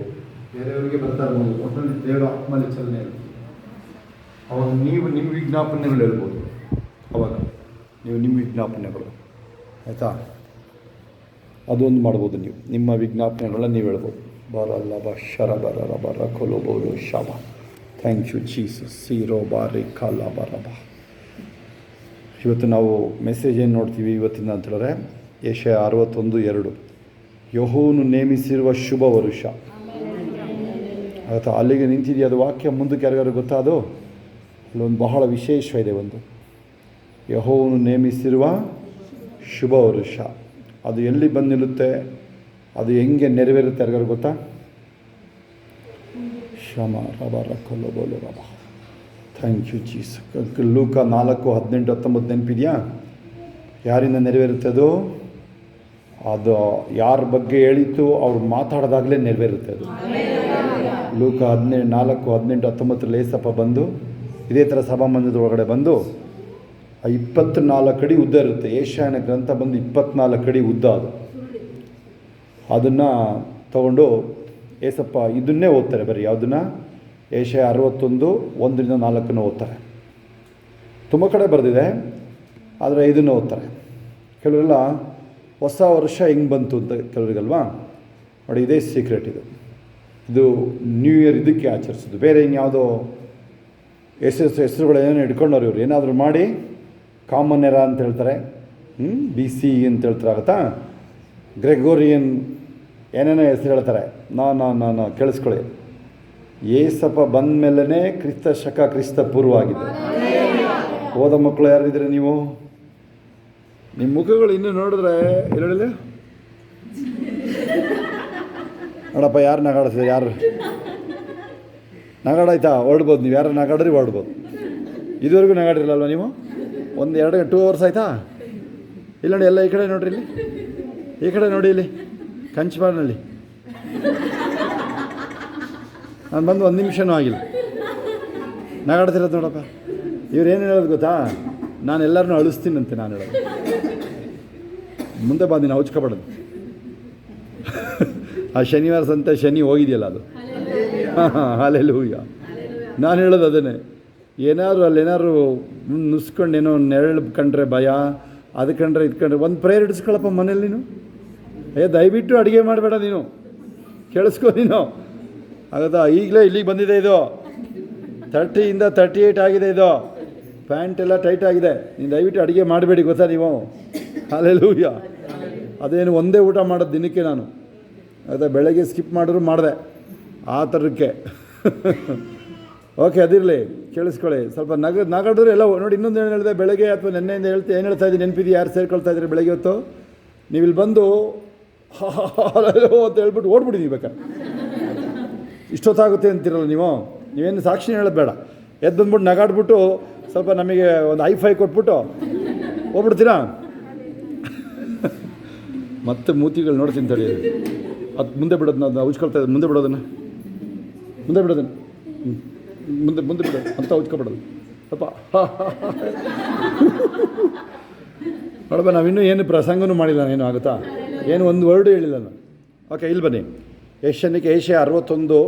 ಬೇರೆಯವರಿಗೆ ಬರ್ತಾ ಇರ್ಬೋದು, ಒಟ್ಟಲ್ಲಿ ದೇವರ ಆತ್ಮಲ್ಲಿ ಚಲನೆ ಇರ್ಬೋದು. ಅವಾಗ ನೀವು ನಿಮ್ಮ ವಿಜ್ಞಾಪನೆಗಳು ಹೇಳ್ಬೋದು. ಅವಾಗ ನೀವು ನಿಮ್ಮ ವಿಜ್ಞಾಪನೆಗಳು ಆಯಿತಾ. ಅದೊಂದು ಮಾಡ್ಬೋದು. ನೀವು ನಿಮ್ಮ ವಿಜ್ಞಾಪನೆಗಳನ್ನ ನೀವು ಹೇಳ್ಬೋದು. ಬರಲ್ಲ ಶರ ಬರ ಕೊಲೋಬೋಲು ಶಾಬ. Thank you Jesus. ಸೀರೋ ಬಾರಿ ಕಾಲ ಬರಬ. ಇವತ್ತು ನಾವು ಮೆಸೇಜ್ ಏನು ನೋಡ್ತೀವಿ ಇವತ್ತಿನ ಅಂತ ಹೇಳಿದ್ರೆ ಯೆಶಾಯ 61:2 ಯೆಹೋವನು ನೇಮಿಸಿರುವ ಶುಭ ವರುಷ. ಆಯಿತಾ, ಅಲ್ಲಿಗೆ ನಿಂತಿದೆಯಾ ಅದು ವಾಕ್ಯ? ಮುಂದಕ್ಕೆ ಯಾರಿಗಾರು ಗೊತ್ತಾ? ಅದು ಅಲ್ಲೊಂದು ಬಹಳ ವಿಶೇಷವಿದೆ. ಒಂದು ಯೆಹೋವನು ನೇಮಿಸಿರುವ ಶುಭ ವರುಷ. ಅದು ಎಲ್ಲಿ ಬಂದು ನಿಲ್ಲುತ್ತೆ, ಅದು ಹೆಂಗೆ ನೆರವೇರುತ್ತೆ ಯಾರಿಗಾರು ಗೊತ್ತಾ? ಶಮ ರಬ ರಕೊಲ್ಲ ಬೋಲು ರಬ. Thank you ಜೀಸ್. ಲೂಕ 4:18-19 ನೆನಪಿದೆಯಾ? ಯಾರಿಂದ ನೆರವೇರುತ್ತೆ ಅದು? ಅದು ಯಾರ ಬಗ್ಗೆ ಹೇಳಿತು ಅವ್ರು ಮಾತಾಡಿದಾಗಲೇ ನೆರವೇರುತ್ತೆ ಅದು. ಲೂಕ 4:18-19 ಏಸಪ್ಪ ಬಂದು ಇದೇ ಥರ ಸಭಾಮಂದಿರದ ಒಳಗಡೆ ಬಂದು 24 ಅಡಿ ಉದ್ದ ಇರುತ್ತೆ. ಯೆಶಾಯನ ಗ್ರಂಥ ಬಂದು 24 ಅಡಿ ಉದ್ದ. ಅದನ್ನು ತಗೊಂಡು ಏಸಪ್ಪ ಇದನ್ನೇ ಓದ್ತಾರೆ. ಬರೀ ಯಾವುದನ್ನು? ಯೆಶಾಯ 61:1-4 ಓದ್ತಾರೆ. ತುಂಬ ಕಡೆ ಬರೆದಿದೆ, ಆದರೆ ಇದನ್ನು ಓದ್ತಾರೆ. ಕೆಲವರೆಲ್ಲ ಹೊಸ ವರ್ಷ ಹೆಂಗೆ ಬಂತು ಅಂತ ಕೆಲವರಿಗಲ್ವಾ? ನೋಡಿ, ಇದೇ ಸೀಕ್ರೆಟ್. ಇದು ನ್ಯೂ ಇಯರ್ ಇದಕ್ಕೆ ಆಚರಿಸೋದು. ಬೇರೆ ಇನ್ಯಾವುದೋ ಹೆಸರುಗಳು ಏನೇನು ಇಟ್ಕೊಂಡವ್ರು ಇವರು. ಏನಾದರೂ ಮಾಡಿ ಕಾಮನ್ ಎರಾ ಅಂತ ಹೇಳ್ತಾರೆ, BC ಅಂತ ಹೇಳ್ತಾರೆ. ಆಗುತ್ತಾ? ಗ್ರೆಗೋರಿಯನ್ ಏನೇನೋ ಹೆಸರು ಹೇಳ್ತಾರೆ. ನಾ ಕೇಳಿಸ್ಕೊಳ್ಳಿ. ಏಸಪ್ಪ ಬಂದ ಮೇಲೇ ಕ್ರಿಸ್ತ ಪೂರ್ವ ಆಗಿದೆ. ಹೋದ ಮಕ್ಕಳು ಯಾರಿದ್ರೆ ನೀವು? ನಿಮ್ಮ ಮುಖಗಳು ಇನ್ನೂ ನೋಡಿದ್ರೆ ಹೇಳಿಲ್ಲ ನೋಡಪ್ಪ. ಯಾರು ನಗಾಡಿಸಿದ್ರೆ? ಯಾರು ನಗಾಡಾಯ್ತಾ? ಹೊರಡ್ಬೋದು ನೀವು. ಯಾರು ನಗಾಡ್ರಿ ಹೊರಡ್ಬೋದು. ಇದುವರೆಗೂ ನಗಾಡಿರಲ್ವ ನೀವು? 2 ಅವರ್ಸ್ ಆಯಿತಾ? ಇಲ್ಲ ನೋಡಿ, ಎಲ್ಲ ಈ ಕಡೆ ನೋಡ್ರಿ, ಇಲ್ಲಿ ಈ ಕಡೆ ನೋಡಿ, ಇಲ್ಲಿ ಕಂಚಬಾರ್ನಲ್ಲಿ ನಾನು ಬಂದು 1 ನಿಮಿಷನೂ ಆಗಿಲ್ಲ. ನಗಾಡ್ತಿರೋದು ನೋಡಪ್ಪ. ಇವ್ರು ಏನು ಹೇಳೋದು ಗೊತ್ತಾ? ನಾನು ಎಲ್ಲರನ್ನೂ ಅಳಿಸ್ತೀನಂತೆ. ನಾನು ಹೇಳೋದು ಮುಂದೆ ಬಂದು ನಾವು ಹಚ್ಕೊಬಾರ್ದು. ಆ ಶನಿವಾರ ಸಂತೆ ಶನಿ ಹೋಗಿದೆಯಲ್ಲ, ಅದು ಹಾಲೆಲೂಯಾ. ನಾನು ಹೇಳೋದು ಅದನ್ನೇ. ಏನಾದ್ರು ಅಲ್ಲೇನಾದ್ರು ನುಸ್ಕೊಂಡು ಏನೋ ನೆರಳು ಕಂಡ್ರೆ ಭಯ, ಅದು ಕಂಡ್ರೆ ಇದು ಕಂಡ್ರೆ ಒಂದು ಪ್ರೇಯರ್ ಇಡಿಸ್ಕೊಳಪ್ಪ ಮನೇಲಿ ನೀನು. ದಯವಿಟ್ಟು ಅಡುಗೆ ಮಾಡಬೇಡ ನೀನು, ಕೇಳಿಸ್ಕೊ ನೀನು. ಆಗುತ್ತಾ? ಈಗಲೇ ಇಲ್ಲಿಗೆ ಬಂದಿದೆ ಇದು. 30ಇಂದ 38 ಆಗಿದೆ ಇದು. ಪ್ಯಾಂಟ್ ಎಲ್ಲ ಟೈಟ್ ಆಗಿದೆ. ನೀನು ದಯವಿಟ್ಟು ಅಡುಗೆ ಮಾಡಬೇಡಿ, ಗೊತ್ತಾ ನೀವು? ಹಾಲೆಲೂಯಾ. ಅದೇನು ಒಂದೇ ಊಟ ಮಾಡೋದು ದಿನಕ್ಕೆ ನಾನು. ಆಯಿತಾ? ಬೆಳಗ್ಗೆ ಸ್ಕಿಪ್ ಮಾಡಿದ್ರು ಮಾಡಿದೆ ಆ ಥರಕ್ಕೆ. ಓಕೆ, ಅದಿರಲಿ, ಕೇಳಿಸ್ಕೊಳ್ಳಿ. ಸ್ವಲ್ಪ ನಗಾಡಿದ್ರೆ ಎಲ್ಲ ನೋಡಿ. ಇನ್ನೊಂದು ಏನು ಹೇಳಿದೆ ಬೆಳಗ್ಗೆ ಅಥವಾ ನೆನ್ನೆಯಿಂದ ಏನು ಹೇಳ್ತಾ ಇದ್ದೀನಿ ನೆನಪಿದೆಯಾ? ಯಾರು ಸೇರ್ಕೊಳ್ತಾ ಇದ್ದೀರಿ ಬೆಳಗ್ಗೆ ಹೊತ್ತು? ನೀವು ಇಲ್ಲಿ ಬಂದು ಅಂತ ಹೇಳ್ಬಿಟ್ಟು ಓಡ್ಬಿಡಿ. ನೀವು ಬೇಕಾದ್ರೆ ಇಷ್ಟೊತ್ತಾಗುತ್ತೆ ಅಂತಿರಲ್ಲ ನೀವು. ನೀವೇನು ಸಾಕ್ಷಿನ ಹೇಳೋದು ಬೇಡ. ಎದ್ದು ಬಂದ್ಬಿಟ್ಟು ನಗಾಡ್ಬಿಟ್ಟು ಸ್ವಲ್ಪ ನಮಗೆ ಒಂದು ಹೈ-ಫೈ ಕೊಟ್ಬಿಟ್ಟು ಹೋಗ್ಬಿಡ್ತೀರಾ? ಮತ್ತೆ ಮೂತಿಗಳು ನೋಡ್ತೀನಿ ತಡಿ. ಅದು ಮುಂದೆ ಬಿಡೋದನ್ನ, ಅದು ಉಚ್ಕೊಳ್ತಾ ಇದ್ದು ಮುಂದೆ ಬಿಡೋದನ್ನು ಮುಂದೆ ಬಿಡೋದು ಅಂತ ಉಚ್ಕೊಬಿಡೋದು ಸ್ವಲ್ಪ. ನೋಡಪ್ಪ, ನಾವಿನ್ನೂ ಏನು ಪ್ರಸಂಗನೂ ಮಾಡಿಲ್ಲ. ಏನು ಆಗುತ್ತಾ? ಏನು ಒಂದು ವರ್ಡು ಹೇಳಿಲ್ಲ ನಾನು. ಓಕೆ, ಇಲ್ಲಿ ಬನ್ನಿ. ಯೆಶಾಯ 61.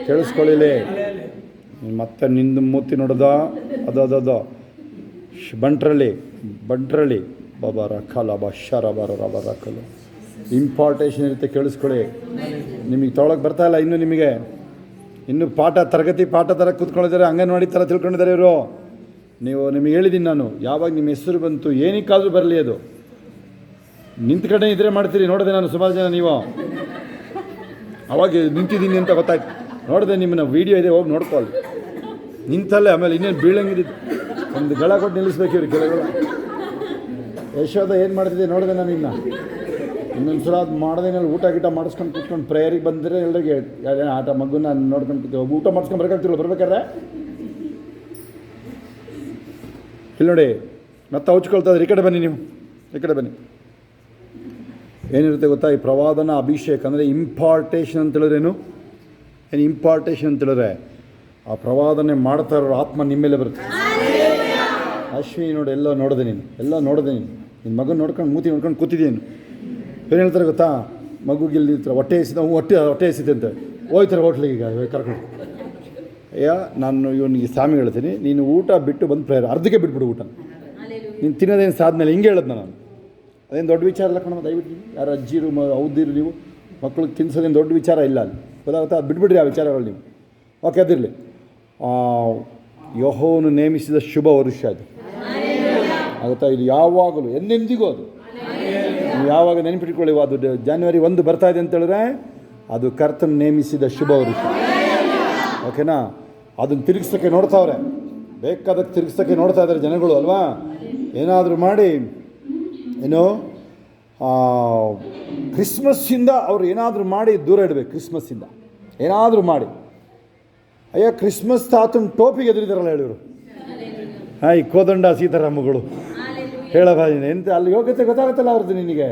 ಕೇಳಿಸ್ಕೊಳ್ಳಿಲಿ. ಮತ್ತೆ ನಿಂದು ಮೂತಿ ನೋಡೋದ? ಅದು ಬಂಟ್ರಳ್ಳಿ ಬಾಬಾ ರಖಲ ಬಶರ ಬರ ರಬ ರಖಲು. ಇಂಪಾರ್ಟೇಷನ್ ಇರುತ್ತೆ, ಕೇಳಿಸ್ಕೊಳ್ಳಿ. ನಿಮಗೆ ತೊಗೊಳಕ್ಕೆ ಬರ್ತಾಯಿಲ್ಲ ಇನ್ನೂ. ನಿಮಗೆ ಇನ್ನೂ ತರಗತಿ ಪಾಠ ಥರ ಕೂತ್ಕೊಂಡಿದ್ದಾರೆ, ಅಂಗನವಾಡಿ ಥರ ತಿಳ್ಕೊಂಡಿದ್ದಾರೆ ಇವರು. ನಿಮಗೆ ಹೇಳಿದ್ದೀನಿ ನಾನು, ಯಾವಾಗ ನಿಮ್ಮ ಹೆಸರು ಬಂತು ಏನಕ್ಕಾದರೂ ಬರಲಿ, ಅದು ನಿಂತ ಕಡೆ ಇದ್ರೆ ಮಾಡ್ತೀರಿ. ನೋಡಿದೆ ನಾನು ಸುಮಾರು ಜನ. ನೀವು ಅವಾಗ ನಿಂತಿದ್ದೀನಿ ಅಂತ ಗೊತ್ತಾಯ್ತು. ನೋಡಿದೆ ನಿಮ್ಮನ್ನ, ವೀಡಿಯೋ ಇದೆ, ಹೋಗಿ ನೋಡ್ಕೊಳ್ಳಿ. ನಿಂತಲ್ಲೇ ಆಮೇಲೆ ಇನ್ನೇನು ಬೀಳಂಗಿದ್ದು ಒಂದು ಗಳ ಕೊಟ್ಟು ನಿಲ್ಲಿಸ್ಬೇಕು ಇವ್ರು ಕೆಲವೆಲ್ಲ. ಯಶೋದ ಏನು ಮಾಡ್ತಿದ್ದೆ ನೋಡಿದೆ ನಾನು. ಇನ್ನೊಂದು ಸಲ ಅದು ಮಾಡ್ದೇನಲ್ಲಿ ಊಟ ಗೀಟ ಮಾಡಿಸ್ಕೊಂಡು ಕೂತ್ಕೊಂಡು ಪ್ರೇಯರಿಗೆ ಬಂದರೆ ಎಲ್ಲರಿಗೆ ಆಟ ಮಗುನ ನೋಡ್ಕೊಂಡು ಕೂತೀವಿ. ಊಟ ಮಾಡಿಸ್ಕೊಂಡು ಬರೋಕ್ಕಾಗ್ತಿಲ್ಲ ಬರ್ಬೇಕಾದ್ರೆ. ಇಲ್ಲಿ ನೋಡಿ, ಮತ್ತೆ ಹಚ್ಕೊಳ್ತಾ ಇದ್ರಿ. ಈ ಕಡೆ ಬನ್ನಿ, ನೀವು ಈ ಕಡೆ ಬನ್ನಿ. ಏನಿರುತ್ತೆ ಗೊತ್ತಾ? ಈ ಪ್ರವಾದನ ಅಭಿಷೇಕ ಅಂದರೆ ಇಂಪಾರ್ಟೇಷನ್ ಅಂತ ಹೇಳಿದ್ರೇನು? ಏನು ಇಂಪಾರ್ಟೇಷನ್ ಅಂತ ಹೇಳಿದ್ರೆ ಆ ಪ್ರವಾದನೆ ಮಾಡ್ತಾ ಇರೋ ಆತ್ಮ ನಿಮ್ಮ ಮೇಲೆ ಬರುತ್ತೆ. ಅಶ್ವಿನಿ ನೋಡಿ, ಎಲ್ಲ ನೋಡಿದೆ ನೀನು. ನಿನ್ನ ಮಗನ ನೋಡ್ಕೊಂಡು ಮೂತಿ ನೋಡ್ಕೊಂಡು ಕೂತಿದ್ದೀನಿ. ಏನು ಹೇಳ್ತಾರೆ ಗೊತ್ತಾ? ಮಗುಗಿಲ್ಲಿ ಹೊಟ್ಟೆ ಎಸಿದ, ಹೊಟ್ಟೆ ಎಸಿದೆ ಅಂತ ಹೋಯ್ತಾರೆ ಹೋಟ್ಲಿಗೆ. ಈಗ ಕರ್ಕೊಂಡು ನಾನು ಇವನಿಗೆ ಸ್ವಾಮಿ ಹೇಳ್ತೀನಿ, ನೀನು ಊಟ ಬಿಟ್ಟು ಬಂದು ಪ್ರೇಯರ್ ಅರ್ಧಕ್ಕೆ ಬಿಟ್ಬಿಡು ಊಟ. ನೀನು ತಿನ್ನೋದೇನು ಸಾದ್ಮೇಲೆ ಹಿಂಗೆ ಹೇಳೋದು ನಾನು. ಅದೇನು ದೊಡ್ಡ ವಿಚಾರ ಇಲ್ಲ ಕಣಮ್ಮ, ದಯವಿಟ್ಟು ಯಾರು ಅಜ್ಜಿರು ಔದಿರು ನೀವು ಮಕ್ಳಿಗೆ ತಿನ್ಸೋದೇನು ದೊಡ್ಡ ವಿಚಾರ ಇಲ್ಲ ಅಲ್ಲಿ, ಗೊತ್ತಾಗುತ್ತಾ? ಅದು ಬಿಟ್ಬಿಡ್ರಿ ಆ ವಿಚಾರಗಳು ನೀವು. ಓಕೆ, ಅದಿರಲಿ. ಯೆಹೋವನು ನೇಮಿಸಿದ ಶುಭ ವರುಷ ಅದು, ಆಗುತ್ತಾ? ಇದು ಯಾವಾಗಲೂ ಎಂದೆಂದಿಗೂ ಅದು ನೀವು ಯಾವಾಗ ನೆನಪಿಟ್ಕೊಳ್ಳಿ, ಅದು ಜನವರಿ 1 ಬರ್ತಾ ಇದೆ ಅಂತ ಹೇಳಿದ್ರೆ ಅದು ಕರ್ತನ ನೇಮಿಸಿದ ಶುಭ ವರುಷ. ಓಕೆನಾ? ಅದನ್ನು ತಿರುಗಿಸೋಕ್ಕೆ ನೋಡ್ತಾವ್ರೆ, ಬೇಕಾದಕ್ಕೆ ತಿರುಗಿಸೋಕ್ಕೆ ನೋಡ್ತಾ ಇದ್ದಾರೆ ಜನಗಳು ಅಲ್ವಾ? ಏನಾದರೂ ಮಾಡಿ ಏನು ಕ್ರಿಸ್ಮಸ್ಸಿಂದ ಅವ್ರು ಏನಾದರೂ ಮಾಡಿ ದೂರ ಇಡಬೇಕು. ಕ್ರಿಸ್ಮಸ್ಸಿಂದ ಏನಾದರೂ ಮಾಡಿ, ಅಯ್ಯೋ ಕ್ರಿಸ್ಮಸ್ ತಾತನ ಟೋಪಿಗೆ ಎದುರಿದಾರಲ್ಲ ಹೇಳಿವರು. ಹಾಂ, ಈ ಕೋದಂಡ ಸೀತಾರಾಮಗಳು ಹೇಳಬಾರಿ ಎಂತ ಅಲ್ಲಿ ಯೋಗ್ಯತೆ ಗೊತ್ತಾಗುತ್ತಲ್ಲ ಅವ್ರದ್ದು ನಿನಗೆ.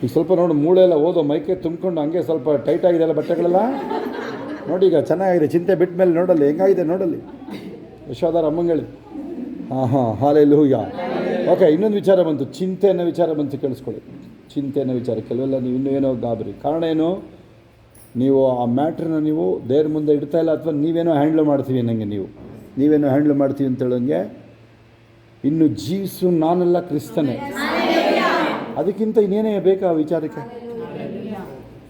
ಈಗ ಸ್ವಲ್ಪ ನೋಡು, ಮೂಳೆ ಎಲ್ಲ ಓದೋ ಮೈಕೆ ತುಂಬಿಕೊಂಡು ಹಂಗೆ ಸ್ವಲ್ಪ ಟೈಟ್ ಆಗಿದೆಯಲ್ಲ ಬಟ್ಟೆಗಳೆಲ್ಲ. ನೋಡಿ ಈಗ ಚೆನ್ನಾಗಿದೆ, ಚಿಂತೆ ಬಿಟ್ಟ ಮೇಲೆ ನೋಡಲ್ಲಿ ಹೆಂಗಾಗಿದೆ ನೋಡಲ್ಲಿ. ಯಶೋಧರ ಅಮ್ಮಂಗಳಿ. ಹಾಂ, ಹಾಲೆಲೂಯಾ. ಓಕೆ, ಇನ್ನೊಂದು ವಿಚಾರ ಬಂತು, ಚಿಂತೆ ಅನ್ನೋ ವಿಚಾರ ಬಂತು, ಕೇಳಿಸ್ಕೊಳ್ಳಿ. ಚಿಂತೆ ಅನ್ನೋ ವಿಚಾರ ಕೆಲವೆಲ್ಲ ನೀವು ಇನ್ನೂ ಏನೋ ಗಾಬರಿ. ಕಾರಣ ಏನು? ನೀವು ಆ ಮ್ಯಾಟ್ರನ್ನ ನೀವು ದೇವ್ರ ಮುಂದೆ ಇಡ್ತಾ ಇಲ್ಲ, ಅಥವಾ ನೀವೇನೋ ಹ್ಯಾಂಡ್ಲ್ ಮಾಡ್ತೀವಿ ನನಗೆ, ನೀವೇನೋ ಹ್ಯಾಂಡ್ಲ್ ಮಾಡ್ತೀವಿ ಅಂತ ಹೇಳೋಂಗೆ. ಇನ್ನು ಜೀವಿಸು ನಾನೆಲ್ಲ ಕ್ರಿಸ್ತನೇ, ಅದಕ್ಕಿಂತ ಇನ್ನೇನೇ ಬೇಕಾ ಆ ವಿಚಾರಕ್ಕೆ?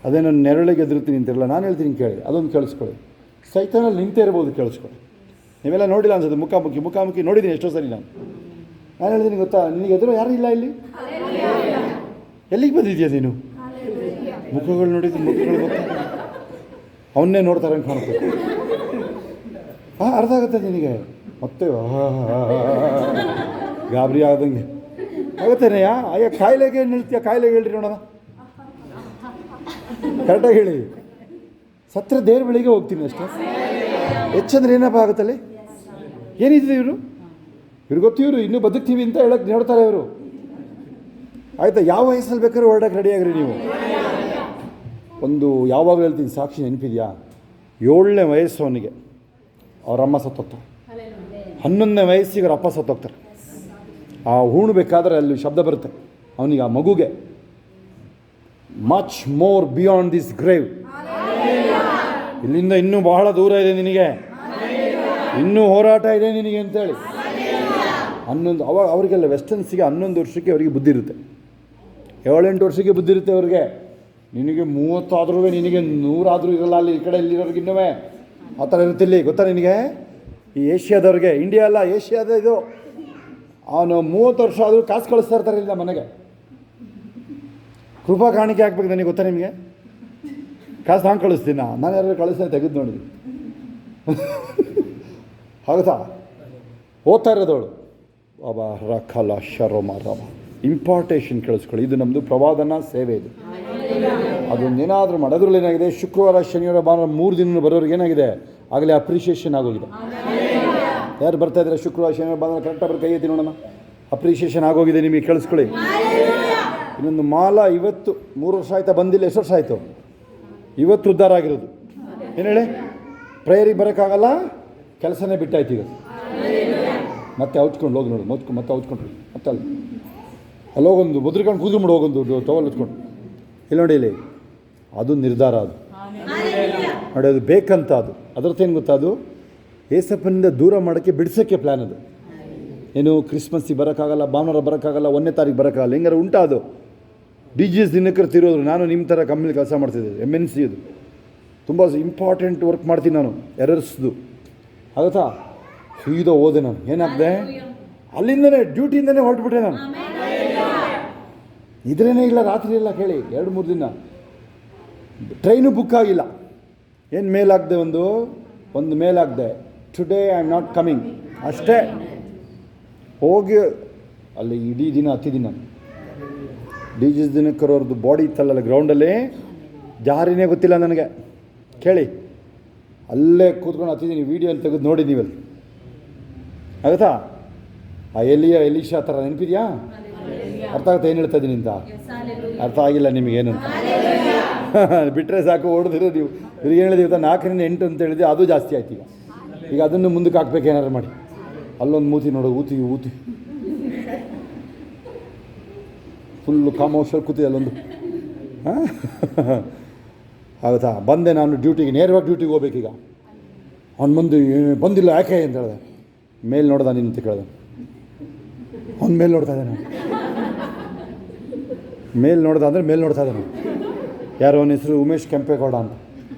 ಅದೇ ನಾನು ನೆರಳಿಗೆ ಎದುರುತ್ತೀನಿ ಅಂತಿರಲ್ಲ, ನಾನು ಹೇಳ್ತೀನಿ ಕೇಳಿ, ಅದೊಂದು ಕೇಳಿಸ್ಕೊಳ್ಳಿ. ಸೈತಾನಲ್ಲಿ ನಿಂತೇ ಇರ್ಬೋದು, ಕೇಳಿಸ್ಕೊಳ್ಳಿ. ನೀವೆಲ್ಲ ನೋಡಿಲ್ಲ ಅನ್ಸುತ್ತೆ, ಮುಖಾಮುಖಿ ನೋಡಿದ್ದೀನಿ ಎಷ್ಟೋ ಸರಿ ನಾನು ಹೇಳ್ತೀನಿ ಗೊತ್ತಾ, ನಿನಗೆ ಎದುರು ಯಾರು ಇಲ್ಲ ಇಲ್ಲಿ. ಎಲ್ಲಿಗೆ ಬಂದಿದ್ಯಾ ನೀನು? ಮುಖಗಳು ನೋಡಿದ್ದು, ಮುಖಗಳು ಗೊತ್ತಾ, ಅವನ್ನೇ ನೋಡ್ತಾರೆ ಅಂತ ಕಾಣುತ್ತೆ. ಅರ್ಥ ಆಗುತ್ತೆ ನಿನಗೆ. ಮತ್ತೆ ಗಾಬರಿ ಆದಂಗೆ ಆಗುತ್ತೇನೆಯಾ? ಅಯ್ಯ ಕಾಯಿಲೆಗೆ ನಿಲ್ತೀಯ, ಕಾಯಿಲೆಗೆ ಹೇಳ್ರಿ ನೋಡೋಣ, ಕರೆಕ್ಟಾಗಿ ಹೇಳಿ. ಸತ್ರ ದೇವ್ರ ಬಳಿಗೆ ಹೋಗ್ತೀನಿ ಅಷ್ಟೇ. ಹೆಚ್ಚಂದ್ರೆ ಏನಪ್ಪ ಆಗುತ್ತಲ್ಲಿ? ಏನಿದ್ರು ಇವ್ರು ಗೊತ್ತು, ಇವರು ಇನ್ನೂ ಬದುಕ್ತೀವಿ ಅಂತ ಹೇಳಕ್ಕೆ ನೋಡ್ತಾರೆ ಇವರು. ಆಯಿತಾ? ಯಾವ ವಯಸ್ಸಲ್ಲಿ ಬೇಕಾದ್ರೂ ಹೊರಡಕ್ಕೆ ರೆಡಿಯಾಗ್ರಿ ನೀವು. ಒಂದು ಯಾವಾಗಲೂ ಹೇಳ್ತೀನಿ, ಸಾಕ್ಷಿ ನೆನಪಿದೆಯಾ? 7ನೇ ವಯಸ್ಸು ಅವನಿಗೆ ಅವ್ರ ಅಮ್ಮ ಸತ್ತೋಗ್ತಾರೆ, 11ನೇ ವಯಸ್ಸಿಗೆ ಅವ್ರ ಅಪ್ಪ ಸತ್ತೋಗ್ತಾರೆ. ಆ ಹೂಣಬೇಕಾದ್ರೆ ಅಲ್ಲಿ ಶಬ್ದ ಬರುತ್ತೆ ಅವನಿಗೆ, ಆ ಮಗುಗೆ, much more beyond this grave. ಇಲ್ಲಿಂದ ಇನ್ನೂ ಬಹಳ ದೂರ ಇದೆ ನಿನಗೆ, ಇನ್ನೂ ಹೋರಾಟ ಇದೆ ನಿನಗೆ ಅಂತೇಳಿ. 11 ಅವರಿಗೆಲ್ಲ ವೆಸ್ಟರ್ನ್ಸಿಗೆ 11 ವರ್ಷಕ್ಕೆ ಅವರಿಗೆ ಬುದ್ಧಿ ಇರುತ್ತೆ, 7-8 ವರ್ಷಕ್ಕೆ ಬುದ್ಧಿ ಇರುತ್ತೆ ಅವ್ರಿಗೆ. ನಿನಗೆ 30 ಆದ್ರೂ ನಿನಗೆ 100 ಆದರೂ ಇರಲ್ಲ ಅಲ್ಲಿ, ಈ ಕಡೆ ಇಲ್ಲಿರೋರಿಗೆ ಇನ್ನೂ ಆ ಥರ ಇರುತ್ತಿಲ್ಲಿ. ಗೊತ್ತಾ ನಿನಗೆ? ಈ ಏಷ್ಯಾದವ್ರಿಗೆ, ಇಂಡಿಯಾ ಅಲ್ಲ ಏಷ್ಯಾದ ಇದು, ಅವನು 30 ವರ್ಷ ಆದರೂ ಕಾಸು ಕಳಿಸ್ತಾ ಇರ್ತಾರೆ ಇಲ್ಲ ಮನೆಗೆ. ಕೃಪಾ ಕಾಣಿಕೆ ಹಾಕ್ಬೇಕು ನನಗೆ, ಗೊತ್ತಾ ನಿಮಗೆ? ಕಾಸು ನಾನು ಕಳಿಸ್ತೀನಿ, ನಾನು ಯಾರು ಕಳಿಸ್ತೀನಿ ತೆಗೆದು ನೋಡಿದ್ವಿ. ಹೌದಾ? ಓದ್ತಾ ಇರೋದವಳು ಬಾಬಾ ರಖಲ ಶರೋಮ ರಮ. ಇಂಪಾರ್ಟೇಷನ್ ಕೇಳಿಸ್ಕೊಳ್ಳಿ, ಇದು ನಮ್ಮದು ಪ್ರವಾದನ ಸೇವೆ. ಇದು ಅದೊಂದೇನಾದರೂ ಮಾಡೋದ್ರಲ್ಲಿ ಏನಾಗಿದೆ, ಶುಕ್ರವಾರ ಶನಿವಾರ ಭಾನುವಾರ 3 ದಿನ ಬರೋರಿಗೆ ಏನಾಗಿದೆ, ಆಗಲೇ ಅಪ್ರಿಷಿಯೇಷನ್ ಆಗೋಗಿದೆ. ಯಾರು ಬರ್ತಾ ಇದ್ದಾರೆ ಶುಕ್ರವಾರ ಶನಿವಾರ ಭಾನುವಾರ ಕರೆಕ್ಟಾಗಿ ಬರೋ ಕೈ ಎತ್ತಿ ನೋಡೋಣ. ಅಪ್ರಿಷಿಯೇಷನ್ ಆಗೋಗಿದೆ ನಿಮಗೆ, ಕೇಳಿಸ್ಕೊಳ್ಳಿ. ಇನ್ನೊಂದು ಮಾಲ ಇವತ್ತು 3 ವರ್ಷ ಆಯಿತಾ ಬಂದಿಲ್ಲ, ಎಷ್ಟು ವರ್ಷ ಆಯಿತು? ಇವತ್ತು ಉದ್ಧಾರ ಆಗಿರೋದು. ಏನು ಹೇಳಿ? ಪ್ರೇಯರಿಗೆ ಬರೋಕ್ಕಾಗಲ್ಲ, ಕೆಲಸನೇ ಬಿಟ್ಟಾಯ್ತು ಈಗ. ಮತ್ತೆ ಔಚ್ಕೊಂಡು ಹೋಗಿ ನೋಡಿ, ಮತ್ತೆ ಔಚ್ಕೊಂಡ್ರಿ, ಮತ್ತೆ ಅಲ್ಲಿ ಹೋಗೊಂದು ಬದ್ರಿಕೊಂಡು ಕೂತ್ಕೊಂಡ್ಬಿಡು, ಹೋಗೊಂದು ಟವಲ್ ಹಚ್ಕೊಂಡು. ಇಲ್ಲಿ ನೋಡಿ, ಇಲ್ಲಿ ಅದು ನಿರ್ಧಾರ, ಅದು ನೋಡಿ, ಅದು ಬೇಕಂತ. ಅದರತ್ತೇನು ಗೊತ್ತಾ, ಅದು ಏಸಪ್ಪನಿಂದ ದೂರ ಮಾಡೋಕ್ಕೆ, ಬಿಡಿಸೋಕ್ಕೆ ಪ್ಲ್ಯಾನ್ ಅದು. ಏನು ಕ್ರಿಸ್ಮಸ್ಸಿಗೆ ಬರೋಕ್ಕಾಗಲ್ಲ, ಭಾನುವಾರ ಬರೋಕ್ಕಾಗಲ್ಲ, 1ನೇ ತಾರೀಕು ಬರೋಕ್ಕಾಗಲ್ಲ, ಹೆಂಗಾರು ಉಂಟಾ ಅದು. DGS ದಿನಕರ್ ತಿರೋದ್ರು, ನಾನು ನಿಮ್ಮ ಥರ ಕಂಪ್ನಿಲಿ ಕೆಲಸ ಮಾಡ್ತಿದ್ದೆ, MNC ಅದು ತುಂಬ ಇಂಪಾರ್ಟೆಂಟ್ ವರ್ಕ್ ಮಾಡ್ತೀನಿ ನಾನು, ಎರರ್ಸ್ದು. ಆಗುತ್ತಾ? ಸೀದಾ ಹೋದೆ ನಾನು. ಏನಾಗ್ದೆ, ಅಲ್ಲಿಂದನೇ ಡ್ಯೂಟಿಯಿಂದನೇ ಹೊರಟ್ಬಿಟ್ಟೆ ನಾನು. ಇದ್ರೇನೇ ಇಲ್ಲ, ರಾತ್ರಿ ಎಲ್ಲ ಕೇಳಿ 2-3 ದಿನ ಟ್ರೈನು ಬುಕ್ ಆಗಿಲ್ಲ. ಏನು ಮೇಲಾಗದೆ, ಒಂದು ಮೇಲಾಗದೆ, today I am not coming ಅಷ್ಟೇ. ಹೋಗಿ ಅಲ್ಲಿ ಇಡೀ ದಿನ ಹತ್ತಿದ್ದೀನಿ ನಾನು. DGS ದಿನಕರ್ ಅವ್ರದ್ದು ಬಾಡಿ ಇತ್ತಲ್ಲ ಗ್ರೌಂಡಲ್ಲಿ, ಜಾರಿನೇ ಗೊತ್ತಿಲ್ಲ ನನಗೆ, ಕೇಳಿ. ಅಲ್ಲೇ ಕೂತ್ಕೊಂಡು ಹತ್ತಿದ್ದೀನಿ, ವೀಡಿಯೋ ತೆಗೆದು ನೋಡಿ ನೀವಲ್ಲಿ. ಆಗುತ್ತಾ? ಆ ಎಲೀಶಾ ಥರ ನೆನಪಿದೆಯಾ? ಅರ್ಥ ಆಗುತ್ತೆ ಏನು ಹೇಳ್ತಾ ಇದ್ದೀನಿ ಅಂತ? ಅರ್ಥ ಆಗಿಲ್ಲ ನಿಮಗೇನು ಬಿಟ್ಟರೆ ಸಾಕು, ಓಡಿದ್ರೆ ನೀವು. ಇವ್ರಿಗೆ ಏನು ಹೇಳಿದ್ವಿ ಗೊತ್ತಾ, 4ರಿಂದ 8 ಅಂತ ಹೇಳಿದ್ವಿ, ಅದು ಜಾಸ್ತಿ ಆಯ್ತು ಈಗ ಅದನ್ನು ಮುಂದಕ್ಕೆ ಹಾಕ್ಬೇಕು ಏನಾರು ಮಾಡಿ. ಅಲ್ಲೊಂದು ಮೂತಿ ನೋಡು, ಊತಿ ಫುಲ್ಲು ಕಾಮೋಷಲ್ಲಿ ಕೂತಿದೆ ಅಲ್ಲೊಂದು. ಹಾಂ, ಆಗುತ್ತಾ? ಬಂದೆ ನಾನು ಡ್ಯೂಟಿಗೆ, ನೇರವಾಗಿ ಡ್ಯೂಟಿಗೆ ಹೋಗ್ಬೇಕೀಗ. ಅವ್ನು ಬಂದಿಲ್ಲ ಯಾಕೆ ಅಂತ ಹೇಳಿದೆ. ಮೇಲೆ ನೋಡ್ದ ನೀನು ಅಂತ ಕೇಳಿದೆ. ಅವ್ನು ಮೇಲೆ ನೋಡ್ತಾ ಇದ್ದಾನೆ, ಮೇಲೆ ನೋಡ್ದ ಅಂದರೆ ಮೇಲೆ ನೋಡ್ತಾ ಇದ್ದಾನೆ. ಯಾರೋ ಅವನ ಹೆಸರು ಉಮೇಶ್ ಕೆಂಪೇಗೌಡ ಅಂತ,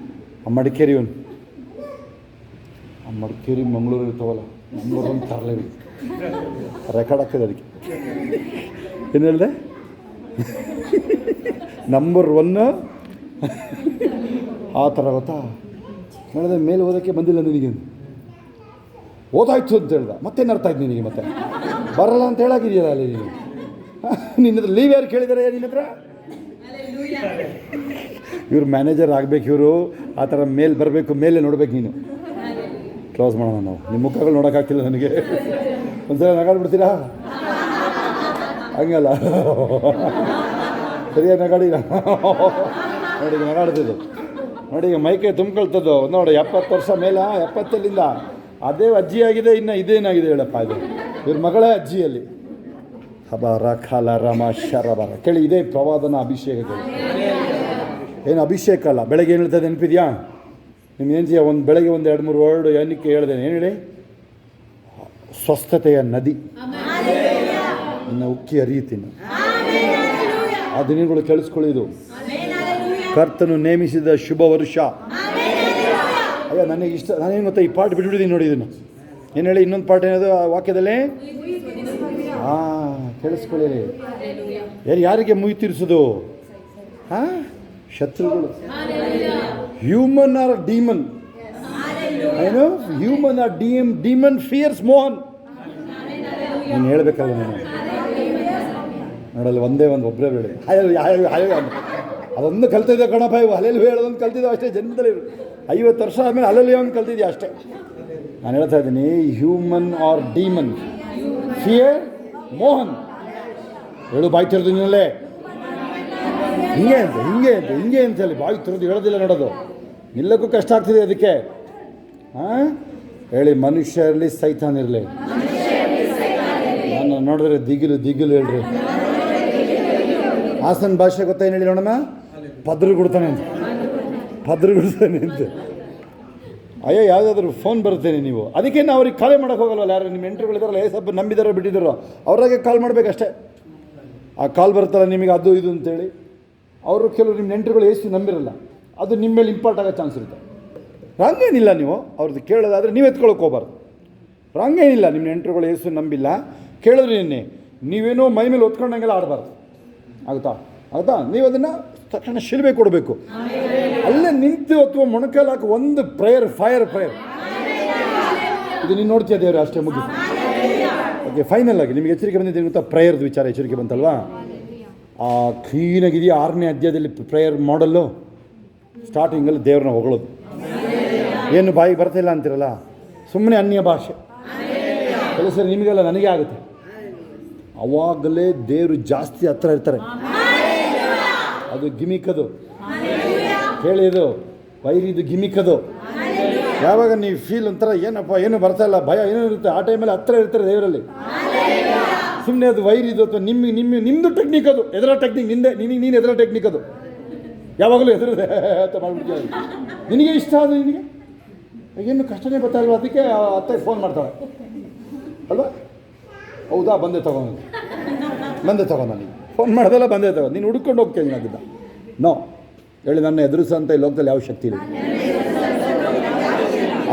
ಆ ಮಡಿಕೇರಿ ಅವನು. ಆ ಮಡಿಕೇರಿ ಮಂಗಳೂರು ಇರ್ತಾವಲ್ಲ, ನಂಬರ್ 1 ತರಲೇಬೇಕು, ರೆಕಾರ್ಡ್ ಆಗ್ತದೆ ಅದಕ್ಕೆ. ಏನು ಹೇಳಿದೆ? ನಂಬರ್ 1 ಆ ಥರ ಗೊತ್ತಾ. ಹೇಳಿದೆ ಮೇಲೆ ಓದೋಕ್ಕೆ ಬಂದಿಲ್ಲ ನಿನಗೆ, ಓದಾಯ್ತು ಅಂತ ಹೇಳ್ದ. ಮತ್ತೇನು ಅರ್ಥ ಆಯ್ತು ನಿನಗೆ? ಮತ್ತೆ ಬರಲ್ಲ ಅಂತ ಹೇಳಾಗಿದೆಯಲ್ಲ ಅಲ್ಲಿ ನೀನು. ನಿನ್ನ ಹತ್ರ ಲೀವ್ ಯಾರು ಕೇಳಿದ್ದಾರೆ ನಿನ್ನ ಹತ್ರ? ಇವ್ರು ಮ್ಯಾನೇಜರ್ ಆಗಬೇಕು, ಇವರು ಆ ಥರ ಮೇಲೆ ಬರಬೇಕು, ಮೇಲೆ ನೋಡ್ಬೇಕು ನೀನು. ಕ್ಲೋಸ್ ಮಾಡೋಣ ನಾವು. ನಿಮ್ಮ ಮುಖಗಳು ನೋಡೋಕ್ಕಾಗ್ತಿಲ್ಲ ನನಗೆ. ಒಂದ್ಸಲ ನಗಾಡ್ಬಿಡ್ತೀರಾ? ಹಂಗಲ್ಲ, ಸರಿಯಾಗಿ ನಗಾಡಿ. ನೋಡಿ ಈಗ ನಗಾಡ್ತಿದ್ದು ನೋಡಿ, ಈಗ ಮೈಕೈ ತುಂಬ್ಕೊಳ್ತದ್ದು ನೋಡಿ. 70 ವರ್ಷ ಮೇಲೆ, 70ಲಿಂದ ಅದೇ ಅಜ್ಜಿ ಆಗಿದೆ. ಇನ್ನು ಇದೇನಾಗಿದೆ ಹೇಳಪ್ಪ, ಇದು ಇವ್ರ ಮಗಳೇ ಅಜ್ಜಿಯಲ್ಲಿ. ಹಬರ ಖಾಲ ರಮ ಶರಬರ ಕೇಳಿ, ಇದೇ ಪ್ರವಾದನ ಅಭಿಷೇಕ ಕೇಳಿ. ಏನು ಅಭಿಷೇಕ ಅಲ್ಲ, ಬೆಳಗ್ಗೆ ಏನು ಹೇಳ್ತದೆ ನೆನಪಿದೆಯಾ? ನಿಮ್ಮ ಏನು ಒಂದು ಬೆಳಗ್ಗೆ 2-3 ವರ್ಡ್ ಏನಕ್ಕೆ ಹೇಳ್ದೇನೆ? ಏನು ಹೇಳಿ? ಸ್ವಸ್ಥತೆಯ ನದಿ ಇನ್ನು ಉಕ್ಕಿ ಹರಿಯುತ್ತೀನಿ. ಆ ದಿನಗಳು ಕೇಳಿಸ್ಕೊಳ್ಳಿದು. ಕರ್ತನು ನೇಮಿಸಿದ ಶುಭ ವರ್ಷ. ಅಯ್ಯ ನನಗೆ ಇಷ್ಟ. ನಾನೇನು ಗೊತ್ತಾ, ಈ ಪಾಠ ಬಿಟ್ಬಿಟ್ಟಿದ್ದೀನಿ ನೋಡಿ. ಇದನ್ನು ಏನು ಹೇಳಿ? ಇನ್ನೊಂದು ಪಾಠ ಏನದು ಆ ವಾಕ್ಯದಲ್ಲಿ? ಕೇಳಿಸ್ಕೊಳ್ಳಿ. ಯಾರಿಗೆ ಮುಯಿ ತೀರಿಸೋದು? ಶತ್ರುಗಳು. Human or demon. ಏನು? Human or demon fierce Mohan. ನೀನು ಹೇಳ್ಬೇಕಲ್ಲ ನಾನು ನೋಡಲ್ಲ, ಒಂದೇ ಒಂದು ಒಬ್ಬರೇ ಬೇಡ. ಅದೊಂದು ಕಲ್ತಿದ್ದೆ ಕಣಪ್ಪ. ಇವು ಅಲ್ಲೆಲ್ಲಿ ಹೇಳೋದೊಂದು ಕಲ್ತಿದ್ದೆವು ಅಷ್ಟೇ ಜನ್ಮದಲ್ಲಿ. 50 ವರ್ಷ ಆದಮೇಲೆ ಅಲ್ಲಲ್ಲಿ ಒಂದು ಕಲ್ತಿದ್ಯಾ ಅಷ್ಟೇ. ನಾನು ಹೇಳ್ತಾ ಇದ್ದೀನಿ, human or demon fear Mohan. ಹೇಳು ಬಾಯಿ ತೆರೆದು ನಿನ್ನಲ್ಲೇ. ಹಿಂಗೆ ಅಂತ ಹೇಳಿ ಬಾಯಿ ತೆರೆದು ಹೇಳೋದಿಲ್ಲ ನೋಡೋದು. ನಿಲ್ಲಕ್ಕೂ ಕಷ್ಟ ಆಗ್ತಿದೆ ಅದಕ್ಕೆ. ಹೇಳಿ, ಮನುಷ್ಯರಲ್ಲಿ ಸೈತಾನ್ ಇರಲಿ. ನಾನು ನೋಡಿದ್ರೆ ದಿಗಿಲು ಹೇಳ್ರಿ. ಹಾಸನ ಭಾಷೆ ಗೊತ್ತಾ? ಏನು ಹೇಳಿ ನೋಡಮ್ಮ? ಪದ್ರು ಕೊಡ್ತಾನೆ ಅಂತ. ಅಯ್ಯೋ, ಯಾವುದಾದ್ರೂ ಫೋನ್ ಬರುತ್ತೇನೆ ನೀವು. ಅದಕ್ಕೆ ನಾವು ಅವ್ರಿಗೆ ಕಾಲೇ ಮಾಡೋಕ್ಕೆ ಹೋಗಲ್ವಲ್ಲ. ಯಾರು ನಿಮ್ಮ ಎಂಟ್ರುಗಳಿದಾರಲ್ಲ, ಸ್ವಲ್ಪ ನಂಬಿದಾರೋ ಬಿಟ್ಟಿದ್ದಾರೋ ಅವ್ರಾಗೆ ಕಾಲ್ ಮಾಡಬೇಕಷ್ಟೇ. ಆ ಕಾಲ್ ಬರುತ್ತಲ್ಲ ನಿಮಗೆ, ಅದು ಇದು ಅಂತೇಳಿ. ಅವರು ಕೆಲವರು ನಿಮ್ಮ ನೆಂಟರುಗಳು ಎಷ್ಟು ನಂಬಿರಲ್ಲ, ಅದು ನಿಮ್ಮ ಮೇಲೆ ಇಂಪಾರ್ಟ್ ಆಗೋ ಚಾನ್ಸ್ ಇರುತ್ತೆ. ರಾಂಗೇನಿಲ್ಲ, ನೀವು ಅವ್ರದ್ದು ಕೇಳೋದಾದರೆ ನೀವು ಎತ್ಕೊಳ್ಳೋಕೆ ಹೋಗ್ಬಾರ್ದು. ರಾಂಗೇನಿಲ್ಲ, ನಿಮ್ಮ ನೆಂಟರುಗಳು ಏಸು ನಂಬಿಲ್ಲ ಕೇಳಿದ್ರಿ ನೀವೇನೋ ಮೈ ಮೇಲೆ ಹೊತ್ಕೊಂಡಂಗೆಲ್ಲ ಆಡಬಾರ್ದು. ಆಗುತ್ತಾ? ನೀವು ಅದನ್ನು ತಕ್ಷಣ ಶಿಲ್ಬೆ ಕೊಡಬೇಕು. ಅಲ್ಲೇ ನಿಂತು ಅಥವಾ ಮೊಣಕಾಲು ಹಾಕಿ ಒಂದು ಫೈರ್ ಪ್ರೇಯರ್. ಇದು ನೀನು ನೋಡ್ತೀಯ ದೇವ್ರೆ, ಅಷ್ಟೇ ಮುಗಿತು. ಓಕೆ, ಫೈನಲ್ ಆಗಿ ನಿಮಗೆ ಎಚ್ಚರಿಕೆ ಬಂದಿದೆ ಗೊತ್ತಾ? ಪ್ರೇಯರ್ದು ವಿಚಾರ ಎಚ್ಚರಿಕೆ ಬಂತಲ್ವಾ? ಕ್ಲೀನಾಗಿದೆಯಾ? 6ನೇ ಅಧ್ಯಾಯದಲ್ಲಿ ಪ್ರೇಯರ್ ಮಾಡಲ್ಲು ಸ್ಟಾರ್ಟಿಂಗಲ್ಲಿ ದೇವ್ರನ್ನ ಹೊಗಳೋದು. ಏನು ಬಾಯಿಗೆ ಬರ್ತಿಲ್ಲ ಅಂತಿರಲ್ಲ, ಸುಮ್ಮನೆ ಅನ್ಯ ಭಾಷೆ ಕೆಲಸ ನಿಮಗೆಲ್ಲ ನನಗೆ ಆಗುತ್ತೆ. ಅವಾಗಲೇ ದೇವರು ಜಾಸ್ತಿ ಹತ್ರ ಇರ್ತಾರೆ. ಅದು ಗಿಮಿಕದು. ಕೇಳಿದು ವೈರಿದು ಗಿಮಿಕದು. ಯಾವಾಗ ನೀವು ಫೀಲ್ ಒಂಥರ ಏನಪ್ಪ ಏನು ಬರ್ತಾಯಿಲ್ಲ, ಭಯ ಏನೋ ಇರುತ್ತೆ, ಆ ಟೈಮಲ್ಲಿ ಹತ್ರ ಇರ್ತಾರೆ ದೇವರಲ್ಲಿ. ಸುಮ್ಮನೆ ಅದು ವೈರಿದು ಅಥವಾ ನಿಮ್ಮದು ಟೆಕ್ನಿಕ್, ಅದು ಎದುರ ಟೆಕ್ನಿಕ್. ನೀನು ಎದುರ ಟೆಕ್ನಿಕ್ ಅದು. ಯಾವಾಗಲೂ ಎದುರಿದೆ ಅಂತ ಮಾಡ್ಬಿಡ್ತೀಯ. ನಿನಗೆ ಇಷ್ಟ ಆದರೆ ನಿನಗೆ ಏನು ಕಷ್ಟನೇ ಗೊತ್ತಾಗಲ್ವ, ಅದಕ್ಕೆ ಅತ್ತೆ ಫೋನ್ ಮಾಡ್ತಾಳೆ ಅಲ್ವಾ? ಹೌದಾ, ಬಂದೆ ತಗೊಂಡು ನನಗೆ ಫೋನ್ ಮಾಡೋದಲ್ಲ, ಬಂದೇ ತಗೋ. ನೀನು ಹುಡ್ಕೊಂಡು ಹೋಗ್ತೀನಿ ಅದನ್ನು. ನೋ ಹೇಳಿ, ನನ್ನ ಎದುರಿಸೋಂಥ ಈ ಲೋಕದಲ್ಲಿ ಯಾವ ಶಕ್ತಿ ಇಲ್ಲ.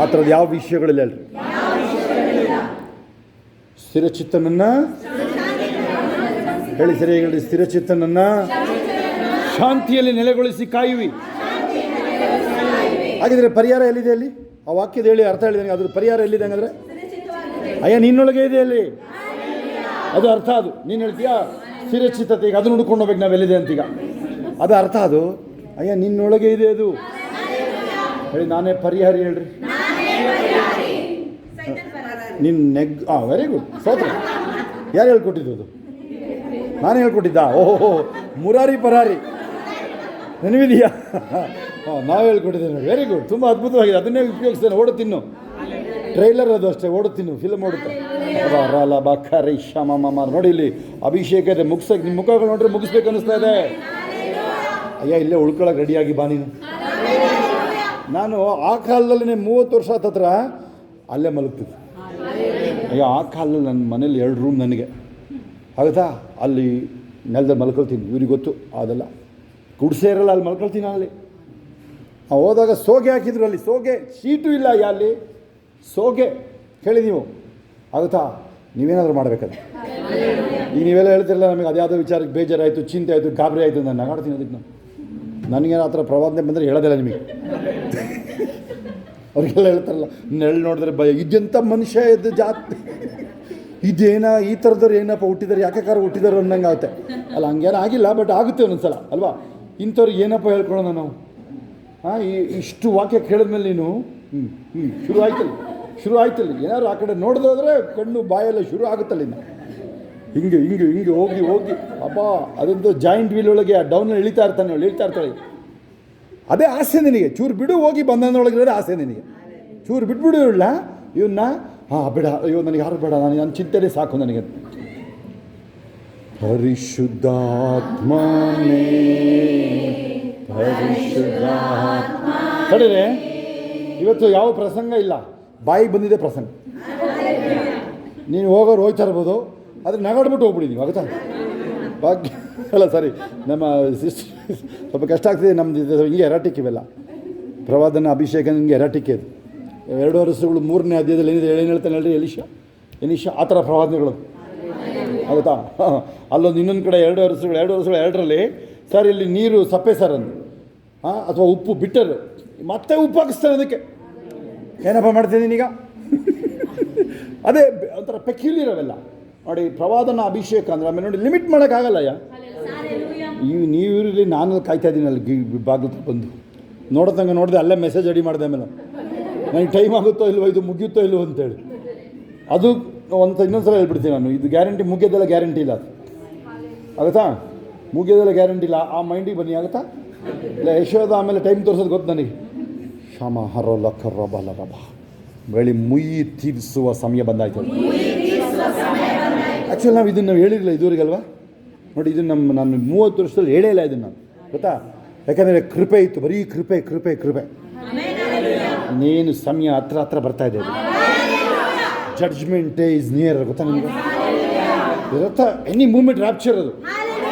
ಆ ಥರದ್ದು ಯಾವ ವಿಷಯಗಳಿಲ್ಲ ಹೇಳ್ರಿ. ಸ್ಥಿರಚಿತ್ತನನ್ನು ಹೇಳಿ, ಸರಿಯಾಗಿ ಹೇಳಿ. ಸ್ಥಿರಚಿತ್ತನನ್ನು ಶಾಂತಿಯಲ್ಲಿ ನೆಲೆಗೊಳಿಸಿ ಕಾಯುವಿ. ಹಾಗಿದ್ರೆ ಪರಿಹಾರ ಎಲ್ಲಿದೆ ಅಲ್ಲಿ? ಆ ವಾಕ್ಯದ ಹೇಳಿ ಅರ್ಥ ಹೇಳಿದೆ. ಅದ್ರ ಪರಿಹಾರ ಎಲ್ಲಿದೆ ಹಂಗಾದ್ರೆ? ಅಯ್ಯ, ನಿನ್ನೊಳಗೆ ಇದೆ ಅಲ್ಲಿ, ಅದು ಅರ್ಥ. ಅದು ನೀನು ಹೇಳ್ತೀಯಾ ಸ್ಥಿರಚಿತ್ತತೆ, ಈಗ ಅದನ್ನು ಹುಡ್ಕೊಂಡು ಹೋಗ್ಬೇಕು ನಾವೆಲ್ಲಿದೆ ಅಂತೀಗ. ಅದು ಅರ್ಥ. ಅದು ಅಯ್ಯ ನಿನ್ನೊಳಗೆ ಇದೆ ಅದು ಹೇಳಿ. ನಾನೇ ಪರಿಹಾರಿ ಹೇಳ್ರಿ. ನಿನ್ನ ವೆರಿ ಗುಡ್. ಸ್ತೋತ್ರ. ಯಾರು ಹೇಳ್ಕೊಟ್ಟಿದ್ದು ಅದು? ನಾನೇ ಹೇಳ್ಕೊಟ್ಟಿದ್ದ? ಓಹೋ, ಮುರಾರಿ ಪರಾರಿ ನೆನವಿದೆಯಾ? ನಾವು ಹೇಳ್ಕೊಟ್ಟಿದ್ದೇವೆ ನೋಡಿ. ವೆರಿ ಗುಡ್, ತುಂಬ ಅದ್ಭುತವಾಗಿದೆ. ಅದನ್ನೇ ಉಪಯೋಗಿಸ್ತೇನೆ. ಓಡು ತಿನ್ನು ಟ್ರೈಲರ್, ಅದು ಅಷ್ಟೇ. ಓಡು ತಿನ್ನು ಫಿಲ್ಮ್ ಓಡುತ್ತೆ. ಬಖರಿ ಶಮ ನೋಡಿ, ಇಲ್ಲಿ ಅಭಿಷೇಕ ಇದೆ. ಮುಗಿಸೋಕೆ ನಿಮ್ಮ ಮುಖಗಳು ನೋಡ್ರೆ ಮುಗಿಸ್ಬೇಕು ಅನ್ನಿಸ್ತಾ ಇದೆ. ಅಯ್ಯ, ಇಲ್ಲೇ ಉಳ್ಕೊಳಕ್ಕೆ ರೆಡಿಯಾಗಿ ಬಾ ನೀನು. ನಾನು ಆ ಕಾಲದಲ್ಲೇ 30 ವರ್ಷ ಹತ್ರ ಅಲ್ಲೇ ಮಲಗ್ತಿದ್ದೆ. ಅಯ್ಯೋ, ಆ ಕಾಲದಲ್ಲಿ ನನ್ನ ಮನೇಲಿ 2 ರೂಮ್ ನನಗೆ. ಆಗುತ್ತಾ? ಅಲ್ಲಿ ನೆಲದಲ್ಲಿ ಮಲ್ಕೊಳ್ತೀನಿ, ಇವ್ರಿಗೆ ಗೊತ್ತು ಅದೆಲ್ಲ. ಗುಡಿಸೆ ಇರಲ್ಲ, ಅಲ್ಲಿ ಮಲ್ಕೊಳ್ತೀನಿ. ಅಲ್ಲಿ ನಾವು ಹೋದಾಗ ಸೋಗೆ ಹಾಕಿದ್ರು, ಅಲ್ಲಿ ಸೋಗೆ ಶೀಟು ಇಲ್ಲ ಅಲ್ಲಿ ಸೋಗೆ. ಹೇಳಿ ನೀವು, ಆಗುತ್ತಾ? ನೀವೇನಾದರೂ ಮಾಡಬೇಕದು. ಈಗ ನೀವೆಲ್ಲ ಹೇಳ್ತಿರಲ್ಲ, ನಮಗೆ ಅದ್ಯಾವುದೋ ವಿಚಾರಕ್ಕೆ ಬೇಜಾರಾಯಿತು, ಚಿಂತೆ ಆಯಿತು, ಗಾಬರಿ ಆಯಿತು, ನಾನು ನಗಾಡ್ತೀನಿ ಅದಕ್ಕೆ. ನನಗೇನು ಆ ಥರ ಪ್ರವಾದನೆ ಬಂದರೆ ಹೇಳೋದಿಲ್ಲ ನಿಮಗೆ. ಅವ್ರಿಗೆಲ್ಲ ಹೇಳ್ತಾರಲ್ಲ, ನೆರಳು ನೋಡಿದ್ರೆ ಭಯ, ಇದೆಂಥ ಮನುಷ್ಯ ಇದು ಜಾತಿ, ಇದೇನ ಈ ಥರದವ್ರು ಏನಪ್ಪ ಹುಟ್ಟಿದಾರೆ, ಯಾಕೆ ಹುಟ್ಟಿದಾರೆ ಅನ್ನಂಗೆ ಆಗುತ್ತೆ. ಅಲ್ಲ, ಹಂಗೇನೋ ಆಗಿಲ್ಲ, ಬಟ್ ಆಗುತ್ತೆ ಒಂದೊಂದ್ಸಲ ಅಲ್ವಾ? ಇಂಥವ್ರಿಗೆ ಏನಪ್ಪ ಹೇಳ್ಕೊಳ್ಳೋಣ ನಾವು? ಹಾಂ, ಇಷ್ಟು ವಾಕ್ಯ ಕೇಳಿದ್ಮೇಲೆ ನೀನು ಶುರು ಆಯ್ತಲ್ಲ ಏನಾದ್ರು ಆ ಕಡೆ ನೋಡಿದೋದ್ರೆ ಕಣ್ಣು ಬಾಯೆಲ್ಲ ಶುರು ಆಗುತ್ತಲ್ಲ. ಇನ್ನು ಹಿಂಗೆ ಹೋಗಿ ಅಪ್ಪ, ಅದಂತೂ ಜಾಯಿಂಟ್ ವೀಲ್ ಒಳಗೆ ಡೌನಲ್ಲಿ ಇಳಿತಾ ಇರ್ತಾಳೆ. ಅದೇ ಆಸೆ ನಿನಗೆ. ಚೂರು ಬಿಡು, ಹೋಗಿ ಬಂಧನೊಳಗಿರೋದೇ ಆಸೆ ನಿನಗೆ. ಚೂರು ಬಿಟ್ಬಿಡು ಇಲ್ಲ ಇವನ್ನ. ಬೇಡ, ಅಯ್ಯೋ ನನಗೆ ಯಾರು ಬೇಡ, ನನ್ನ ಚಿಂತೆನೇ ಸಾಕು ನನಗೆ. ಪರಿಶುದ್ಧಾತ್ಮನೇ ಕಡಿರೆ, ಇವತ್ತು ಯಾವ ಪ್ರಸಂಗ ಇಲ್ಲ, ಬಾಯಿಗೆ ಬಂದಿದೆ ಪ್ರಸಂಗ. ನೀನು ಹೋಗೋರು ಹೋಗ್ತಾ ಇರ್ಬೋದು, ಆದರೆ ನಗಾಡ್ಬಿಟ್ಟು ಹೋಗ್ಬಿಡಿ ನೀವು, ಆಗುತ್ತಾ? ಭಾಗ್ಯ ಅಲ್ಲ, ಸಾರಿ, ನಮ್ಮ ಸಿಸ್ಟರ್ ಸ್ವಲ್ಪ ಕಷ್ಟ ಆಗ್ತಿದೆ. ನಮ್ಮದು ಹಿಂಗೆ ಎರಾಟಿಕ್ ಇವೆಲ್ಲ ಪ್ರವಾದನ ಅಭಿಷೇಕ, ಹಿಂಗೆ ಎರಾಟಿಕ್ ಇದು. 2 ವರ್ಷಗಳು 3ನೇ ಅಧ್ಯಾಯದಲ್ಲಿ ಏನಿದೆ ಏನು ಹೇಳ್ತಾನೆ ಹೇಳ್ರಿ? ಎಲೀಷ ಆ ಥರ ಪ್ರವಾದನೆಗಳು, ಆಗುತ್ತಾ? ಅಲ್ಲೊಂದು ಇನ್ನೊಂದು ಕಡೆ 2 ವರ್ಷಗಳು 2ರಲ್ಲಿ ಸರ್ ಇಲ್ಲಿ ನೀರು ಸಪ್ಪೆ ಸರ್ ಅಂದು, ಅಥವಾ ಉಪ್ಪು ಬಿಟ್ಟರು, ಮತ್ತೆ ಉಪ್ಪು ಹಾಕಿಸ್ತಾನೆ ಅದಕ್ಕೆ. ಏನಪ್ಪ ಮಾಡ್ತೀನಿ ನೀನೀಗ? ಅದೇ ಒಂಥರ ಪೆಕ್ಯುಲಿಯರ್ ಅವೆಲ್ಲ ನೋಡಿ. ಪ್ರವಾದನ ಅಭಿಷೇಕ ಅಂದರೆ ಆಮೇಲೆ ನೋಡಿ, ಲಿಮಿಟ್ ಮಾಡೋಕ್ಕಾಗಲ್ಲಯ್ಯ. ನೀವು ಇರಲಿ, ನಾನು ಕಾಯ್ತಾ ಇದ್ದೀನಿ ಅಲ್ಲಿ ಬಾಗಿಲು ಬಂದು ನೋಡ್ದಂಗೆ ನೋಡಿದೆ, ಅಲ್ಲೇ ಮೆಸೇಜ್ ರೆಡಿ ಮಾಡಿದೆ. ಆಮೇಲೆ ನನಗೆ ಟೈಮ್ ಆಗುತ್ತೋ ಇಲ್ವೋ, ಇದು ಮುಗಿಯುತ್ತೋ ಇಲ್ವೋ ಅಂತೇಳಿ ಅದು ಇನ್ನೊಂದು ಸಲ ಹೇಳ್ಬಿಡ್ತೀನಿ ನಾನು. ಇದು ಗ್ಯಾರಂಟಿ ಮುಗಿಯೋದೆಲ್ಲ ಗ್ಯಾರಂಟಿ ಇಲ್ಲ, ಅದು ಆಗುತ್ತಾ? ಮುಗಿಯೋದೆಲ್ಲ ಗ್ಯಾರಂಟಿ ಇಲ್ಲ. ಆ ಮೈಂಡಿಗೆ ಬನ್ನಿ, ಆಗುತ್ತಾ? ಇಲ್ಲ ಯಶೋದ ಆಮೇಲೆ ಟೈಮ್ ತೋರಿಸೋದು ಗೊತ್ತು ನನಗೆ. ಶಮ ಹರೋಲ ಕರ್ರಬಲ ರಬ ಬೆಳಿ ಮುಯ್ಯಿ ತೀರಿಸುವ ಸಮಯ ಬಂದಾಯ್ತು. ಆ್ಯಕ್ಚುಲಿ ನಾವು ಇದನ್ನು ಹೇಳಿರಲಿಲ್ಲ ಇದುವರೆಗಲ್ವಾ? ನೋಡಿ, ಇದು ನಾನು 30 ವರ್ಷದಲ್ಲಿ ಹೇಳೇ ಇಲ್ಲ ಇದನ್ನು, ಗೊತ್ತಾ? ಯಾಕಂದರೆ ಕೃಪೆ ಇತ್ತು, ಬರೀ ಕೃಪೆ. ನೀನು ಸಮಯ ಹತ್ರ ಬರ್ತಾ ಇದೆ. ಜಡ್ಜ್ಮೆಂಟ್ ಈಸ್ ನಿಯರ್, ಗೊತ್ತಾ ನಿಮಗೆ? ಇರುತ್ತಾ ಎನಿ ಮೂಮೆಂಟ್ ರ್ಯಾಪ್ಚರ್ ಅದು.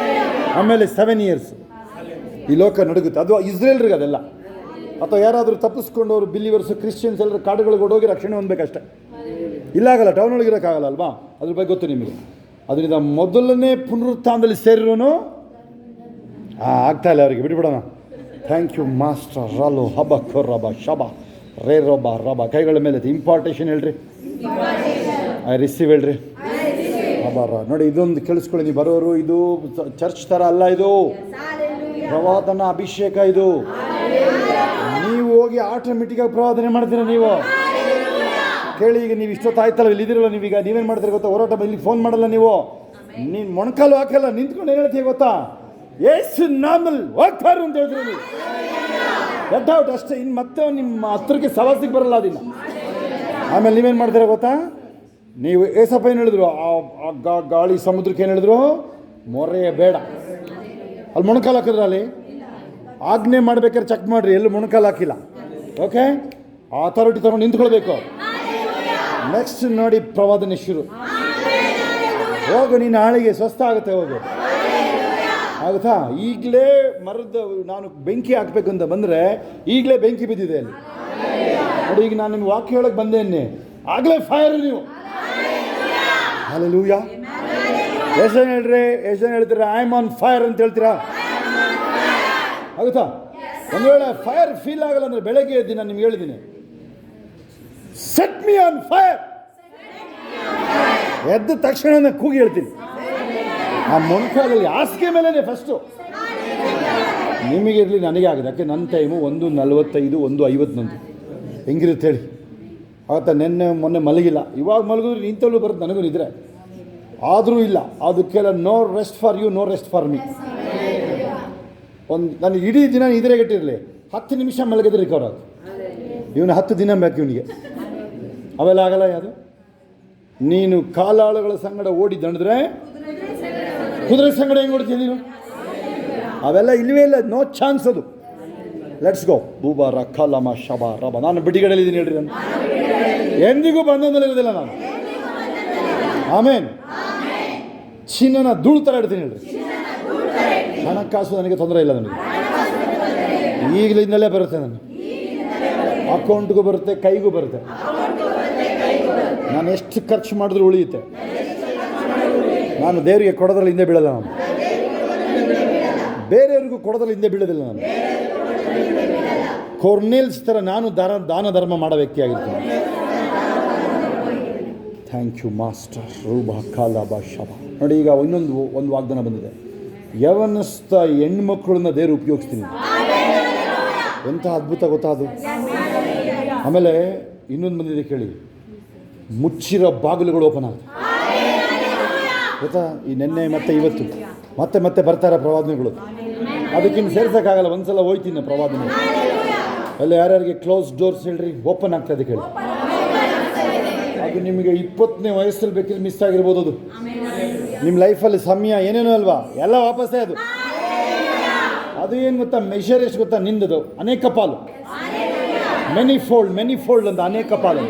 ಆಮೇಲೆ 7 years ಈ ಲೋಕ ನಡುಗುತ್ತೆ. ಅದು ಇಸ್ರೇಲ್ರಿಗೆ ಅದೆಲ್ಲ. ಅಥವಾ ಯಾರಾದರೂ ತಪ್ಪಿಸ್ಕೊಂಡವರು ಬಿಲಿವರ್ಸು ಕ್ರಿಶ್ಚಿಯನ್ಸ್ ಎಲ್ಲರೂ ಕಾಡುಗಳಿಗೆ ಓಡೋಗಿ ರಕ್ಷಣೆ ಹೊಂದಬೇಕಷ್ಟೆ. ಇಲ್ಲಾಗಲ್ಲ, ಟೌನ್ ಒಳಗೆ ಇರೋಕ್ಕಾಗಲ್ಲ ಅಲ್ವಾ? ಅದ್ರ ಬಗ್ಗೆ ಗೊತ್ತು ನಿಮಗೆ. ಅದರಿಂದ ಮೊದಲನೇ ಪುನರುತ್ಥಾನದಲ್ಲಿ ಸೇರಿರೋನು ಆಗ್ತಾಯಿಲ್ಲ, ಅವರಿಗೆ ಬಿಟ್ಬಿಡೋಣ. Thank you master. ರಲು ಹಬ ಖೊರಬ ಶಬ ರೇ ರೊಬ ರಬ. ಕೈಗಳ ಮೇಲೆ ಇಂಪಾರ್ಟೇಷನ್ ಹೇಳ್ರಿ, ಐ ರಿಸೀವ್ ಹೇಳ್ರಿ. ಹಬರ ನೋಡಿ, ಇದೊಂದು ಕೇಳಿಸ್ಕೊಳ್ಳಿ ನೀವು ಬರೋರು. ಇದು ಚರ್ಚ್ ಥರ ಅಲ್ಲ, ಇದು ಪ್ರವಾದನ ಅಭಿಷೇಕ. ಇದು ನೀವು ಹೋಗಿ ಆಟೋಮೆಟಿಕ್ಕಾಗಿ ಪ್ರವಾದನೆ ಮಾಡ್ತೀರಾ ನೀವು. ಕೇಳಿ, ಈಗ ನೀವು ಇಷ್ಟೊತ್ತಾಯ್ತಲ್ಲ ಇಲ್ಲಿದ್ದೀರಲ್ಲ, ನೀವೀಗ ನೀವೇನು ಮಾಡ್ತೀರಿ ಗೊತ್ತಾ? ಹೋರಾಟ ಇಲ್ಲಿ ಫೋನ್ ಮಾಡಲ್ಲ ನೀವು, ನೀನು ಮೊಣಕಾಲು ಹಾಕಲ್ಲ, ನಿಂತ್ಕೊಂಡು ಏನು ಹೇಳ್ತೀವಿ ಗೊತ್ತಾ? ಏಸು ನಾಮಲ್ ಹೋಗ್ತಾರು ಅಂತ ಹೇಳ್ತೀರಿ ನೀವು. ಗೆಟ್ ಔಟ್ ಅಷ್ಟೇ. ಇನ್ನು ಮತ್ತೆ ನಿಮ್ಮ ಹತ್ರಕ್ಕೆ ಸವಾಸಿಗೆ ಬರಲ್ಲ ಅದನ್ನು. ಆಮೇಲೆ ನೀವೇನು ಮಾಡ್ತೀರಾ ಗೊತ್ತಾ? ನೀವು ಏಸಪ್ಪ ಏನು ಹೇಳಿದ್ರು? ಆ ಗಾಳಿ ಸಮುದ್ರಕ್ಕೆ ಏನು ಹೇಳಿದ್ರು? ಮೊರೆಯ ಬೇಡ. ಅಲ್ಲಿ ಮೊಣಕಾಲು ಹಾಕಿದ್ರ? ಅಲ್ಲಿ ಆಜ್ಞೆ ಮಾಡ್ಬೇಕಾದ್ರೆ ಚೆಕ್ ಮಾಡಿರಿ, ಎಲ್ಲೂ ಮೊಣಕಾಲು ಹಾಕಿಲ್ಲ. ಓಕೆ, ಅಥಾರಿಟಿ ತಗೊಂಡು ನಿಂತ್ಕೊಳ್ಬೇಕು. ನೆಕ್ಸ್ಟ್ ನೋಡಿ, ಪ್ರವಾದನೆ ಶುರು. ಹೋಗು, ನೀನು ನಾಳೆಗೆ ಸ್ವಸ್ಥ ಆಗುತ್ತೆ, ಹೋಗು, ಆಗುತ್ತಾ? ಈಗಲೇ ಮರದ ನಾನು ಬೆಂಕಿ ಹಾಕಬೇಕು ಅಂತ ಬಂದರೆ ಈಗಲೇ ಬೆಂಕಿ ಬಿದ್ದಿದೆ ಅಲ್ಲಿ ನೋಡಿ. ಈಗ ನಾನು ನಿಮ್ಗೆ ವಾಕ್ಯ ಹೇಳಕ್ಕೆ ಬಂದೇನೆ, ಆಗಲೇ ಫೈರ್ ನೀವು. ಹಲ್ಲೆಲೂಯಾ. ಎಷ್ಟು ಜನ ಹೇಳ್ತೀರಾ ಐ ಆಮ್ ಆನ್ ಫೈರ್ ಅಂತ ಹೇಳ್ತೀರಾ? ಆಗುತ್ತಾ? ಒಂದು ವೇಳೆ ಫೈರ್ ಫೀಲ್ ಆಗಲ್ಲ ಅಂದರೆ ಬೆಳಗ್ಗೆ ಎದ್ದು ನಾನು ನಿಮ್ಗೆ ಹೇಳಿದ್ದೀನಿ, ಸೆಟ್ ಮೀ ಆನ್ ಫೈರ್. ಎದ್ದ ತಕ್ಷಣ ನಾನು ಕೂಗಿ ಹೇಳ್ತೀನಿ. ಆ ಮೊಣಕಾಲಲ್ಲಿ ಹಾಸಿಗೆ ಮೇಲೇ ಫಸ್ಟು ನಿಮಗಿರಲಿ, ನನಗೆ ಆಗಿದೆ. ಯಾಕೆ ನನ್ನ ಟೈಮು 1:45 1:50 ನಂದು. ಹೆಂಗಿರುತ್ತೆ ಹೇಳಿ? ಆವತ್ತ ಮೊನ್ನೆ ಮಲಗಿಲ್ಲ, ಇವಾಗ ಮಲಗಿದ್ರೆ ನಿಂತಲ್ಲೂ ಬರುತ್ತೆ ನನಗೂ ನಿದ್ರೆ. ಆದರೂ ಇಲ್ಲ, ಅದಕ್ಕೆಲ್ಲ no rest for you, no rest for me. ನನಗೆ ಇಡೀ ದಿನ ನಿದ್ರೆಗೆಟ್ಟಿರಲಿ, 10 ನಿಮಿಷ ಮಲಗಿದ್ರೆ ರಿಕವರ್ ಆಗುತ್ತೆ. ಇವನು 10 ದಿನ ಬೇಕು ಇವನಿಗೆ. ಅವೆಲ್ಲ ಆಗಲ್ಲ. ಯಾವುದು? ನೀನು ಕಾಲಾಳುಗಳ ಸಂಗಡ ಓಡಿ ದಣಿದ್ರೆ ಕುದುರೆ ಸಂಗಡ ಹೆಂಗೆ ಓಡ್ತೀಯ ನೀನು? ಅವೆಲ್ಲ ಇಲ್ಲವೇ ಇಲ್ಲ, ನೋ ಚಾನ್ಸ್ ಅದು. Let's go. ಬೂಬಾರ ಕಲಮ ಶಬ ರಬ. ನಾನು ಬಿಡಿಗಡಲಿದ್ದೀನಿ ಹೇಳ್ರಿ, ನಾನು ಎಂದಿಗೂ ಬಂಧನದಲ್ಲಿರೋದಿಲ್ಲ ನಾನು. ಆಮೇನ್. ಚಿನ್ನನ ಧೂಳು ಥರ ಇಡ್ತೀನಿ ಹೇಳ್ರಿ. ಹಣಕಾಸು ನನಗೆ ತೊಂದರೆ ಇಲ್ಲ, ನನಗೆ ಈಗಲಿಂದಲೇ ಬರುತ್ತೆ, ನನಗೆ ಅಕೌಂಟ್ಗೂ ಬರುತ್ತೆ, ಕೈಗೂ ಬರುತ್ತೆ. ನಾನು ಎಷ್ಟು ಖರ್ಚು ಮಾಡಿದ್ರೂ ಉಳಿಯುತ್ತೆ. ನಾನು ದೇವರಿಗೆ ಕೊಡೋದ್ರಲ್ಲಿ ಹಿಂದೆ ಬೀಳಲ್ಲ, ನಾನು ಬೇರೆಯವ್ರಿಗೂ ಕೊಡೋದ್ರಲ್ಲಿ ಹಿಂದೆ ಬೀಳೋದಿಲ್ಲ. ನಾನು ಕೊರ್ನೇಲ್ಸ್ ಥರ ನಾನು ದಾನ ಧರ್ಮ ಮಾಡೋ ವ್ಯಕ್ತಿಯಾಗಿರ್ತೀನಿ. Thank you master. ರೂಬಾ ಕಾಲಾಬಾ ಶಬ. ನೋಡಿ, ಈಗ ಒಂದು ವಾಗ್ದಾನ ಬಂದಿದೆ. ಯವನಸ್ಥ ಹೆಣ್ಮಕ್ಳನ್ನ ದೇವರು ಉಪಯೋಗಿಸ್ತೀನಿ. ಎಂಥ ಅದ್ಭುತ ಗೊತ್ತಾ ಅದು. ಆಮೇಲೆ ಇನ್ನೊಂದು ಬಂದಿದೆ ಕೇಳಿ, ಮುಚ್ಚಿರೋ ಬಾಗಿಲುಗಳು ಓಪನ್ ಆಗುತ್ತೆ ಗೊತ್ತಾ. ಈ ನೆನ್ನೆ ಮತ್ತೆ ಇವತ್ತು ಮತ್ತೆ ಬರ್ತಾರೆ ಪ್ರವಾದನೆಗಳು. ಅದಕ್ಕಿಂತ ಸೇರ್ಸೋಕ್ಕಾಗಲ್ಲ, ಒಂದ್ಸಲ ಹೋಯ್ತೀನಿ ಪ್ರವಾದನೆ ಎಲ್ಲ. ಯಾರ್ಯಾರಿಗೆ ಕ್ಲೋಸ್ ಡೋರ್ಸ್ ಹೇಳ್ರಿ, ಓಪನ್ ಆಗ್ತಾ ಇದೆ ಕೇಳಿ. ಅದು ನಿಮಗೆ 20ನೇ ವಯಸ್ಸಲ್ಲಿ ಬೇಕಿದ್ರೆ ಮಿಸ್ ಆಗಿರ್ಬೋದು. ಅದು ನಿಮ್ಮ ಲೈಫಲ್ಲಿ ಸಮಯ ಏನೇನೋ ಅಲ್ವಾ, ಎಲ್ಲ ವಾಪಸ್ಸೇ ಅದು. ಅದು ಏನು ಗೊತ್ತಾ, ಮೆಷರ್ ಎಷ್ಟು ಗೊತ್ತಾ ನಿಂದದು? ಅನೇಕ ಪಾಲು, ಮೆನಿಫೋಲ್ಡ್ ಅಂತ ಅನೇಕ ಪಾಲು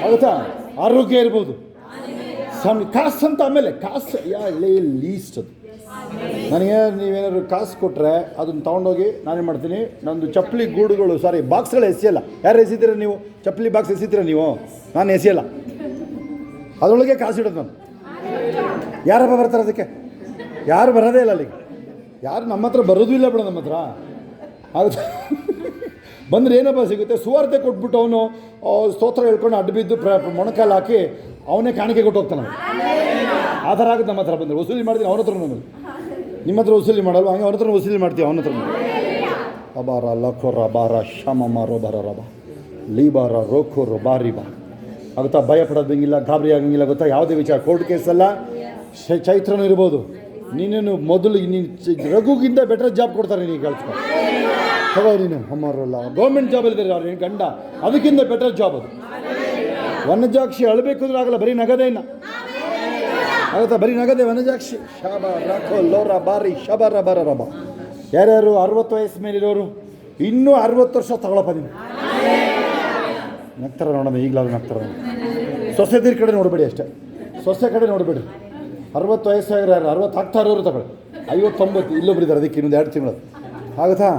ಆಗುತ್ತಾ. ಆರೋಗ್ಯ ಇರ್ಬೋದು, ಕಾಸು ಅಂತ. ಆಮೇಲೆ ಕಾಸು ಲೀಸ್ಟ್ ಅದು. ನನಗೆ ನೀವೇನಾದ್ರು ಕಾಸು ಕೊಟ್ಟರೆ ಅದನ್ನು ತೊಗೊಂಡೋಗಿ ನಾನೇನು ಮಾಡ್ತೀನಿ, ನಂದು ಚಪ್ಪಲಿ ಗೂಡುಗಳು ಬಾಕ್ಸ್ಗಳು ಎಸೆಯಲ್ಲ. ಯಾರು ಎಸಿತೀರ ನೀವು? ಚಪ್ಪಲಿ ಬಾಕ್ಸ್ ಎಸಿತೀರ ನೀವು? ನಾನು ಎಸೆಯಲ್ಲ, ಅದರೊಳಗೆ ಕಾಸು ಇಡೋದು ನಾನು. ಯಾರಪ್ಪ ಬರ್ತಾರೆ ಅದಕ್ಕೆ? ಯಾರು ಬರೋದೇ ಇಲ್ಲ ಅಲ್ಲಿಗೆ. ಯಾರು ನಮ್ಮ ಹತ್ರ ಬರೋದು ಇಲ್ಲ ಬಿಡ, ನಮ್ಮ ಹತ್ರ ಆಗುತ್ತೆ. ಬಂದರೆ ಏನಪ್ಪ ಸಿಗುತ್ತೆ? ಸುವಾರ್ತೆ ಕೊಟ್ಬಿಟ್ಟು ಅವನು ಸ್ತೋತ್ರ ಹೇಳ್ಕೊಂಡು ಅಡ್ಡ ಬಿದ್ದು ಮೊಣಕಾಲು ಹಾಕಿ ಅವನೇ ಕಾಣಿಕೆ ಕೊಟ್ಟು ಹೋಗ್ತಾನೆ. ಆ ಥರ ಆಗುತ್ತೆ ನಮ್ಮ ಹತ್ರ ಬಂದರೆ. ವಸೂಲಿ ಮಾಡ್ತೀನಿ ಅವನ ಹತ್ರ. ನಮಗೆ ನಿಮ್ಮ ಹತ್ರ ವಸೂಲಿ ಮಾಡಲ್ವ, ಹಂಗೆ ಅವನ ಹತ್ರ ವಸೂಲಿ ಮಾಡ್ತೀವಿ ಅವನ ಹತ್ರ. ಅಬಾರ ಲಖೋರ ಬಾರ ಶಮ ರೋ ಬರ ರಬ ಲೀಬಾರ ರೋಖೋರು ಬಾರಿ ಬಾ ಆಗುತ್ತಾ. ಭಯ ಪಡೋದಂಗಿಲ್ಲ, ಗಾಬರಿ ಆಗಂಗಿಲ್ಲ ಗೊತ್ತಾ. ಯಾವುದೇ ವಿಚಾರ, ಕೋರ್ಟ್ ಕೇಸಲ್ಲ, ಚೈತ್ರನೂ ಇರ್ಬೋದು. ನೀನೇನು ಮೊದಲು ರಘುಗಿಂತ ಬೆಟರ್ ಜಾಬ್ ಕೊಡ್ತಾರೆ ನೀನು ಕಳ್ಸ್ಕೊಂಡು ತಗೋ. ನೀನು ಅಮ್ಮರಲ್ಲ ಗೌರ್ಮೆಂಟ್ ಜಾಬಲ್ಲಿದ್ದಾರೆ ಅವ್ರು, ನಿನ್ನ ಗಂಡ ಅದಕ್ಕಿಂತ ಬೆಟರ್ ಜಾಬ್ ಅದು. ವನಜಾಕ್ಷಿ ಅಳಬೇಕು ಅಂದ್ರೆ ಆಗಲ್ಲ, ಬರೀ ನಗದೇ ಇಲ್ಲ ಆಗುತ್ತಾ. ಬರೀ ನಗದೆ ವನಜಾಕ್ಷಿ. ಶಾಬ ರಖೋ ಲೋರ ಬಾರಿ ಶಬರ ಬರ ರಬ. ಯಾರ್ಯಾರು 60 ವಯಸ್ಸು ಮೇಲಿರೋರು ಇನ್ನೂ 60 ವರ್ಷ ತಗೊಳಪ್ಪ ನೀವು. ನಗ್ತಾರ ನೋಡೋಣ, ಈಗಲಾದ್ರು ನಗ್ತಾರ. ಸೊಸೆದಿರ ಕಡೆ ನೋಡಬೇಡಿ ಅಷ್ಟೇ, ಸೊಸೆ ಕಡೆ ನೋಡಬೇಡಿ. 60 ವಯಸ್ಸಾಗಿರೋ ಯಾರು 60 ಆಗ್ತಾ ಇರೋರು ತಗೊಳ್ಳಿ. 50-90 ಇಲ್ಲೊಬ್ಬರಿದ್ದಾರೆ, ಅದಕ್ಕೆ ಇನ್ನೊಂದು 2 ತಿಂಗಳು ಆಗುತ್ತಾ.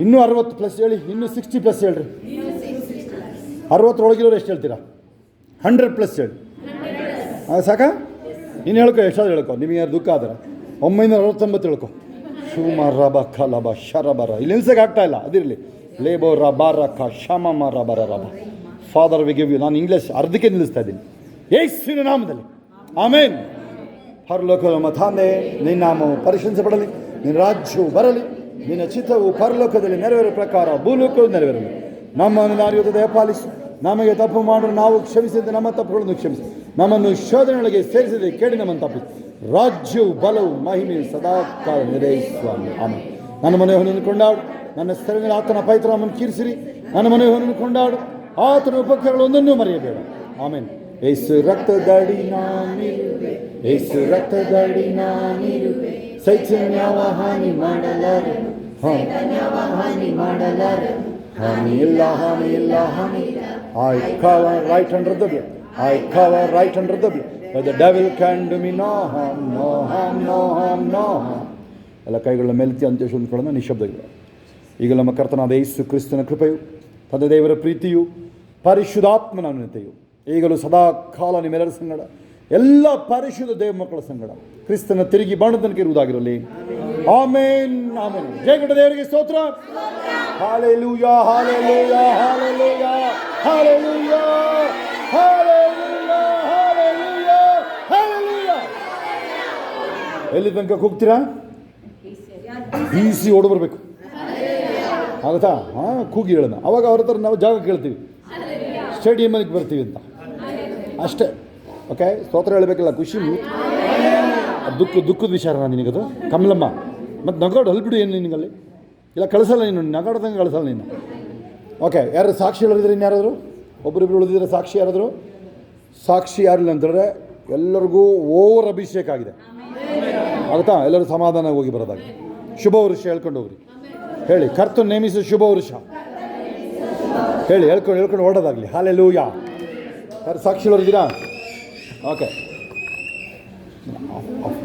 ಇನ್ನೂ 60+ ಹೇಳಿ, ಇನ್ನೂ 60+ ಹೇಳ್ರಿ. 60 ಒಳಗಿರೋರು ಎಷ್ಟು ಹೇಳ್ತೀರಾ? 100+ ಹೇಳಿ. ಸಾಕಾ? ಇನ್ನು ಹೇಳ್ಕೊ, ಎಷ್ಟಾದ್ರು ಹೇಳ್ಕೊ. ನಿಮಗೆ ಯಾರು ದುಃಖ ಆದರೆ 969 ಹೇಳ್ಕೊ. ಶುಮ ರಬ ಖಲಬ ಶರಬರ. ಇಲ್ಲಿ ನಿಲ್ಸಕ್ಕೆ ಆಗ್ತಾ ಇಲ್ಲ, ಅದಿರಲಿ. ಲೇಬೋ ರಬಾರ ಖ ಶಮ ರಬರ ರಬ. Father we give you. ನಾನು ಇಂಗ್ಲೀಷ್ ಅರ್ಧಕ್ಕೆ ನಿಲ್ಲಿಸ್ತಾ ಇದ್ದೀನಿ ಯೇಸುವಿನ ನಾಮದಲ್ಲಿ. ಆಮೇನ್. ಪರಲೋಕದ ನಮ್ಮ ತಂದೆ, ನಿನ್ನ ನಾಮವು ಪರಿಶೀಲಿಸಲ್ಪಡಲಿ, ನಿನ್ನ ರಾಜ್ಯವು ಬರಲಿ, ನಿನ್ನ ಚಿತ್ತವು ಪರಲೋಕದಲ್ಲಿ ನೆರವೇರೋ ಪ್ರಕಾರ ಭೂಲೋಕವು ನೆರವೇರಲಿ. ನಮ್ಮನ್ನು ದಾರಿಯುತ್ತ ದಯಪಾಲಿಸು. ನಮಗೆ ತಪ್ಪು ಮಾಡಲು ನಾವು ಕ್ಷಮಿಸಿದಂತೆ ನಮ್ಮ ತಪ್ಪುಗಳನ್ನು ಕ್ಷಮಿಸಿ. ನಮ್ಮನ್ನು ಶೋಧನೆಯೊಳಗೆ ಸೇರಿಸದೆ ಕೇಳಿ ನಮ್ಮನ್ನು ತಪ್ಪಿಸಿ. ರಾಜ್ಯವು ಬಲವು ಮಹಿಮೆಯು ಸದಾ ಕಾಲ ನಿರ್ವಹಿಸುವಾಮಿ. ಆಮೇಲೆ. ನನ್ನ ಮನೆ ಹೊನ್ನನ್ನು ಕೊಂಡಾಡು, ನನ್ನ ಸ್ಥಳದಲ್ಲಿ ಆತನ ಪವಿತ್ರನಾಮವನ್ನು ಕೀರ್ಸಿರಿ. ನನ್ನ ಮನೆ ಹೊನ್ನನ್ನು ಕೊಂಡಾಡು, ಆತನ ಉಪಕಾರಗಳೊಂದನ್ನೂ ಮರೆಯಬೇಡ. ಆಮೇಲೆ. ಯೇಸು ರಕ್ತದಡಿ ನಾನಿರುವೆ, ಯೇಸು ರಕ್ತದಡಿ ನಾನಿರುವೆ, ಸೈತನ್ಯವ ಹಾನಿ ಮಾಡಲಾರೆ, ಹಾನಿ ಮಾಡಲಾರೆ. ಹಾನಿ ಇಲ್ಲ, ಹಾನಿ ಇಲ್ಲ, ಹಾನಿ ಇಲ್ಲ. I cover right under the blood. I cover right under the blood. But the devil can do me no harm, no harm, no harm, no harm. ಎಲ್ಲ ಕೈಗಳ ಮೇಲೆತ್ತಿ ಅಂತ್ಯಶುಂಕೊಳ್ಳೋಣ ನಿಶಬ್ದಗಳು. ಈಗ ನಮ್ಮ ಕರ್ತನಾದ ಯೇಸು ಕ್ರಿಸ್ತನ ಕೃಪೆಯು, ತಂದೆ ದೇವರ ಪ್ರೀತಿಯು, ಪರಿಶುದ್ಧಾತ್ಮನ ಅನುನತೆಯು ಈಗಲೂ ಸದಾ ಕಾಲ ನಿಮ್ಮೆಲ್ಲರ ಸಂಗಡ, ಎಲ್ಲ ಪರಿಶುದ್ಧ ದೇವ ಮಕ್ಕಳ ಸಂಗಡ ಕ್ರಿಸ್ತನ ತಿರುಗಿ ಬಾಣದನಕ್ಕೆ ಇರುವುದಾಗಿರಲಿ. ಆಮೇನ್, ಆಮೇನ್. ಜಯಗಡ ದೇವರಿಗೆ ಸ್ತೋತ್ರ. Hallelujah, hallelujah, hallelujah, hallelujah, hallelujah, hallelujah, hallelujah. ಎಲ್ಲಿ ತನಕ ಕೂಗ್ತೀರಾ? ಬೀಸಿ ಓಡಿ ಬರಬೇಕು ಆಗುತ್ತಾ? ಹಾಂ, ಕೂಗಿ ಹೇಳೋಣ. ಅವಾಗ ಅವ್ರ ಹತ್ರ ನಾವು ಜಾಗ ಕೇಳ್ತೀವಿ, ಸ್ಟೇಡಿಯಮಲ್ಲಿ ಬರ್ತೀವಿ ಅಂತ ಅಷ್ಟೇ. ಓಕೆ, ಸ್ತೋತ್ರ ಹೇಳಬೇಕಲ್ಲ, ಖುಷಿ. ದುಃಖದ ವಿಚಾರ ನಿನಗದು ಕಮಲಮ್ಮ. ಮತ್ತು ನಗಾಡು ಅಲ್ಬಿಡು ಏನು ನಿನಗಲ್ಲಿ ಇಲ್ಲ, ಕಳಿಸಲ್ಲ ನೀನು, ನಗಾಡ್ದಂಗೆ ಕಳಿಸಲ್ಲ ನೀನು. ಓಕೆ, ಯಾರು ಸಾಕ್ಷಿ ಹೇಳಿದ್ರೆ ಇನ್ಯಾರಾದ್ರು ಒಬ್ಬರಿಬ್ರು ಉಳಿದಿದ್ರೆ ಸಾಕ್ಷಿ ಯಾರಾದರೂ? ಸಾಕ್ಷಿ ಯಾರಿಲ್ಲ ಅಂತಂದರೆ ಎಲ್ಲರಿಗೂ ಓವರ್ ಅಭಿಷೇಕ ಆಗಿದೆ ಆಗುತ್ತಾ? ಎಲ್ಲರೂ ಸಮಾಧಾನ ಹೋಗಿ ಬರೋದಾಗಿ ಶುಭ ವೃಷ ಹೇಳ್ಕೊಂಡು ಹೋಗ್ರಿ. ಹೇಳಿ, ಕರ್ತನು ನೇಮಿಸಿ ಶುಭ ವೃಷ ಹೇಳಿ, ಹೇಳ್ಕೊಂಡು ಓಡೋದಾಗಲಿ. ಹಾಲೆಲೂಯಾ. ಯಾರು ಸಾಕ್ಷಿ ಹೇಳಿದ್ದೀರಾ? ಓಕೆ. ಆಫ್